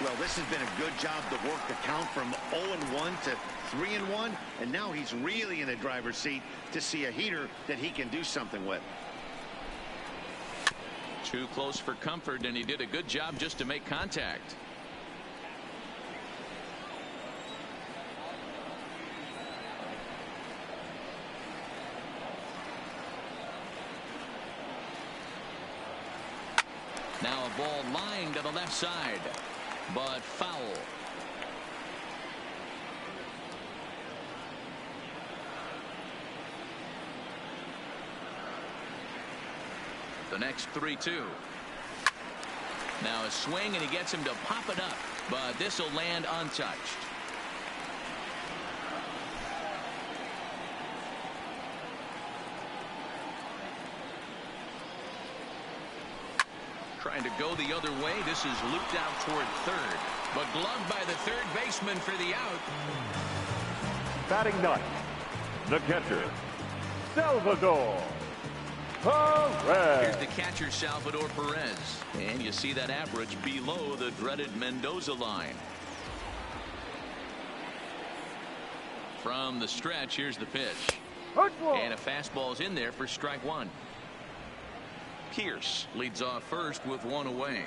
Well, this has been a good job to work the count from 0-1 to 3-1, and now he's really in the driver's seat to see a heater that he can do something with. Too close for comfort, and he did a good job just to make contact. Now a ball lying to the left side, but foul. The next 3-2. Now a swing, and he gets him to pop it up, but this will land untouched. Trying to go the other way. This is looped out toward third, but gloved by the third baseman for the out. Batting ninth, the catcher, Salvador Perez. Here's the catcher, Salvador Perez, and you see that average below the dreaded Mendoza line. From the stretch, here's the pitch, and a fastball's in there for strike 1. Pierce leads off first with 1 away.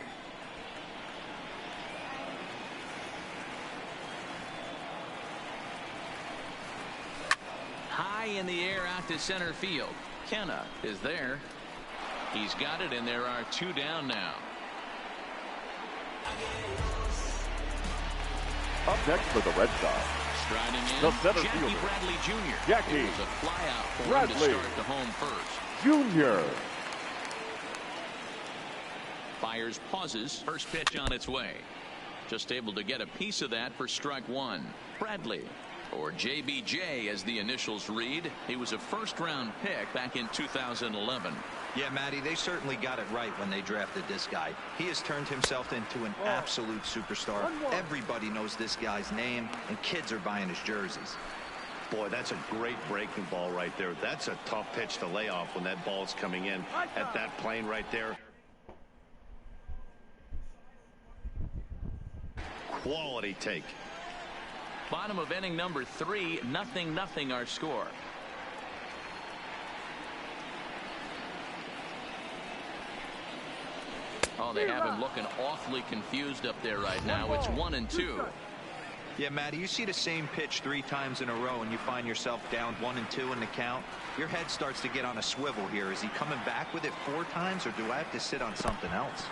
High in the air out to center field. Kenna is there. He's got it, and there are 2 down now. Up next for the Red Sox, striding in, the center Jackie fielder, Bradley Jr. Jackie It was a flyout for Bradley him to start the home first. Jr. Fires, pauses, first pitch on its way. Just able to get a piece of that for strike 1. Bradley, or JBJ as the initials read. He was a first-round pick back in 2011. Yeah, Matty, they certainly got it right when they drafted this guy. He has turned himself into an absolute superstar. Everybody knows this guy's name, and kids are buying his jerseys. Boy, that's a great breaking ball right there. That's a tough pitch to lay off when that ball's coming in at that plane right there. Quality take. Bottom of inning number 3, 0-0 our score. Oh, they have him looking awfully confused up there right now. It's 1-2. Yeah, Matty, you see the same pitch 3 times in a row and you find yourself down 1-2 in the count. Your head starts to get on a swivel here. Is he coming back with it 4 times, or do I have to sit on something else?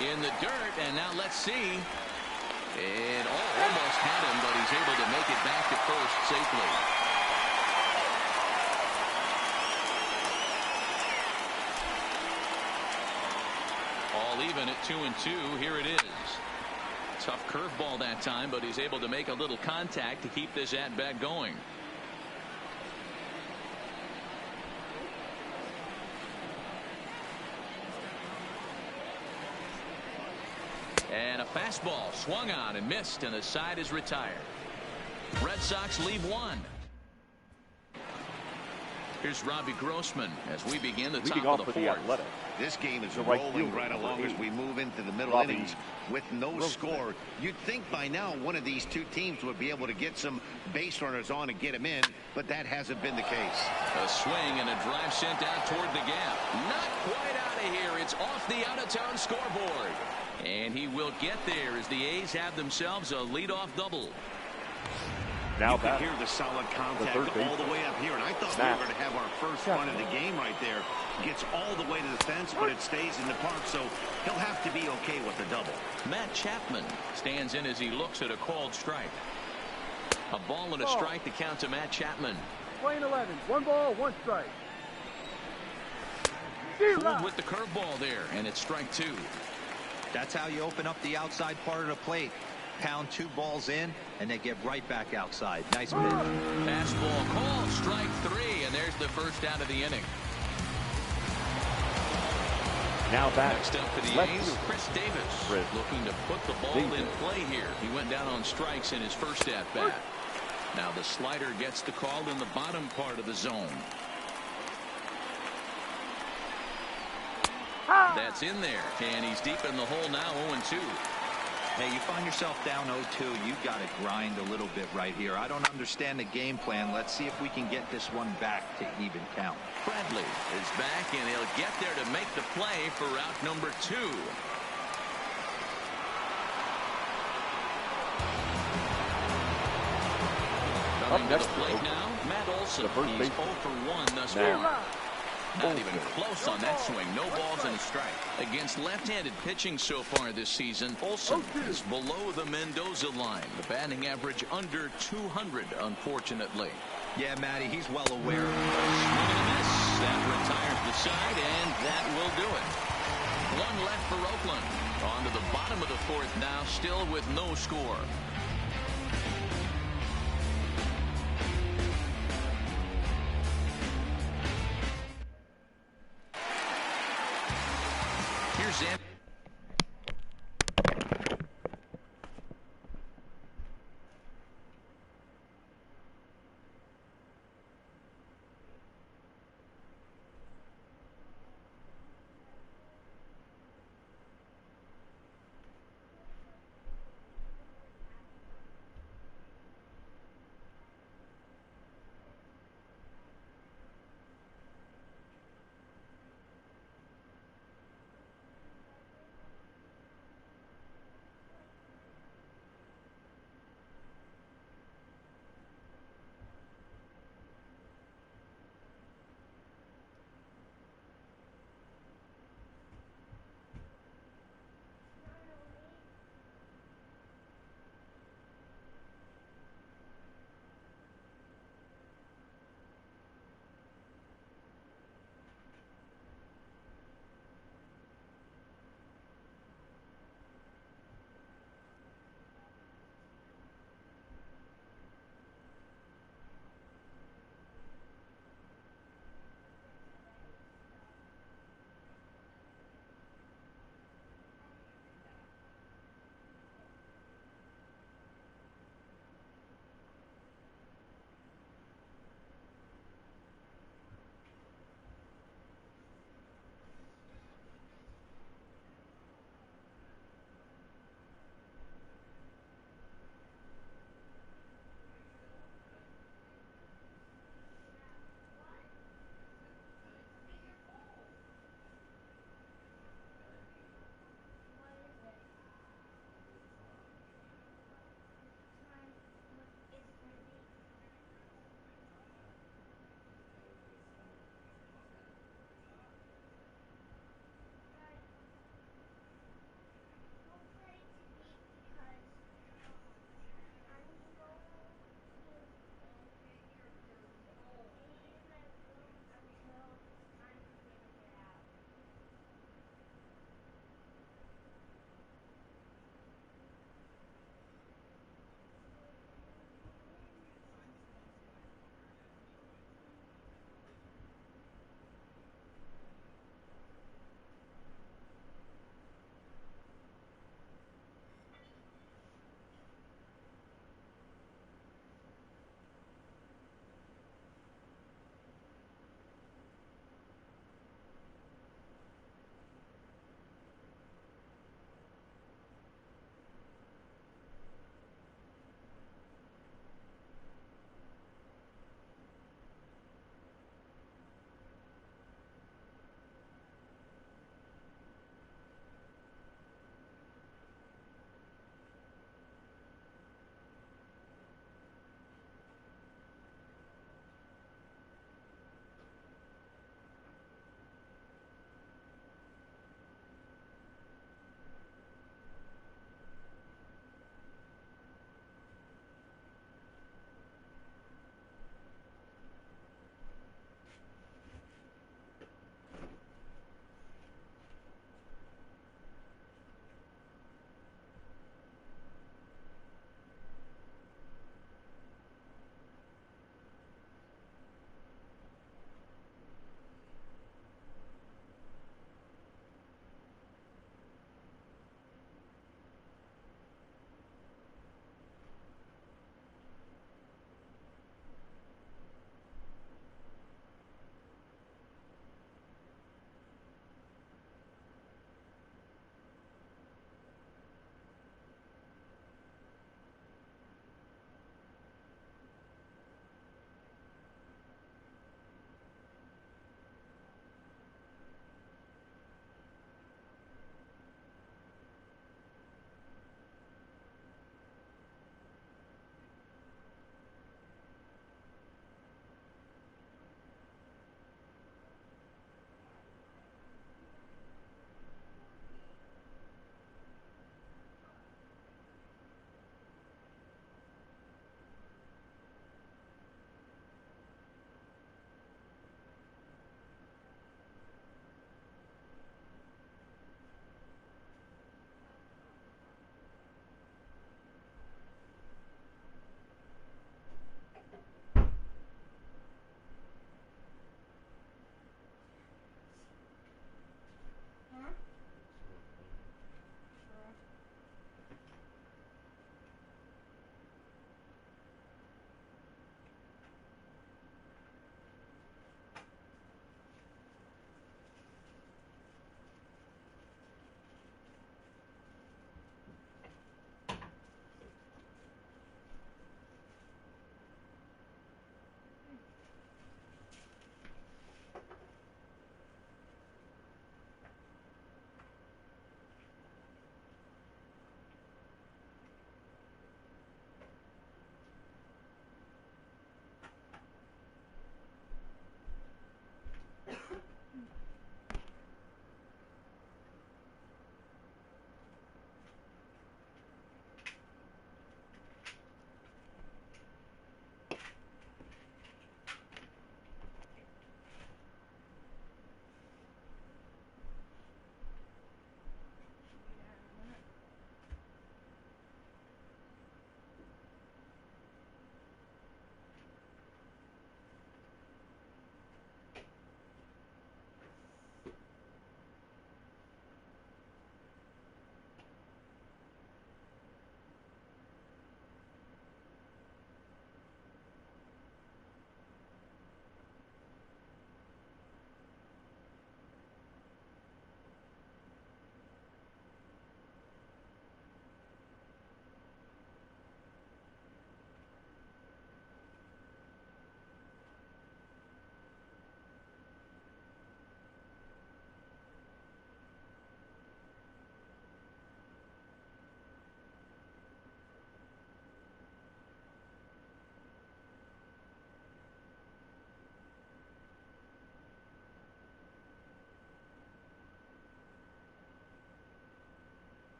In the dirt, and now let's see. It almost had him, but he's able to make it back to first safely. All even at 2-2. Here it is. Tough curveball that time, but he's able to make a little contact to keep this at-bat going. And a fastball swung on and missed, and the side is retired. Red Sox leave 1. Here's Robbie Grossman as we begin the top of the 4th. This game is rolling right along as we move into the middle innings with no score. You'd think by now one of these 2 teams would be able to get some base runners on and get them in, but that hasn't been the case. A swing and a drive sent out toward the gap. Not quite out of here. It's off the out-of-town scoreboard. And he will get there as the A's have themselves a leadoff double. Now you can hear the solid contact all the way up here, and I thought we were going to have our first run of the game right there. Gets all the way to the fence, but it stays in the park, so he'll have to be okay with the double. Matt Chapman stands in as he looks at a called strike. A ball and a strike to count to Matt Chapman. Playing 11, 1 ball, 1 strike. Pulled with the curveball there, and it's strike 2. That's how you open up the outside part of the plate. Pound 2 balls in, and they get right back outside. Nice pitch. Fastball called, strike 3, and there's the first out of the inning. Now back. Next up for the A's, Chris Davis, looking to put the ball in play here. He went down on strikes in his first at-bat. Now the slider gets the call in the bottom part of the zone. That's in there, and he's deep in the hole now, 0-2. Hey, you find yourself down 0-2, you got to grind a little bit right here. I don't understand the game plan. Let's see if we can get this one back to even count. Bradley is back, and he'll get there to make the play for out number 2. Coming to the plate now, Matt Olson. He's 0 for 1 thus far. Not even close on that swing. No balls and a strike. Against left-handed pitching so far this season, Olson is below the Mendoza line. The batting average under 200, unfortunately. Yeah, Matty, he's well aware of it. Swing and a miss. That retires the side, and that will do it. One left for Oakland. On to the bottom of the 4th now, still with no score. Here's Andy.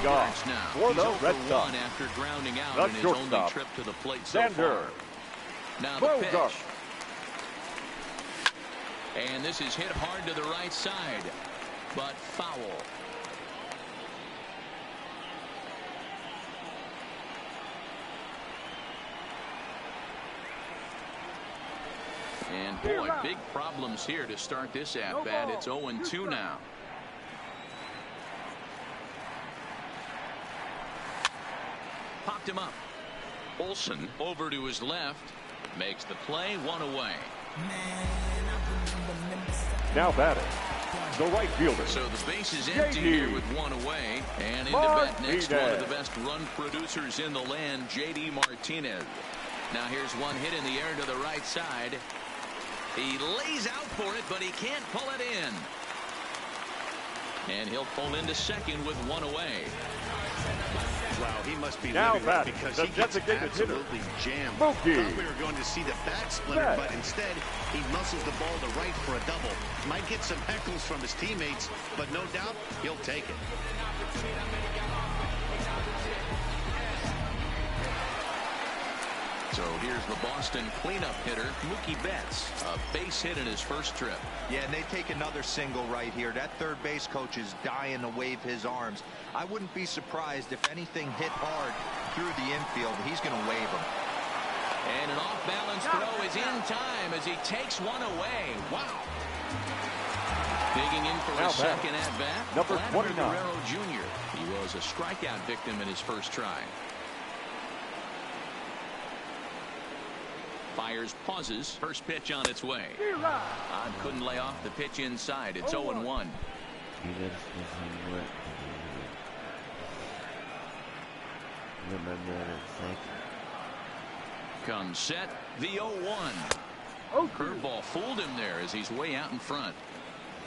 Leading off for the Red Sox, after grounding out the in his only shortstop, trip to the plate so far. Now the pitch. And this is hit hard to the right side, but foul. And boy, big problems here to start this at-bat. It's 0-2 now. Popped him up. Olsen over to his left. Makes the play, one away. Now batting, the right fielder. So the base is empty here with one away. And into bat next, one of the best run producers in the land, J.D. Martinez. Now here's one hit in the air to the right side. He lays out for it, but he can't pull it in. And he'll pull into second with one away. Wow, he must be now living back, because the he gets absolutely jammed. Thought we were going to see the bat splitter, but instead he muscles the ball to right for a double. Might get some heckles from his teammates, but no doubt he'll take it. So here's the Boston cleanup hitter, Mookie Betts. A base hit in his first trip. Yeah, and they take another single right here. That third base coach is dying to wave his arms. I wouldn't be surprised if anything hit hard through the infield. He's going to wave them. And an off-balance throw is in time as he takes one away. Wow. Digging in for his second at-bat, number 29. Guerrero Jr. He was a strikeout victim in his first try. Fires, pauses, first pitch on its way. Odd couldn't lay off the pitch inside. It's 0-1. Comes set, the 0-1. Curveball fooled him there as he's way out in front.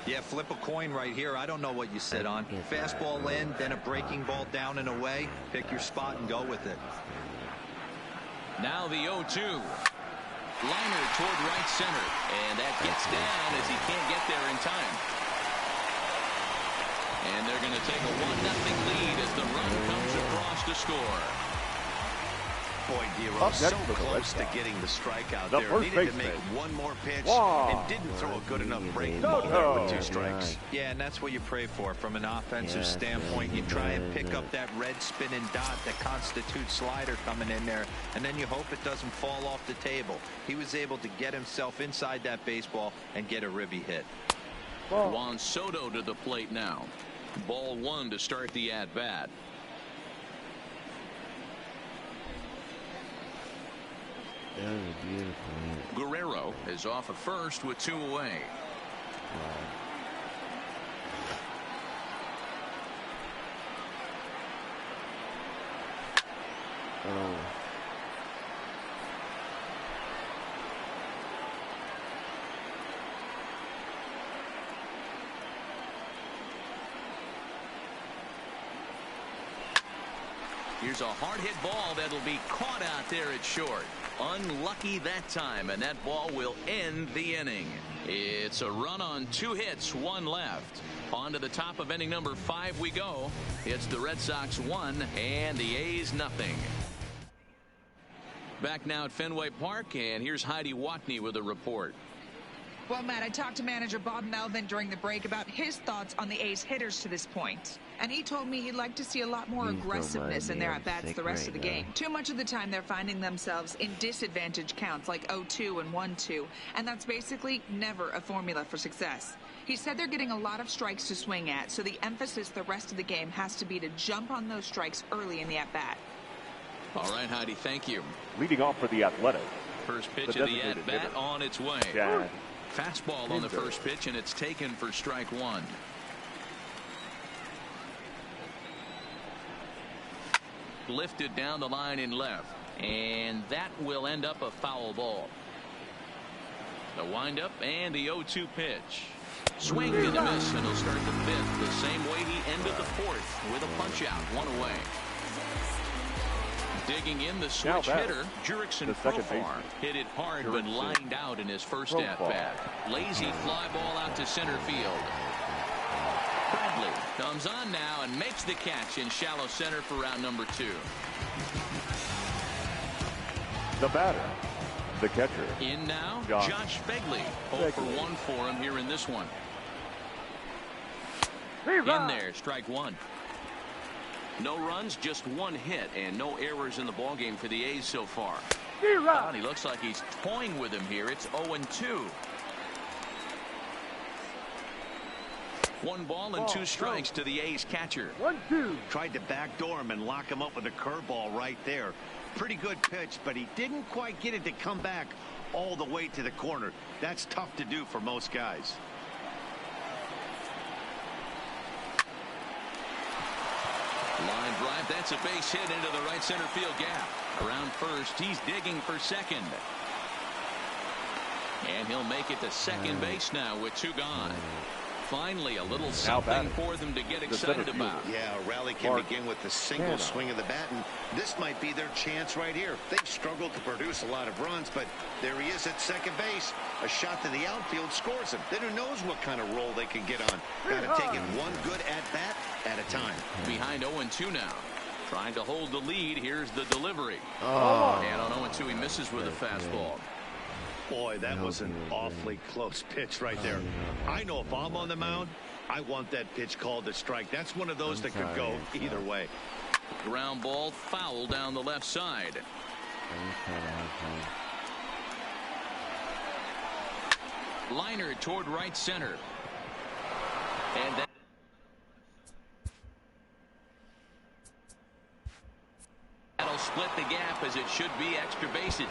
Yeah, flip a coin right here. I don't know what you sit on. Fastball in, then a breaking ball down and away. Pick your spot and go with it. Now the 0-2. Liner toward right center, and that gets down as he can't get there in time. And they're going to take a 1-0 lead as the run comes across to score. Boy, Dero, so close to getting the strikeout there. Needed to make one more pitch and didn't throw a good enough breaking ball there with 2 strikes. Yeah, and that's what you pray for from an offensive standpoint. You try and pick up that red spinning dot that constitutes slider coming in there, and then you hope it doesn't fall off the table. He was able to get himself inside that baseball and get a ribby hit. Juan Soto to the plate now. Ball 1 to start the at-bat. That was a beautiful hit. Guerrero is off at first with 2 away. Here's a hard hit ball that'll be caught out there at short. Unlucky that time, and that ball will end the inning. It's a run on 2 hits, 1 left. On to the top of inning number 5 we go. It's the Red Sox 1 and the A's nothing. Back now at Fenway Park, and here's Heidi Watney with a report. Well, Matt, I talked to manager Bob Melvin during the break about his thoughts on the A's hitters to this point. And he told me he'd like to see a lot more aggressiveness in their at-bats the rest of the game. Too much of the time they're finding themselves in disadvantage counts like 0-2 and 1-2. And that's basically never a formula for success. He said they're getting a lot of strikes to swing at, so the emphasis the rest of the game has to be to jump on those strikes early in the at-bat. All right, Heidi, thank you. Leading off for the Athletic. First pitch of the at-bat on its way. Fastball on the first pitch, and it's taken for strike 1. Lifted down the line in left, and that will end up a foul ball. The windup and the 0-2 pitch. Swing and a miss, and he'll start the 5th the same way he ended the 4th with a punch out, 1 away. Digging in the switch hitter, Jurickson Profar hit it hard but lined out in his first at-bat. Lazy fly ball out to center field. Begley comes on now and makes the catch in shallow center for round number 2. The batter, the catcher. In now, Josh Begley. 0 for 1 for him here in this one. In there, strike 1. No runs, just 1 hit, and no errors in the ballgame for the A's so far. Well, he looks like he's toying with him here. It's 0-2. 1 ball and 2 strikes to the A's catcher. 1-2. Tried to backdoor him and lock him up with a curveball right there. Pretty good pitch, but he didn't quite get it to come back all the way to the corner. That's tough to do for most guys. Line drive, that's a base hit into the right center field gap. Around first, he's digging for second. And he'll make it to second base now with 2 gone. Finally, a little something for them to get excited about. Yeah, a rally can begin with the single swing of the bat, and this might be their chance right here. They've struggled to produce a lot of runs, but there he is at second base. A shot to the outfield scores him. Then who knows what kind of role they can get on. Got to take it one good at-bat at a time. Behind 0-2 now. Trying to hold the lead. Here's the delivery. And on 0-2, he misses with a fastball. Boy, that was an awfully close pitch right there. I know if I'm on the mound, I want that pitch called a strike. That's one of those that could go either way. Ground ball foul down the left side. Liner toward right center. And that that'll split the gap as it should be extra bases.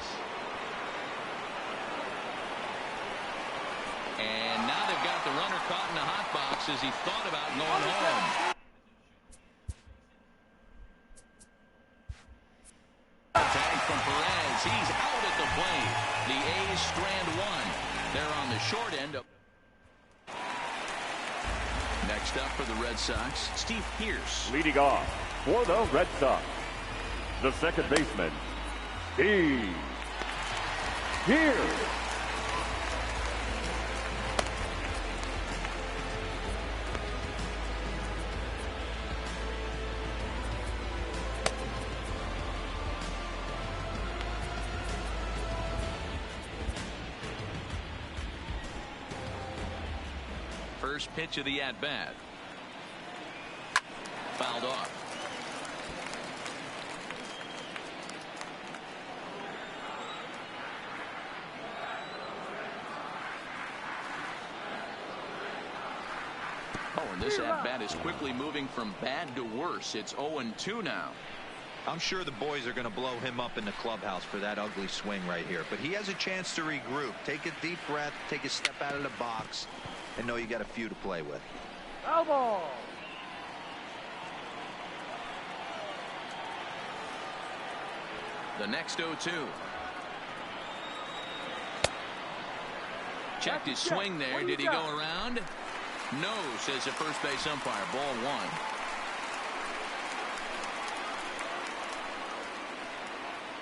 And now they've got the runner caught in the hot box as he thought about going home. Tag from Perez. He's out at the plate. The A's strand 1. They're on the short end. Next up for the Red Sox, Steve Pearce. Leading off for the Red Sox, the second baseman, Steve Pearce. First pitch of the at-bat. Fouled off. Oh, and this at-bat is quickly moving from bad to worse. It's 0-2 now. I'm sure the boys are going to blow him up in the clubhouse for that ugly swing right here. But he has a chance to regroup. Take a deep breath, take a step out of the box, and know you got a few to play with. Foul ball. The next 0-2. Checked his swing there. Did he go around? No, says the first base umpire. Ball 1.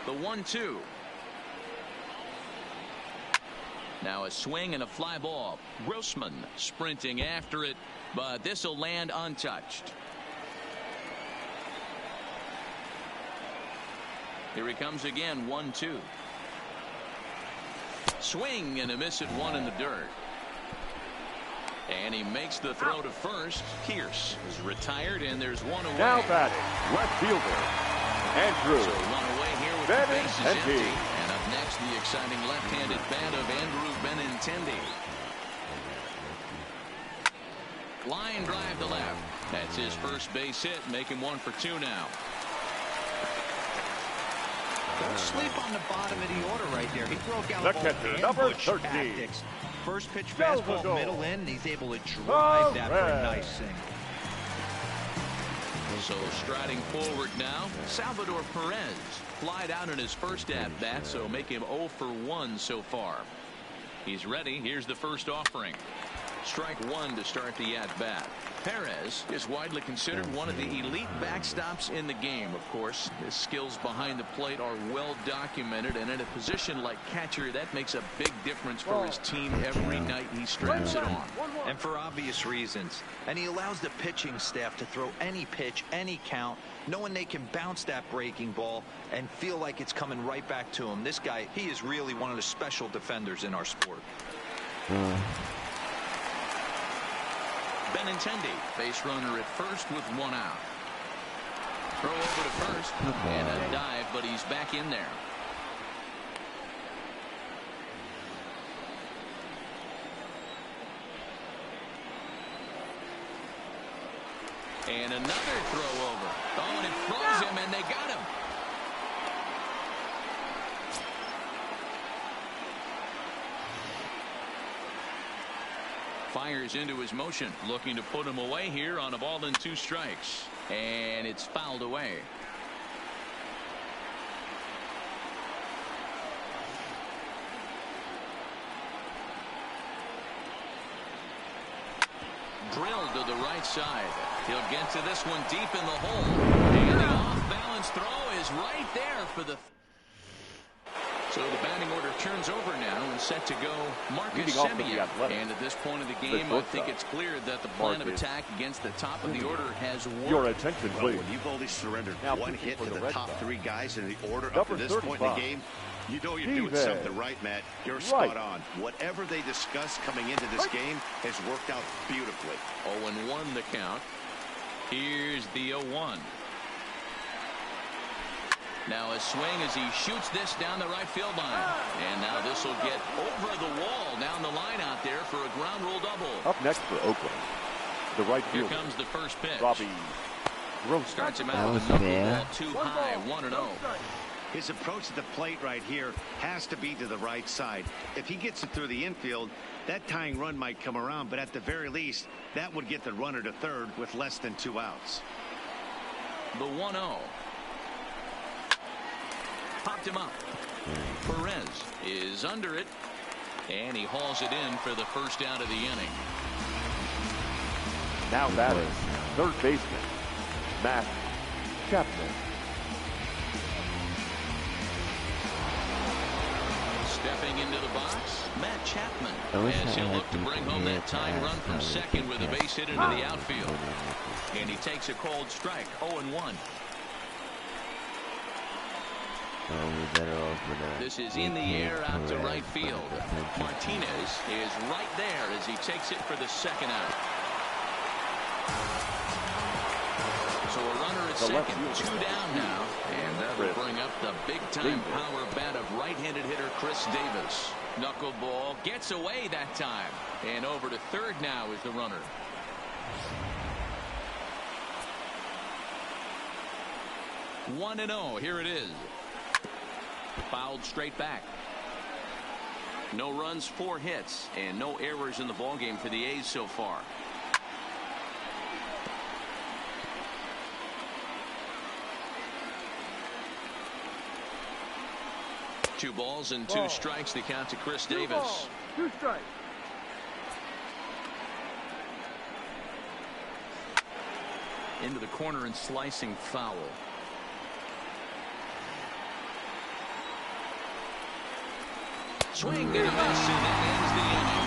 The 1-2. Now a swing and a fly ball. Grossman sprinting after it, but this will land untouched. Here he comes again. 1-2. Swing and a miss at 1 in the dirt. And he makes the throw to first. Pierce is retired, and there's 1 away. Now batting, left fielder, Andrew. So 1 away here with the bases empty. And up next, the exciting left-handed bat of Andrew Benintendi. Line drive to left. That's his first base hit, making 1 for 2 now. Don't sleep on the bottom of the order right there. He broke out the all ambush tactics. First pitch fastball middle in, and he's able to drive that for a nice single. So striding forward now, Salvador Perez flied out in his first at-bat, so make him 0 for 1 so far. He's ready. Here's the first offering. Strike one to start the at-bat. Perez is widely considered one of the elite backstops in the game. Of course, his skills behind the plate are well documented, and in a position like catcher, that makes a big difference for his team every night he straps it on. And for obvious reasons. And he allows the pitching staff to throw any pitch, any count, knowing they can bounce that breaking ball and feel like it's coming right back to him. This guy, he is really one of the special defenders in our sport. Benintendi, base runner at first with one out. Throw over to first and a dive, but he's back in there. And another throw over. Oh, and it throws him, and they got him. Fires into his motion, looking to put him away here on a ball and 2 strikes. And it's fouled away. Drilled to the right side. He'll get to this one deep in the hole. And the off-balance throw is right there for the... So the batting order turns over now and set to go Marcus Semien. And at this point of the game, I think it's clear that the plan of attack against the top of the order has worked. Your attention, please. When you've only surrendered one hit to the top 3 guys in the order up to this point in the game, you know you're doing something right, Matt. You're spot on. Whatever they discussed coming into this game has worked out beautifully. 0-1 the count. Here's the 0-1. Now a swing as he shoots this down the right field line. And now this will get over the wall down the line out there for a ground rule double. Up next for Oakland, the right fielder. Here comes the first pitch. Robbie Gross. Starts him out with a knuckleball too high, 1-0. His approach to the plate right here has to be to the right side. If he gets it through the infield, that tying run might come around, but at the very least, that would get the runner to third with less than 2 outs. The 1-0. Popped him up. Perez is under it, and he hauls it in for the first out of the inning. Now batting, third baseman, Matt Chapman. Stepping into the box, Matt Chapman, as he'll look to bring home that tying run from second with a base hit into the outfield. And he takes a cold strike, 0-1. This is in the air out to right field. Martinez is right there as he takes it for the second out. So a runner at second, 2 down now, and that will bring up the big-time power bat of right-handed hitter Chris Davis. Knuckleball gets away that time, and over to third now is the runner. One and 0. Here it is. Fouled straight back. No runs, 4 hits, and no errors in the ballgame for the A's so far. Two balls and 2 strikes to count to Chris Davis. 2 strikes. Into the corner and slicing foul. Swing and a miss, and that ends the inning.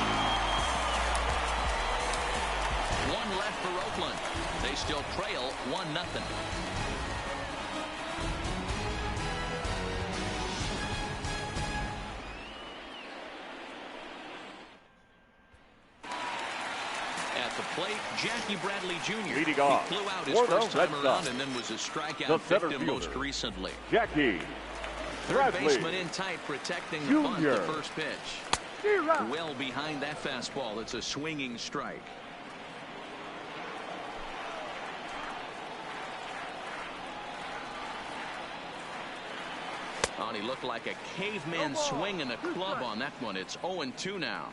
1 left for Oakland. They still trail 1-0. At the plate, Jackie Bradley Jr. Leading off. He flew out his first time around and then was a strikeout victim most recently. Jackie Third baseman in tight, protecting the bunt, the first pitch. Well behind that fastball. It's a swinging strike. Oh, and he looked like a caveman swinging a club on that one. It's 0-2 now.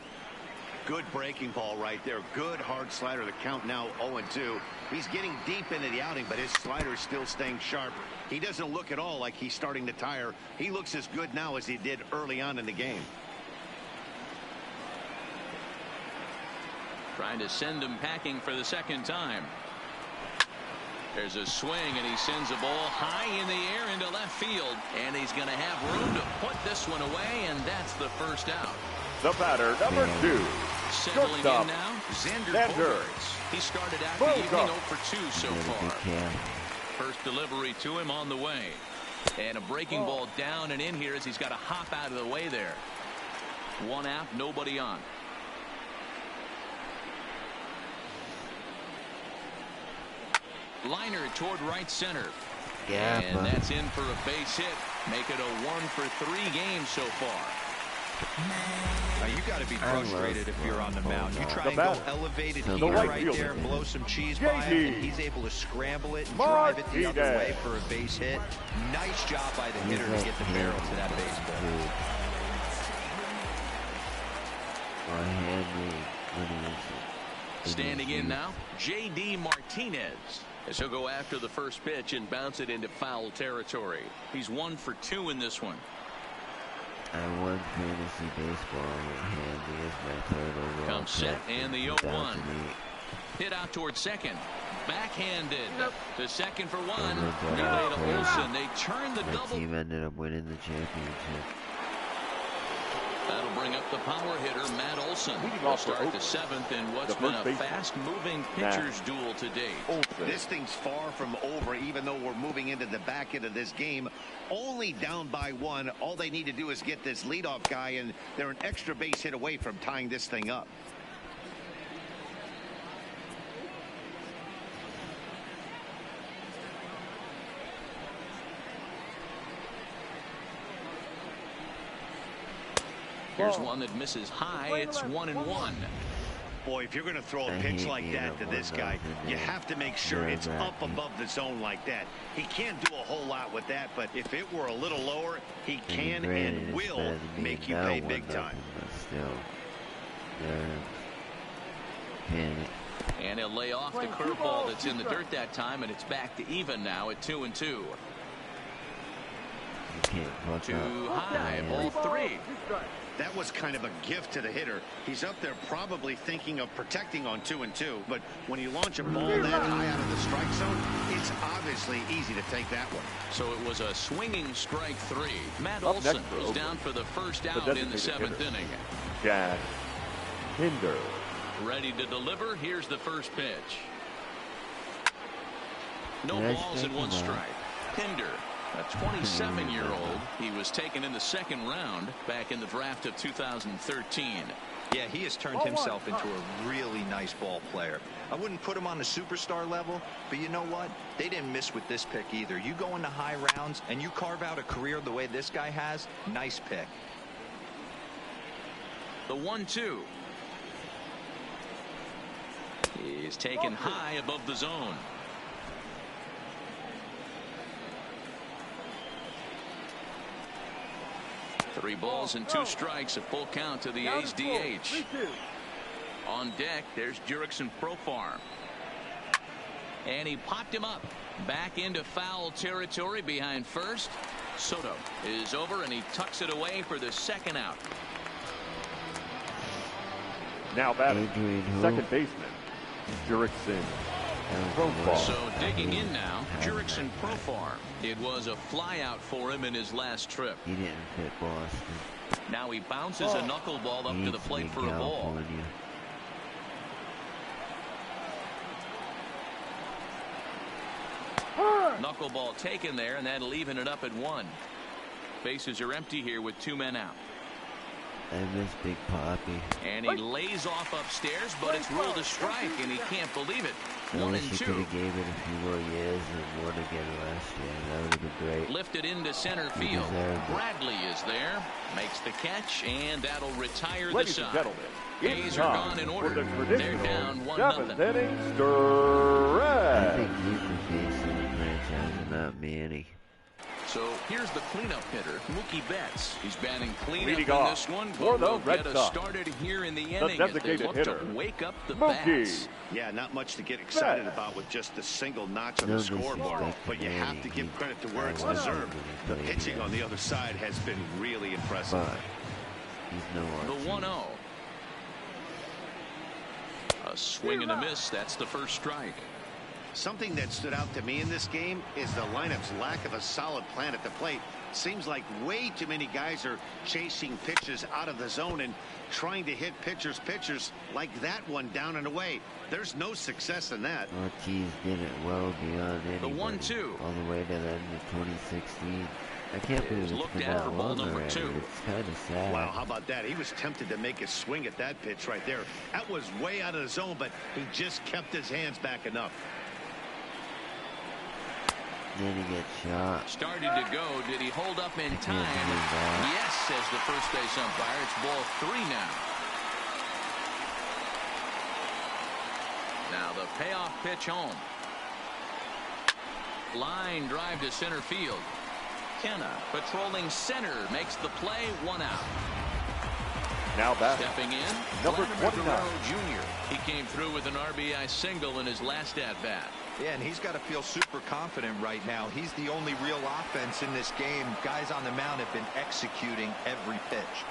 Good breaking ball right there. Good hard slider. The count now 0-2. He's getting deep into the outing, but his slider's still staying sharp. He doesn't look at all like he's starting to tire. He looks as good now as he did early on in the game. Trying to send him packing for the second time. There's a swing, and he sends a ball high in the air into left field. And he's going to have room to put this one away, and that's the first out. The batter, number 2. Settling in now, Xander Bogaerts. He started out the evening 0 for 2 so far. First delivery to him on the way. And a breaking ball down and in here as he's got to hop out of the way there. One out, nobody on. Liner toward right center. Yeah, and that's in for a base hit. Make it a 1 for 3 game so far. Now you got to be frustrated if you're on the mound. You try and go elevated here right there and blow some cheese by him, and he's able to scramble it and drive it the other way for a base hit. Nice job by the hitter to get the barrel to that baseball. Standing in now, J.D. Martinez, as he'll go after the first pitch and bounce it into foul territory. He's 1 for 2 in this one. I won fantasy baseball with Handy as my third overall. Comes set and the 0-1. Hit out towards second. Backhanded to second for 1. Relay to Olsen. They turn the double. My team ended up winning the championship. That'll bring up the power hitter, Matt Olson. We'll start the 7th in what's been a fast-moving pitcher's duel to date. This thing's far from over, even though we're moving into the back end of this game. Only down by 1. All they need to do is get this leadoff guy, and they're an extra base hit away from tying this thing up. Here's one that misses high. It's 1-1. Boy, if you're going to throw a pitch like that to this guy, you have to make sure it's up above the zone like that. He can't do a whole lot with that, but if it were a little lower, he can and will make you pay big time. And he'll lay off the curveball that's in the dirt that time, and it's back to even now at 2-2. Too high, ball 3. That was kind of a gift to the hitter. He's up there probably thinking of protecting on 2-2, but when you launch a ball that high out of the strike zone, it's obviously easy to take that one. So it was a swinging strike 3. Matt Olson was down for the first out in the 7th inning. Jack Hinder. Ready to deliver. Here's the first pitch. No balls and 1 strike. Hinder, a 27-year-old. He was taken in the 2nd round back in the draft of 2013. Yeah, he has turned himself into a really nice ball player. I wouldn't put him on the superstar level, but you know what? They didn't miss with this pick either. You go into high rounds and you carve out a career the way this guy has. Nice pick. The 1-2. He's taken high above the zone. Three balls and 2 strikes, a full count to the A's DH. On deck, there's Jurickson Profar. And he popped him up. Back into foul territory behind first. Soto is over, and he tucks it away for the 2nd out. Now batting, second baseman, Jurickson Profar. So digging in now, Jurickson Profar. It was a flyout for him in his last trip. He didn't fit Boston. Now he bounces a knuckleball up to the plate for a ball. Knuckleball taken there, and that'll even it up at 1. Bases are empty here with 2 men out. I miss Big Poppy. And he lays off upstairs, but it's ruled a strike, and he can't believe it. 1-2. He could have gave it a few more years and won again last year. That would have been great. Lifted into center field. Bradley is there, makes the catch, and that'll retire the side. Ladies and gentlemen, A's are gone in order. They're down 1-0. 7th inning stretch. I think he's the face of the franchise and not Manny. So here's the cleanup hitter, Mookie Betts. He's batting cleanup in off this one, for but the will Red get us Sox. started here in the The inning as they designated look hitter, to wake up the Mookie. bats. Yeah, not much to get excited about with just a single notch on the scoreboard, but you have to give credit to where it's deserved. The pitching on the other side has been really impressive. But he's no The 1-0. A A swing and a miss. That's the first strike. Something that stood out to me in this game is the lineup's lack of a solid plan at the plate. Seems like way too many guys are chasing pitches out of the zone and trying to hit pitchers like that one down and away. There's no success in that. Ortiz did it well beyond anybody. The 1-2. All the way to the end of 2016. I can't believe it's been that long already. It's kind of sad. Wow, how about that? He was tempted to make a swing at that pitch right there. That was way out of the zone, but he just kept his hands back enough. Then he gets shot. Started to go. Did he hold up in time? Yes, says the first base umpire. It's ball 3 now. Now the payoff pitch home. Line drive to center field. Kenna patrolling center makes the play. 1 out. Now back. Stepping in, number 29. Jr. He came through with an RBI single in his last at-bat. Yeah, and he's got to feel super confident right now. He's the only real offense in this game. Guys on the mound have been executing every pitch.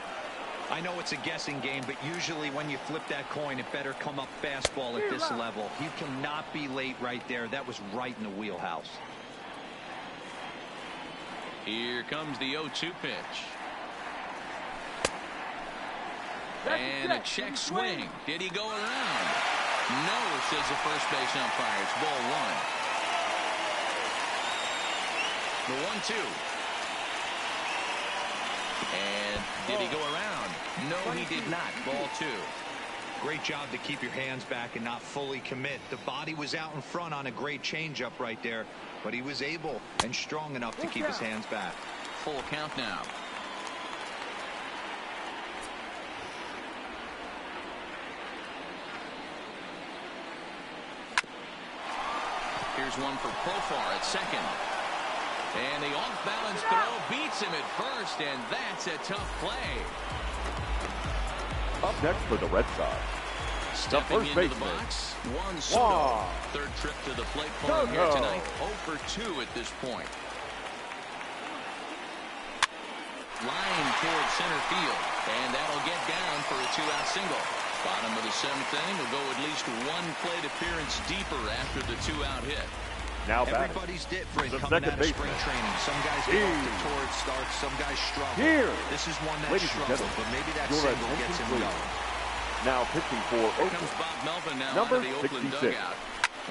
I know it's a guessing game, but usually when you flip that coin, it better come up fastball at this level. You cannot be late right there. That was right in the wheelhouse. Here comes the 0-2 pitch. And a check swing. Did he go around? No, says the first base umpire. It's ball 1. The 1-2. And did he go around? No, he did not. Ball 2. Great job to keep your hands back and not fully commit. The body was out in front on a great changeup right there, but he was able and strong enough to keep his hands back. Full count now. Here's one for Profar at second. And the off-balance throw beats him at first, and that's a tough play. Up next for the Red Sox, stepping into the box, Juan Soto. Third trip to the plate for him here tonight. 0 for 2 at this point. Line towards center field, and that'll get down for a 2-out single. Bottom of the 7th inning will go at least 1 plate appearance deeper after the 2-out hit. Now everybody's different coming out of spring training. Some guys get off to torrid starts, some guys struggle. This is one that struggled, but maybe that single gets him going. Now pitching for Here comes Bob Melvin now out of the Oakland dugout.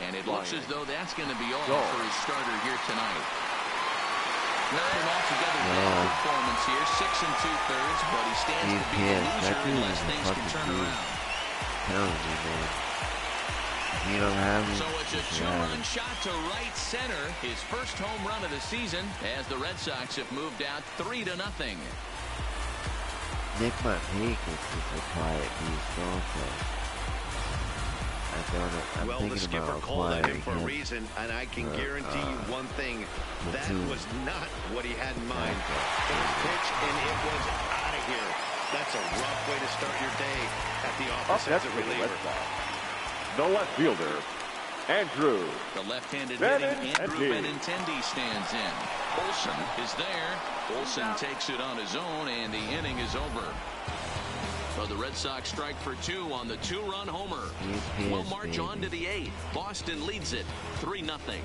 And it looks as though that's going to be all for his starter here tonight. Not an altogether bad performance here. 6 2/3, but he stands to be a loser unless things can turn around. You don't have so it's a 2-run shot to right center. His first home run of the season as the Red Sox have moved out 3-0. Nick Martinez is a quiet beast also. Well, the skipper called at him for a reason, and I can guarantee you one thing. That was not what he had in mind. His pitch, and it was out of here. That's a rough way to start your day at the office as a reliever. The left fielder, Andrew. The left-handed hitting Andrew Benintendi stands in. Olsen is there. Olsen takes it on his own, and the inning is over. So the Red Sox strike for 2 on the 2-run homer. We'll march on to the 8th. Boston leads it 3-0.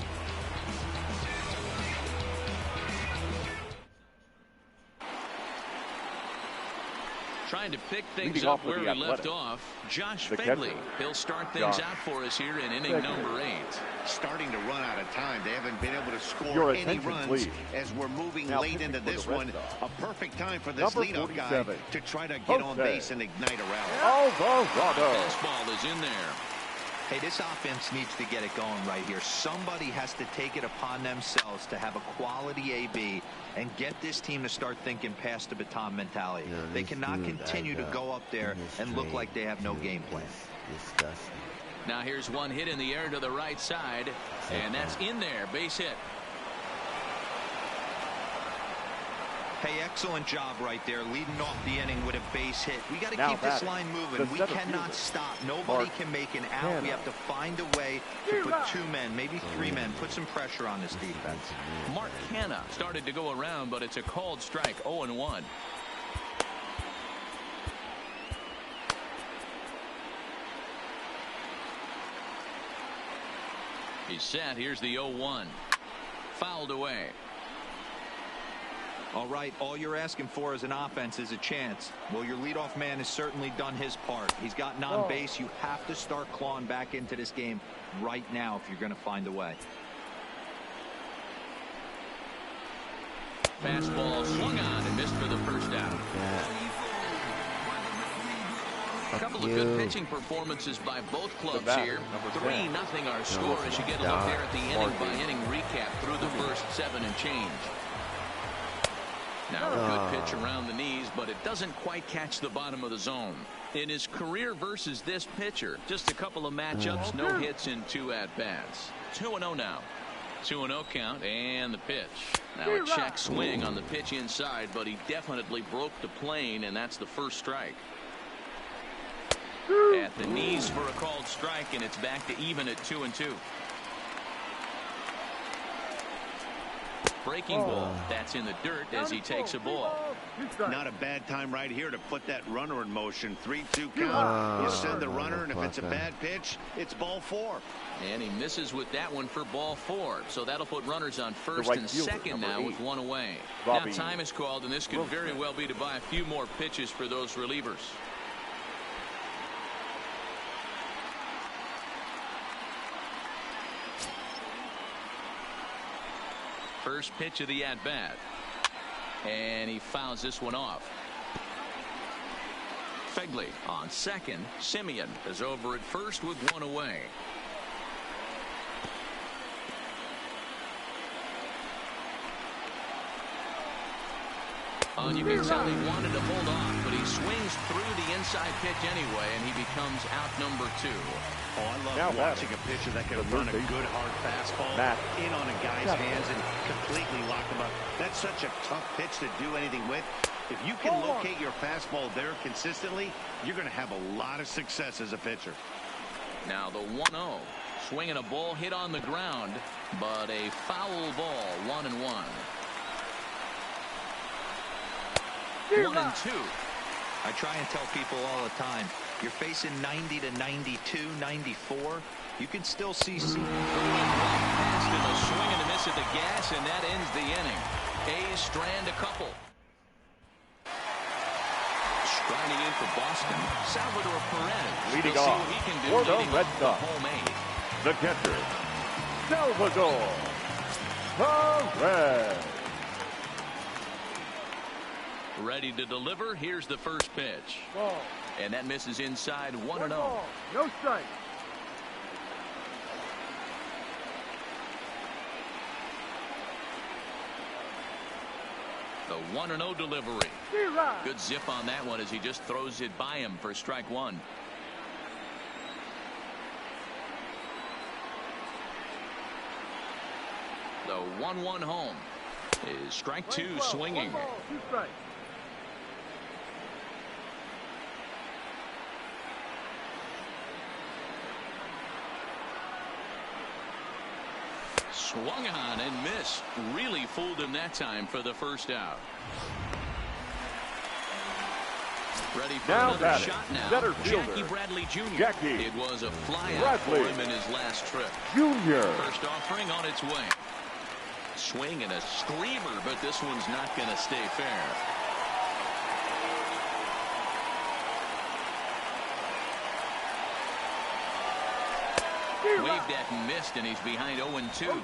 Trying to pick things up where we left off. Josh Fegley. He'll start things out for us here in inning number 8. Starting to run out of time. They haven't been able to score any runs as we're moving late into this one. A perfect time for this leadoff guy to try to get on base and ignite a rally. Alvarado. Fastball is in there. Hey, this offense needs to get it going right here. Somebody has to take it upon themselves to have a quality AB and get this team to start thinking past the baton mentality. They cannot continue to go up there and look like they have no game plan. Disgusting. Now here's one hit in the air to the right side, and that's in there. Base hit. Hey, excellent job right there, leading off the inning with a base hit. We got to keep this line moving. We cannot stop. Nobody can make an out. We have to find a way to put 2 men, maybe 3 men, put some pressure on this defense. Mark Hanna started to go around, but it's a called strike. 0-1. He's set. Here's the 0-1. Fouled away. All right, all you're asking for as an offense is a chance. Well, your leadoff man has certainly done his part. He's gotten on base. You have to start clawing back into this game right now if you're going to find a way. Fastball swung on and missed for the first out. A couple of good pitching performances by both clubs here. 3-0 our score as you get a look there at the inning-by-inning recap through the first 7 and change. Now a good pitch around the knees, but it doesn't quite catch the bottom of the zone. In his career versus this pitcher, just a couple of matchups, no hits in 2 at-bats. 2-0 now. 2-0 count and the pitch. Now a check swing on the pitch inside, but he definitely broke the plane, and that's the first strike. At the knees for a called strike, and it's back to even at 2-2. Breaking ball. That's in the dirt as he takes a ball. Not a bad time right here to put that runner in motion. 3-2 count. You send the runner, and if it's a bad pitch, it's ball 4. And he misses with that one for ball 4. So that'll put runners on first and second now with 1 away. Now time is called, and this could very well be to buy a few more pitches for those relievers. First pitch of the at-bat. And he fouls this one off. Fegley on second. Simeon is over at first with 1 away. You can tell he wanted to hold on, but he swings through the inside pitch anyway, and he becomes out number 2. Oh, I love watching a pitcher that can run a good hard fastball in on a guy's hands and completely lock him up. That's such a tough pitch to do anything with. If you can locate your fastball there consistently, you're going to have a lot of success as a pitcher. Now the 1-0. Swinging a ball hit on the ground, but a foul ball. 1-1. 1-2. I try and tell people all the time, you're facing 90 to 92, 94. You can still see past him, a swing and a miss at the gas, and that ends the inning. A's strand a couple. Striding in for Boston, Salvador Perez. Leading off for the Red Sox, the catcher, Salvador Perez. Ready to deliver. Here's the first pitch. Ball. And that misses inside. 1-0. No strike. The 1-0 delivery. Good zip on that one as he just throws it by him for strike 1. The 1-1 home is strike 2 swinging. 1 ball, 2 strikes. Swung on and missed. Really fooled him that time for the first out. Ready for another shot now. Jackie Bradley Jr. It was a flyout for him in his last trip. First offering on its way. Swing and a screamer, but this one's not going to stay fair. Waved at and missed, and he's behind 0-2.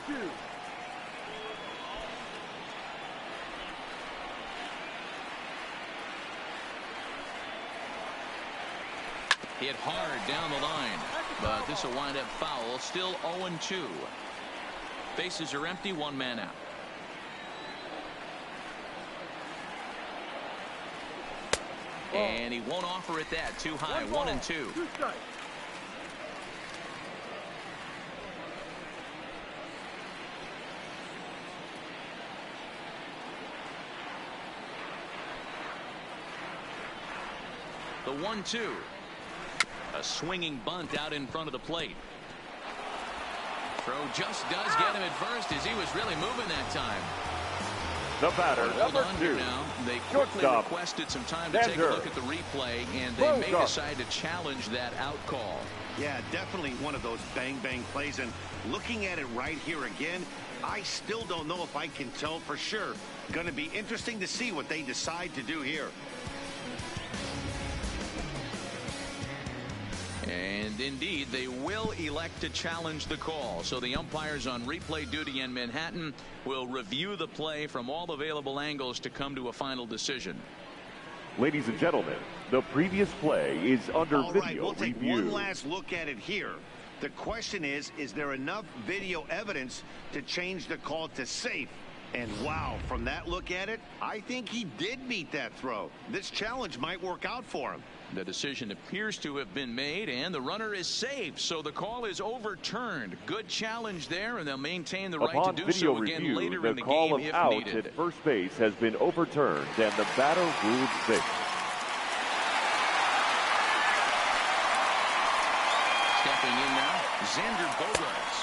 Hit hard down the line, but this will wind up foul. Still 0-2. Bases are empty, 1 man out. And he won't offer it that. Too high. 1-2. The 1-2. A swinging bunt out in front of the plate. Throw just does get him at first as he was really moving that time. The batter, number 2. Now. They quickly requested some time to take a look at the replay, and they may decide to challenge that out call. Yeah, definitely one of those bang-bang plays. And looking at it right here again, I still don't know if I can tell for sure. Going to be interesting to see what they decide to do here. And indeed, they will elect to challenge the call. So the umpires on replay duty in Manhattan will review the play from all available angles to come to a final decision. Ladies and gentlemen, the previous play is under video right, we'll take review. One last look at it here. The question is there enough video evidence to change the call to safe? And wow, from that look at it, I think he did meet that throw. This challenge might work out for him. The decision appears to have been made, and the runner is safe, so the call is overturned. Good challenge there, and they'll maintain the right to do so again later in the game if needed. At first base has been overturned, and the batter ruled safe. Stepping in now, Xander Bogaerts,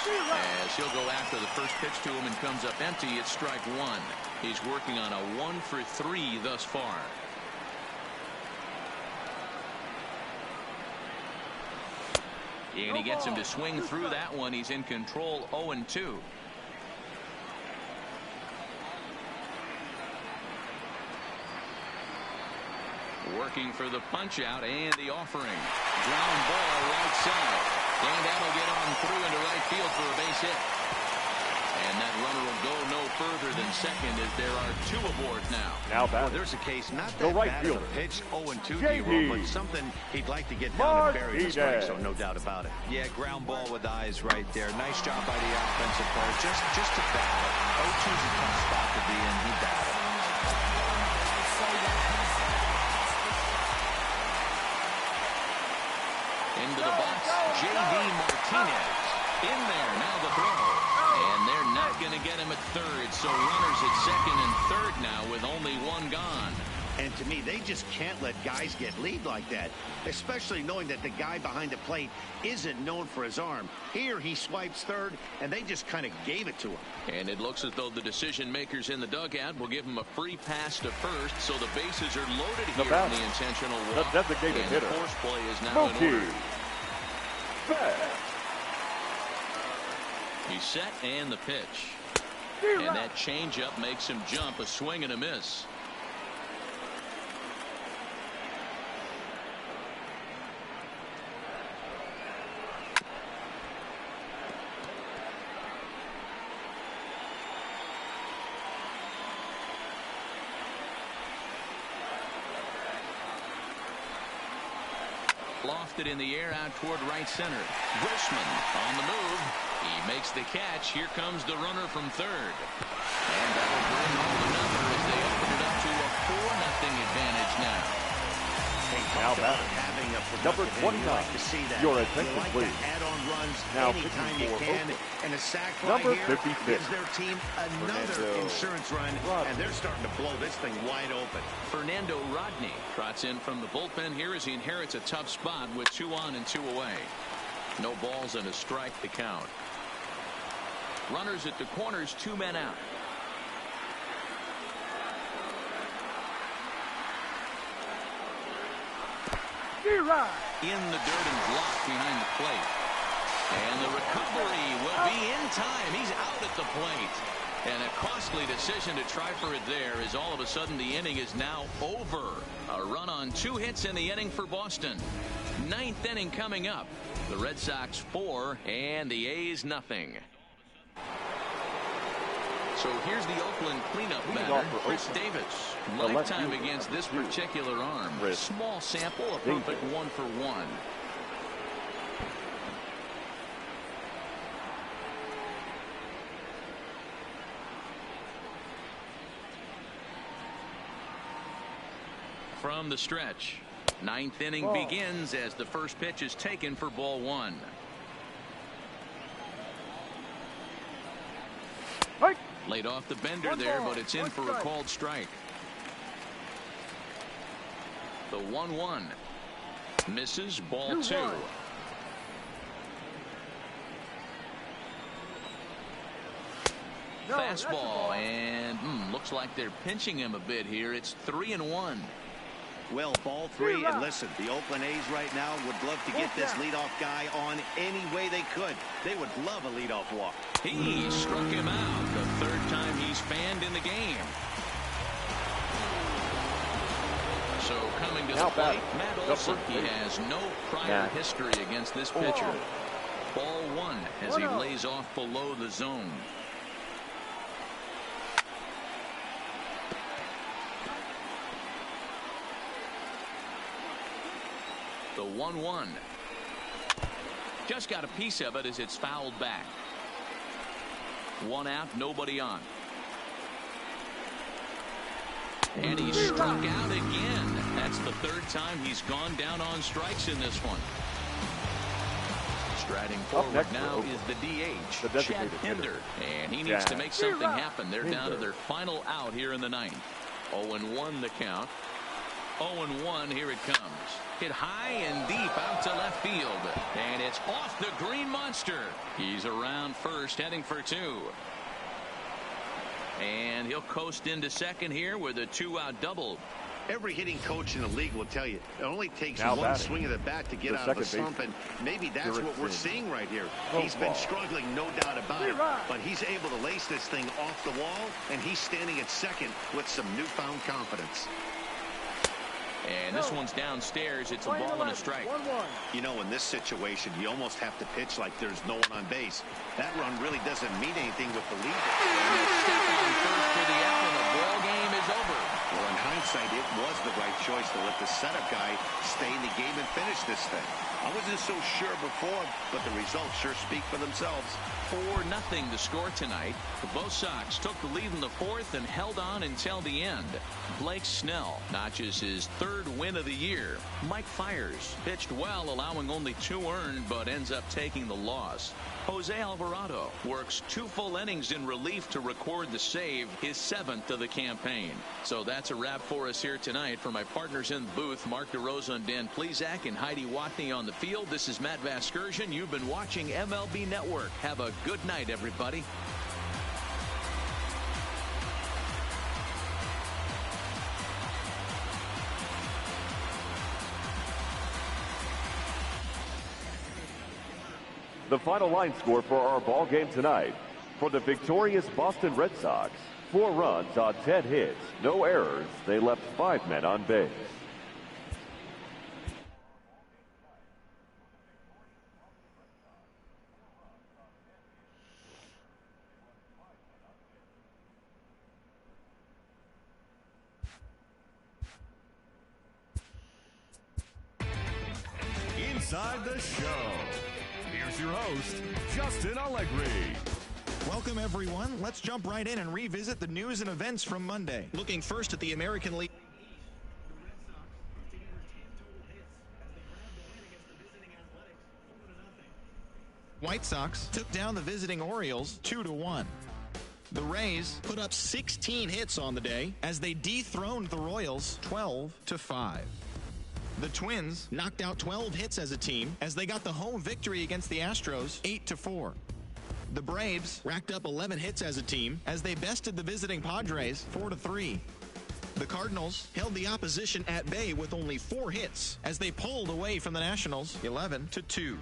as he'll go after the first pitch to him and comes up empty. It's strike 1. He's working on a 1-for-3 thus far. And he gets him to swing through that one. He's in control, 0-2. Working for the punch out and the offering. Ground ball right side. And that'll get on through into right field for a base hit. And that runner will go no further than second as there are 2 aboard now. Well, there's a case, not that bad of a pitch, 0-2, but something he'd like to get down and bury the strike zone, no doubt about it. Yeah, ground ball with eyes right there. Nice job by the offensive player. Just to battle. 0-2's a tough spot to be in. He battled. Into the box, J.D. Martinez. In there, now the throw. And they're not going to get him at third, so runners at second and third now with only 1 gone. And to me, they just can't let guys get lead like that, especially knowing that the guy behind the plate isn't known for his arm. Here he swipes third, and they just kind of gave it to him. And it looks as though the decision makers in the dugout will give him a free pass to first, so the bases are loaded here on the intentional walk. The designated hitter. The force play is now in order. He's set and the pitch. And that changeup makes him jump, a swing and a miss. Lofted in the air out toward right center. Grossman on the move. He makes the catch. Here comes the runner from third. And that will bring home the number as they open it up to a 4-0 advantage now. Now batting, number 29. Like to see that. Your attention, please. Add on runs now anytime you can. And a sac fly number here 56. gives their team another insurance run, and they're starting to blow this thing wide open. Fernando Rodney trots in from the bullpen here as he inherits a tough spot with 2 on and 2 away. No balls and a strike to count. Runners at the corners, 2 men out. In the dirt and blocked behind the plate. And the recovery will be in time. He's out at the plate. And a costly decision to try for it there as all of a sudden the inning is now over. A run on 2 hits in the inning for Boston. 9th inning coming up. The Red Sox 4 and the A's nothing. So here's the Oakland cleanup batter, Chris Davis. Lifetime against this particular arm. Small sample, a perfect 1-for-1. From the stretch, 9th inning begins as the first pitch is taken for ball 1. Laid off the bender there, but it's in for a called strike. The 1-1 misses, ball 2. Fastball and looks Looks like they're pinching him a bit here. It's 3-1. Well, ball three, and listen, the Oakland A's right now would love to get this leadoff guy on any way they could. They would love a leadoff walk. He struck him out the third time he's fanned in the game. So coming to the plate, Matt Olson. He has no prior history against this pitcher. Ball one as he lays off below the zone. The 1-1. Just got a piece of it as it's fouled back. One out, nobody on. And he struck out again. That's the third time he's gone down on strikes in this one. Striding forward now is the DH, Chad Pinder. And he needs to make something happen. They're down to their final out here in the ninth. 0-1 the count. 0-1, here it comes. Hit high and deep out to left field. And it's off the green monster. He's around first, heading for two. And he'll coast into second here with a 2-out double. Every hitting coach in the league will tell you it only takes one swing of the bat to get out of a slump, and maybe that's what we're seeing right here. He's been struggling, no doubt about it, but he's able to lace this thing off the wall, and he's standing at second with some newfound confidence. And this one's downstairs. It's a ball and a strike. You know, in this situation, you almost have to pitch like there's no one on base. That run really doesn't mean anything with the lead. Step on first for the out, and the ball game is over. Well, in hindsight, it was the right choice to let the setup guy stay in the game and finish this thing. I wasn't so sure before, but the results sure speak for themselves. 4-0 the score tonight. The both Sox took the lead in the fourth and held on until the end. Blake Snell notches his third win of the year. Mike Fiers pitched well, allowing only 2 earned, but ends up taking the loss. Jose Alvarado works 2 full innings in relief to record the save, his 7th of the campaign. So that's a wrap for us here tonight. For my partners in the booth, Mark DeRosa and Dan Plesac and Heidi Watney on the field, this is Matt Vasgersian. You've been watching MLB Network. Have a good night, everybody. The final line score for our ball game tonight. For the victorious Boston Red Sox, 4 runs on 10 hits, no errors. They left 5 men on base. Inside the show. Here's your host, Justin Allegri. Welcome, everyone. Let's jump right in and revisit the news and events from Monday. Looking first at the American League. White Sox took down the visiting Orioles 2-1. The Rays put up 16 hits on the day as they dethroned the Royals 12-5. The Twins knocked out 12 hits as a team as they got the home victory against the Astros 8-4. The Braves racked up 11 hits as a team as they bested the visiting Padres 4-3. The Cardinals held the opposition at bay with only 4 hits as they pulled away from the Nationals 11-2.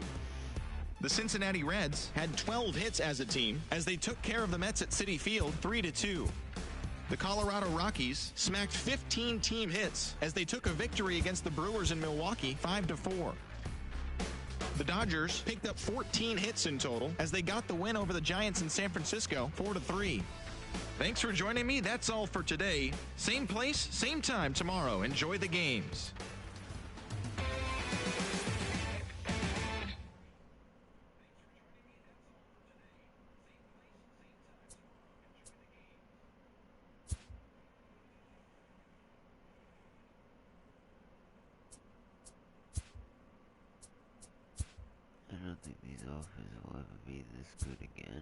The Cincinnati Reds had 12 hits as a team as they took care of the Mets at Citi Field 3-2. The Colorado Rockies smacked 15 team hits as they took a victory against the Brewers in Milwaukee 5-4. The Dodgers picked up 14 hits in total as they got the win over the Giants in San Francisco 4-3. Thanks for joining me. That's all for today. Same place, same time tomorrow. Enjoy the games. I don't think these offers will ever be this good again.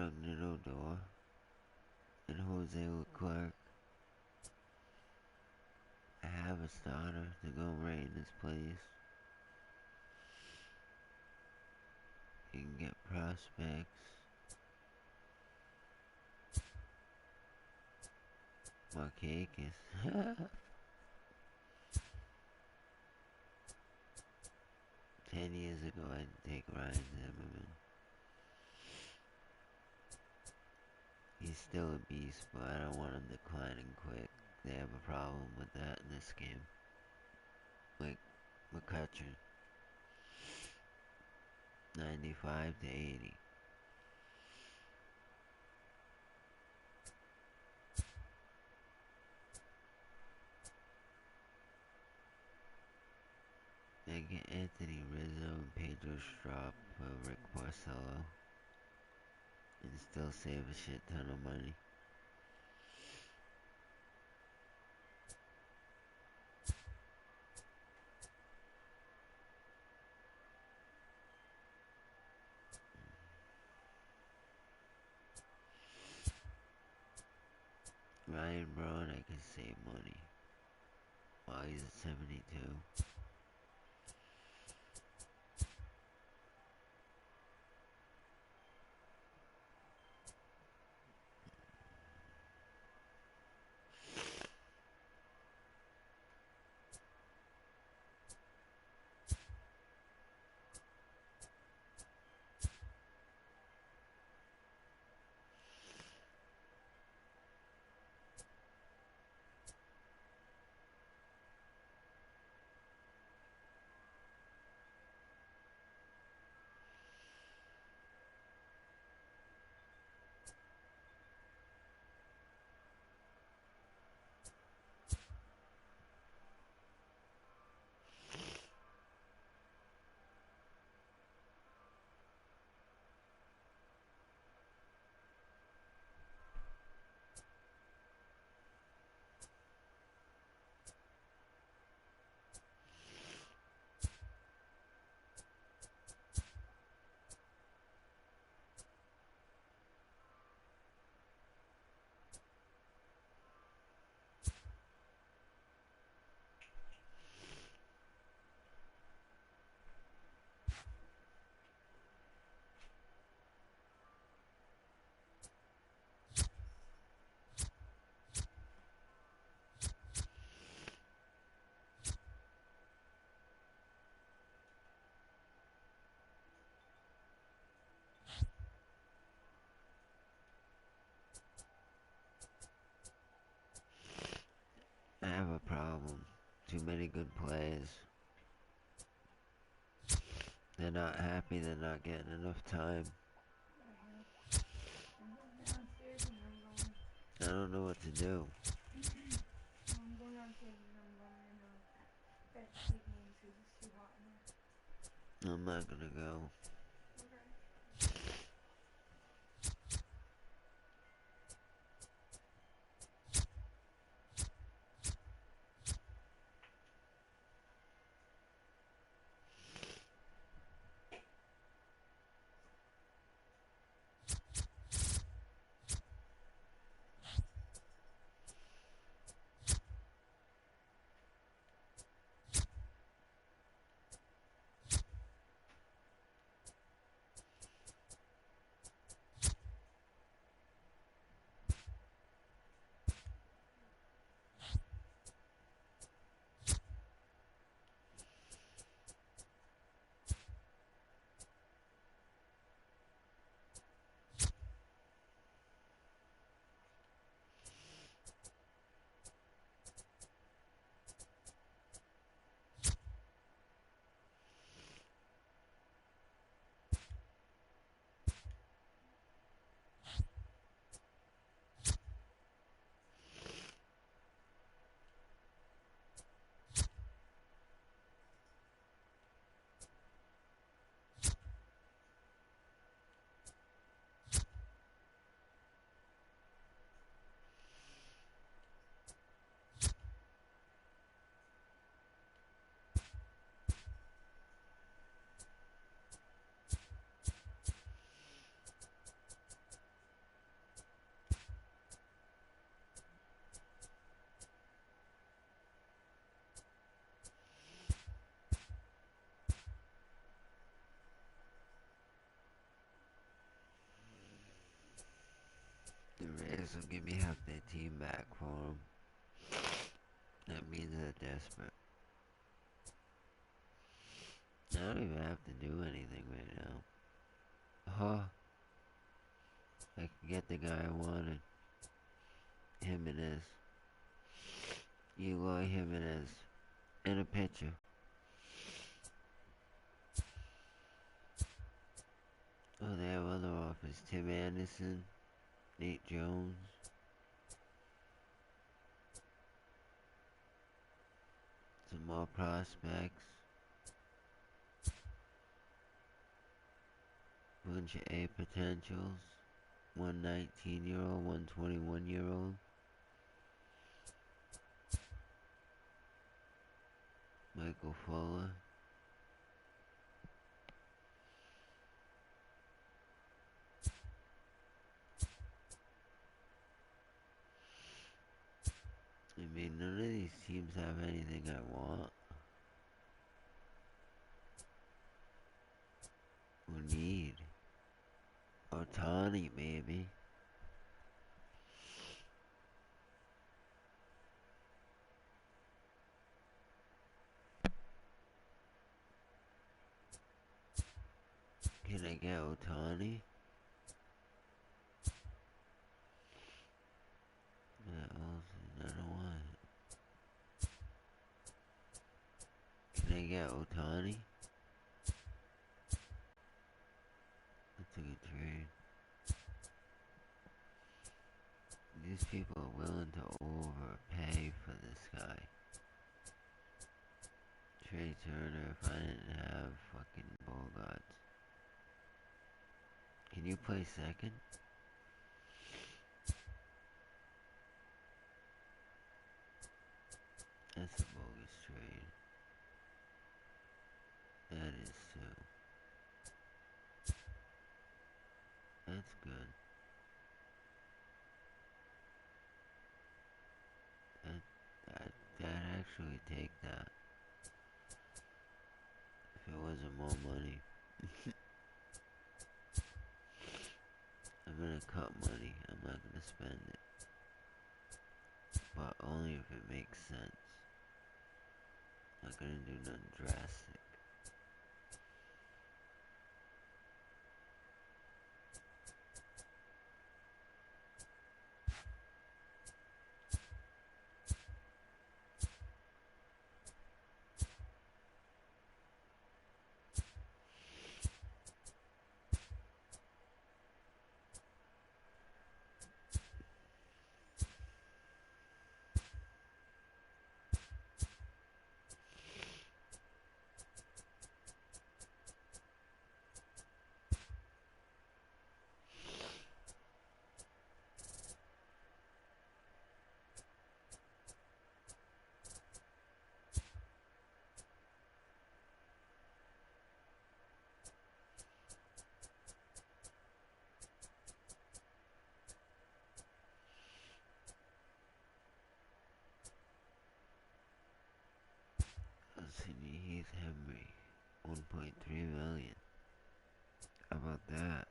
Magneto Door and Jose Leclerc. I have a starter to go right in his place. You can get prospects. Markakis. 10 years ago, I'd take Ryan Zimmerman. He's still a beast, but I don't want him declining quick. They have a problem with that in this game. Like McCutcheon. 95 to 80. They get Anthony Rizzo and Pedro Strop for Rick Porcello. And still save a shit ton of money. Ryan Braun, I can save money. While he's at 72. I have a problem. Too many good players. They're not happy, they're not getting enough time. I don't know what to do. I'm going downstairs and I'm going in bed sleeping because it's too hot in there. I'm not gonna go. The Rays will give me half their team back for them. That means they're desperate. I don't even have to do anything right now. Huh? I can get the guy I wanted. Jimenez. Eloy Jimenez. In a pitcher. Oh, they have other offers. Tim Anderson. Nate Jones. Some more prospects. Bunch of A potentials. One 19-year-old, one 21-year-old. Michael Fuller. I mean, none of these teams have anything I want. Or need. Otani, maybe. Can I get Otani? Yeah, I don't want it. Can I get Otani? That's a good trade. These people are willing to overpay for this guy. Trey Turner, if I didn't have fucking Bogarts. Can you play second? That's a bogus trade. That is too. That's good. I'd actually take that. If it wasn't more money. I'm gonna cut money. I'm not gonna spend it. But only if it makes sense. Not gonna do nothing drastic. Sidney Heath Henry, 1.3 million. How about that?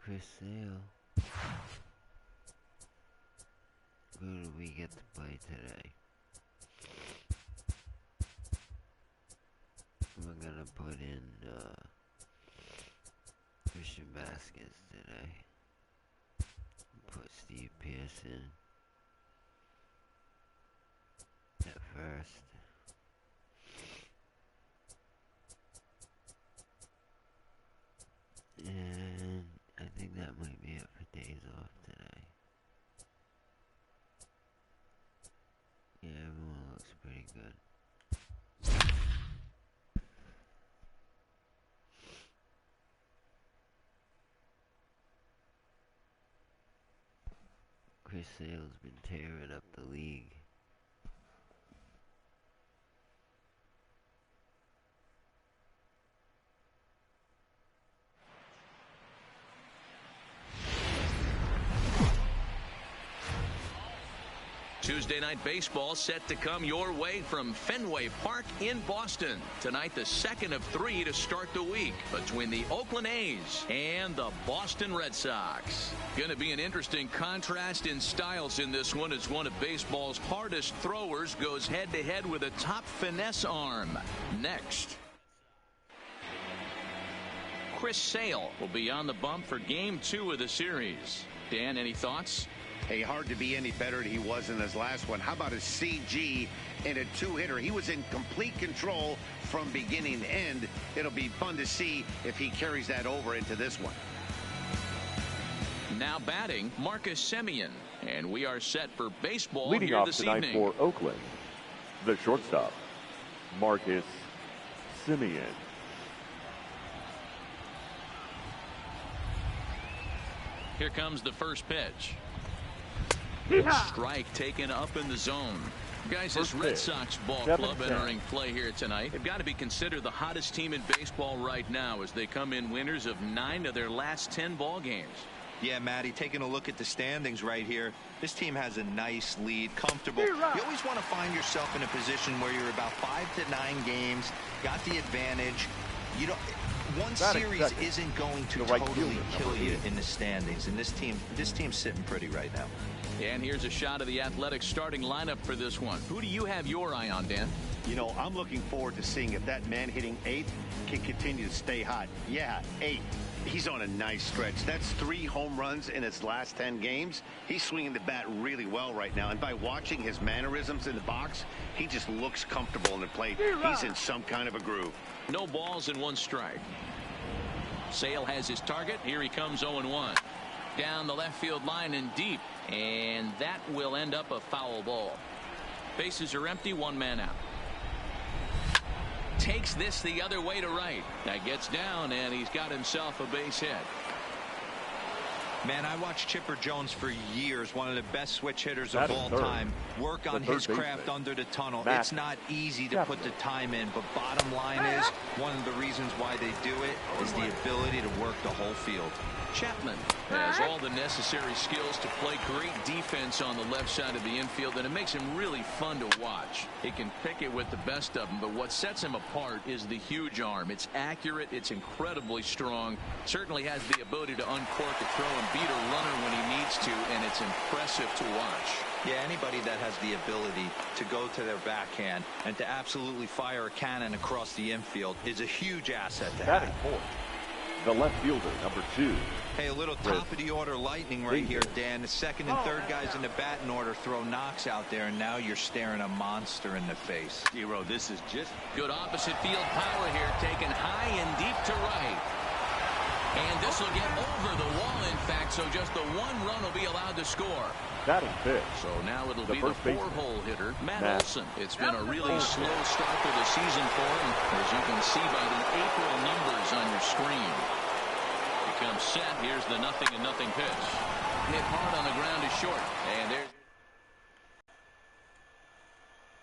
Chris Sale. Who do we get to play today? We're gonna put in Christian Vasquez today. Put Steve Pearson at first. And I think that might be it for days off today. Yeah, everyone looks pretty good. Chris Sale's been tearing up the league. Tuesday Night Baseball set to come your way from Fenway Park in Boston. Tonight, the second of 3 to start the week between the Oakland A's and the Boston Red Sox. Going to be an interesting contrast in styles in this one as one of baseball's hardest throwers goes head-to-head with a top finesse arm. Next. Chris Sale will be on the bump for Game 2 of the series. Dan, any thoughts? Hey, hard to be any better than he was in his last one. How about a CG in a 2-hitter? He was in complete control from beginning to end. It'll be fun to see if he carries that over into this one. Now batting, Marcus Semien. And we are set for baseball leading here off this tonight evening. For Oakland, the shortstop, Marcus Semien. Here comes the first pitch. Strike taken up in the zone. Guys, this Red Sox ball club entering play here tonight. They've got to be considered the hottest team in baseball right now as they come in winners of 9 of their last 10 ball games. Yeah, Matty, taking a look at the standings right here, this team has a nice lead, comfortable. You always want to find yourself in a position where you're about 5 to 9 games, got the advantage. You don't. One series isn't going to totally kill you in the standings, and this team's sitting pretty right now. And here's a shot of the Athletics starting lineup for this one. Who do you have your eye on, Dan? You know, I'm looking forward to seeing if that man hitting 8th can continue to stay hot. Yeah, 8. He's on a nice stretch. That's 3 home runs in his last 10 games. He's swinging the bat really well right now. And by watching his mannerisms in the box, he just looks comfortable in the plate. He's in some kind of a groove. No balls and 1 strike. Sale has his target. Here he comes 0-1. Down the left field line and deep. And that will end up a foul ball. Bases are empty, 1 man out. Takes this the other way to right. That gets down, and he's got himself a base hit. Man, I watched Chipper Jones for years, one of the best switch hitters of all time. Work on his craft under the tunnel. It's not easy to put the time in, but bottom line is, one of the reasons why they do it is the ability to work the whole field. Chapman has all the necessary skills to play great defense on the left side of the infield, and it makes him really fun to watch. He can pick it with the best of them, but what sets him apart is the huge arm. It's accurate, it's incredibly strong, certainly has the ability to uncork a throw and beat a runner when he needs to, and it's impressive to watch. Yeah, anybody that has the ability to go to their backhand and to absolutely fire a cannon across the infield is a huge asset to have. The left fielder, number 2. Hey, a little top-of-the-order lightning right here, Dan. The second and third guys in the batting order throw knocks out there, and now you're staring a monster in the face. Zero, this is just good opposite field power here, taken high and deep to right. And this will get over the wall, in fact, so just the 1 run will be allowed to score. Batting pitch. So now it'll be the 4-hole hitter, Matt Olson. It's been a really slow start to the season for him, as you can see by the April numbers on your screen. He comes set. Here's the 0-0 pitch. Hit hard on the ground to short. And there's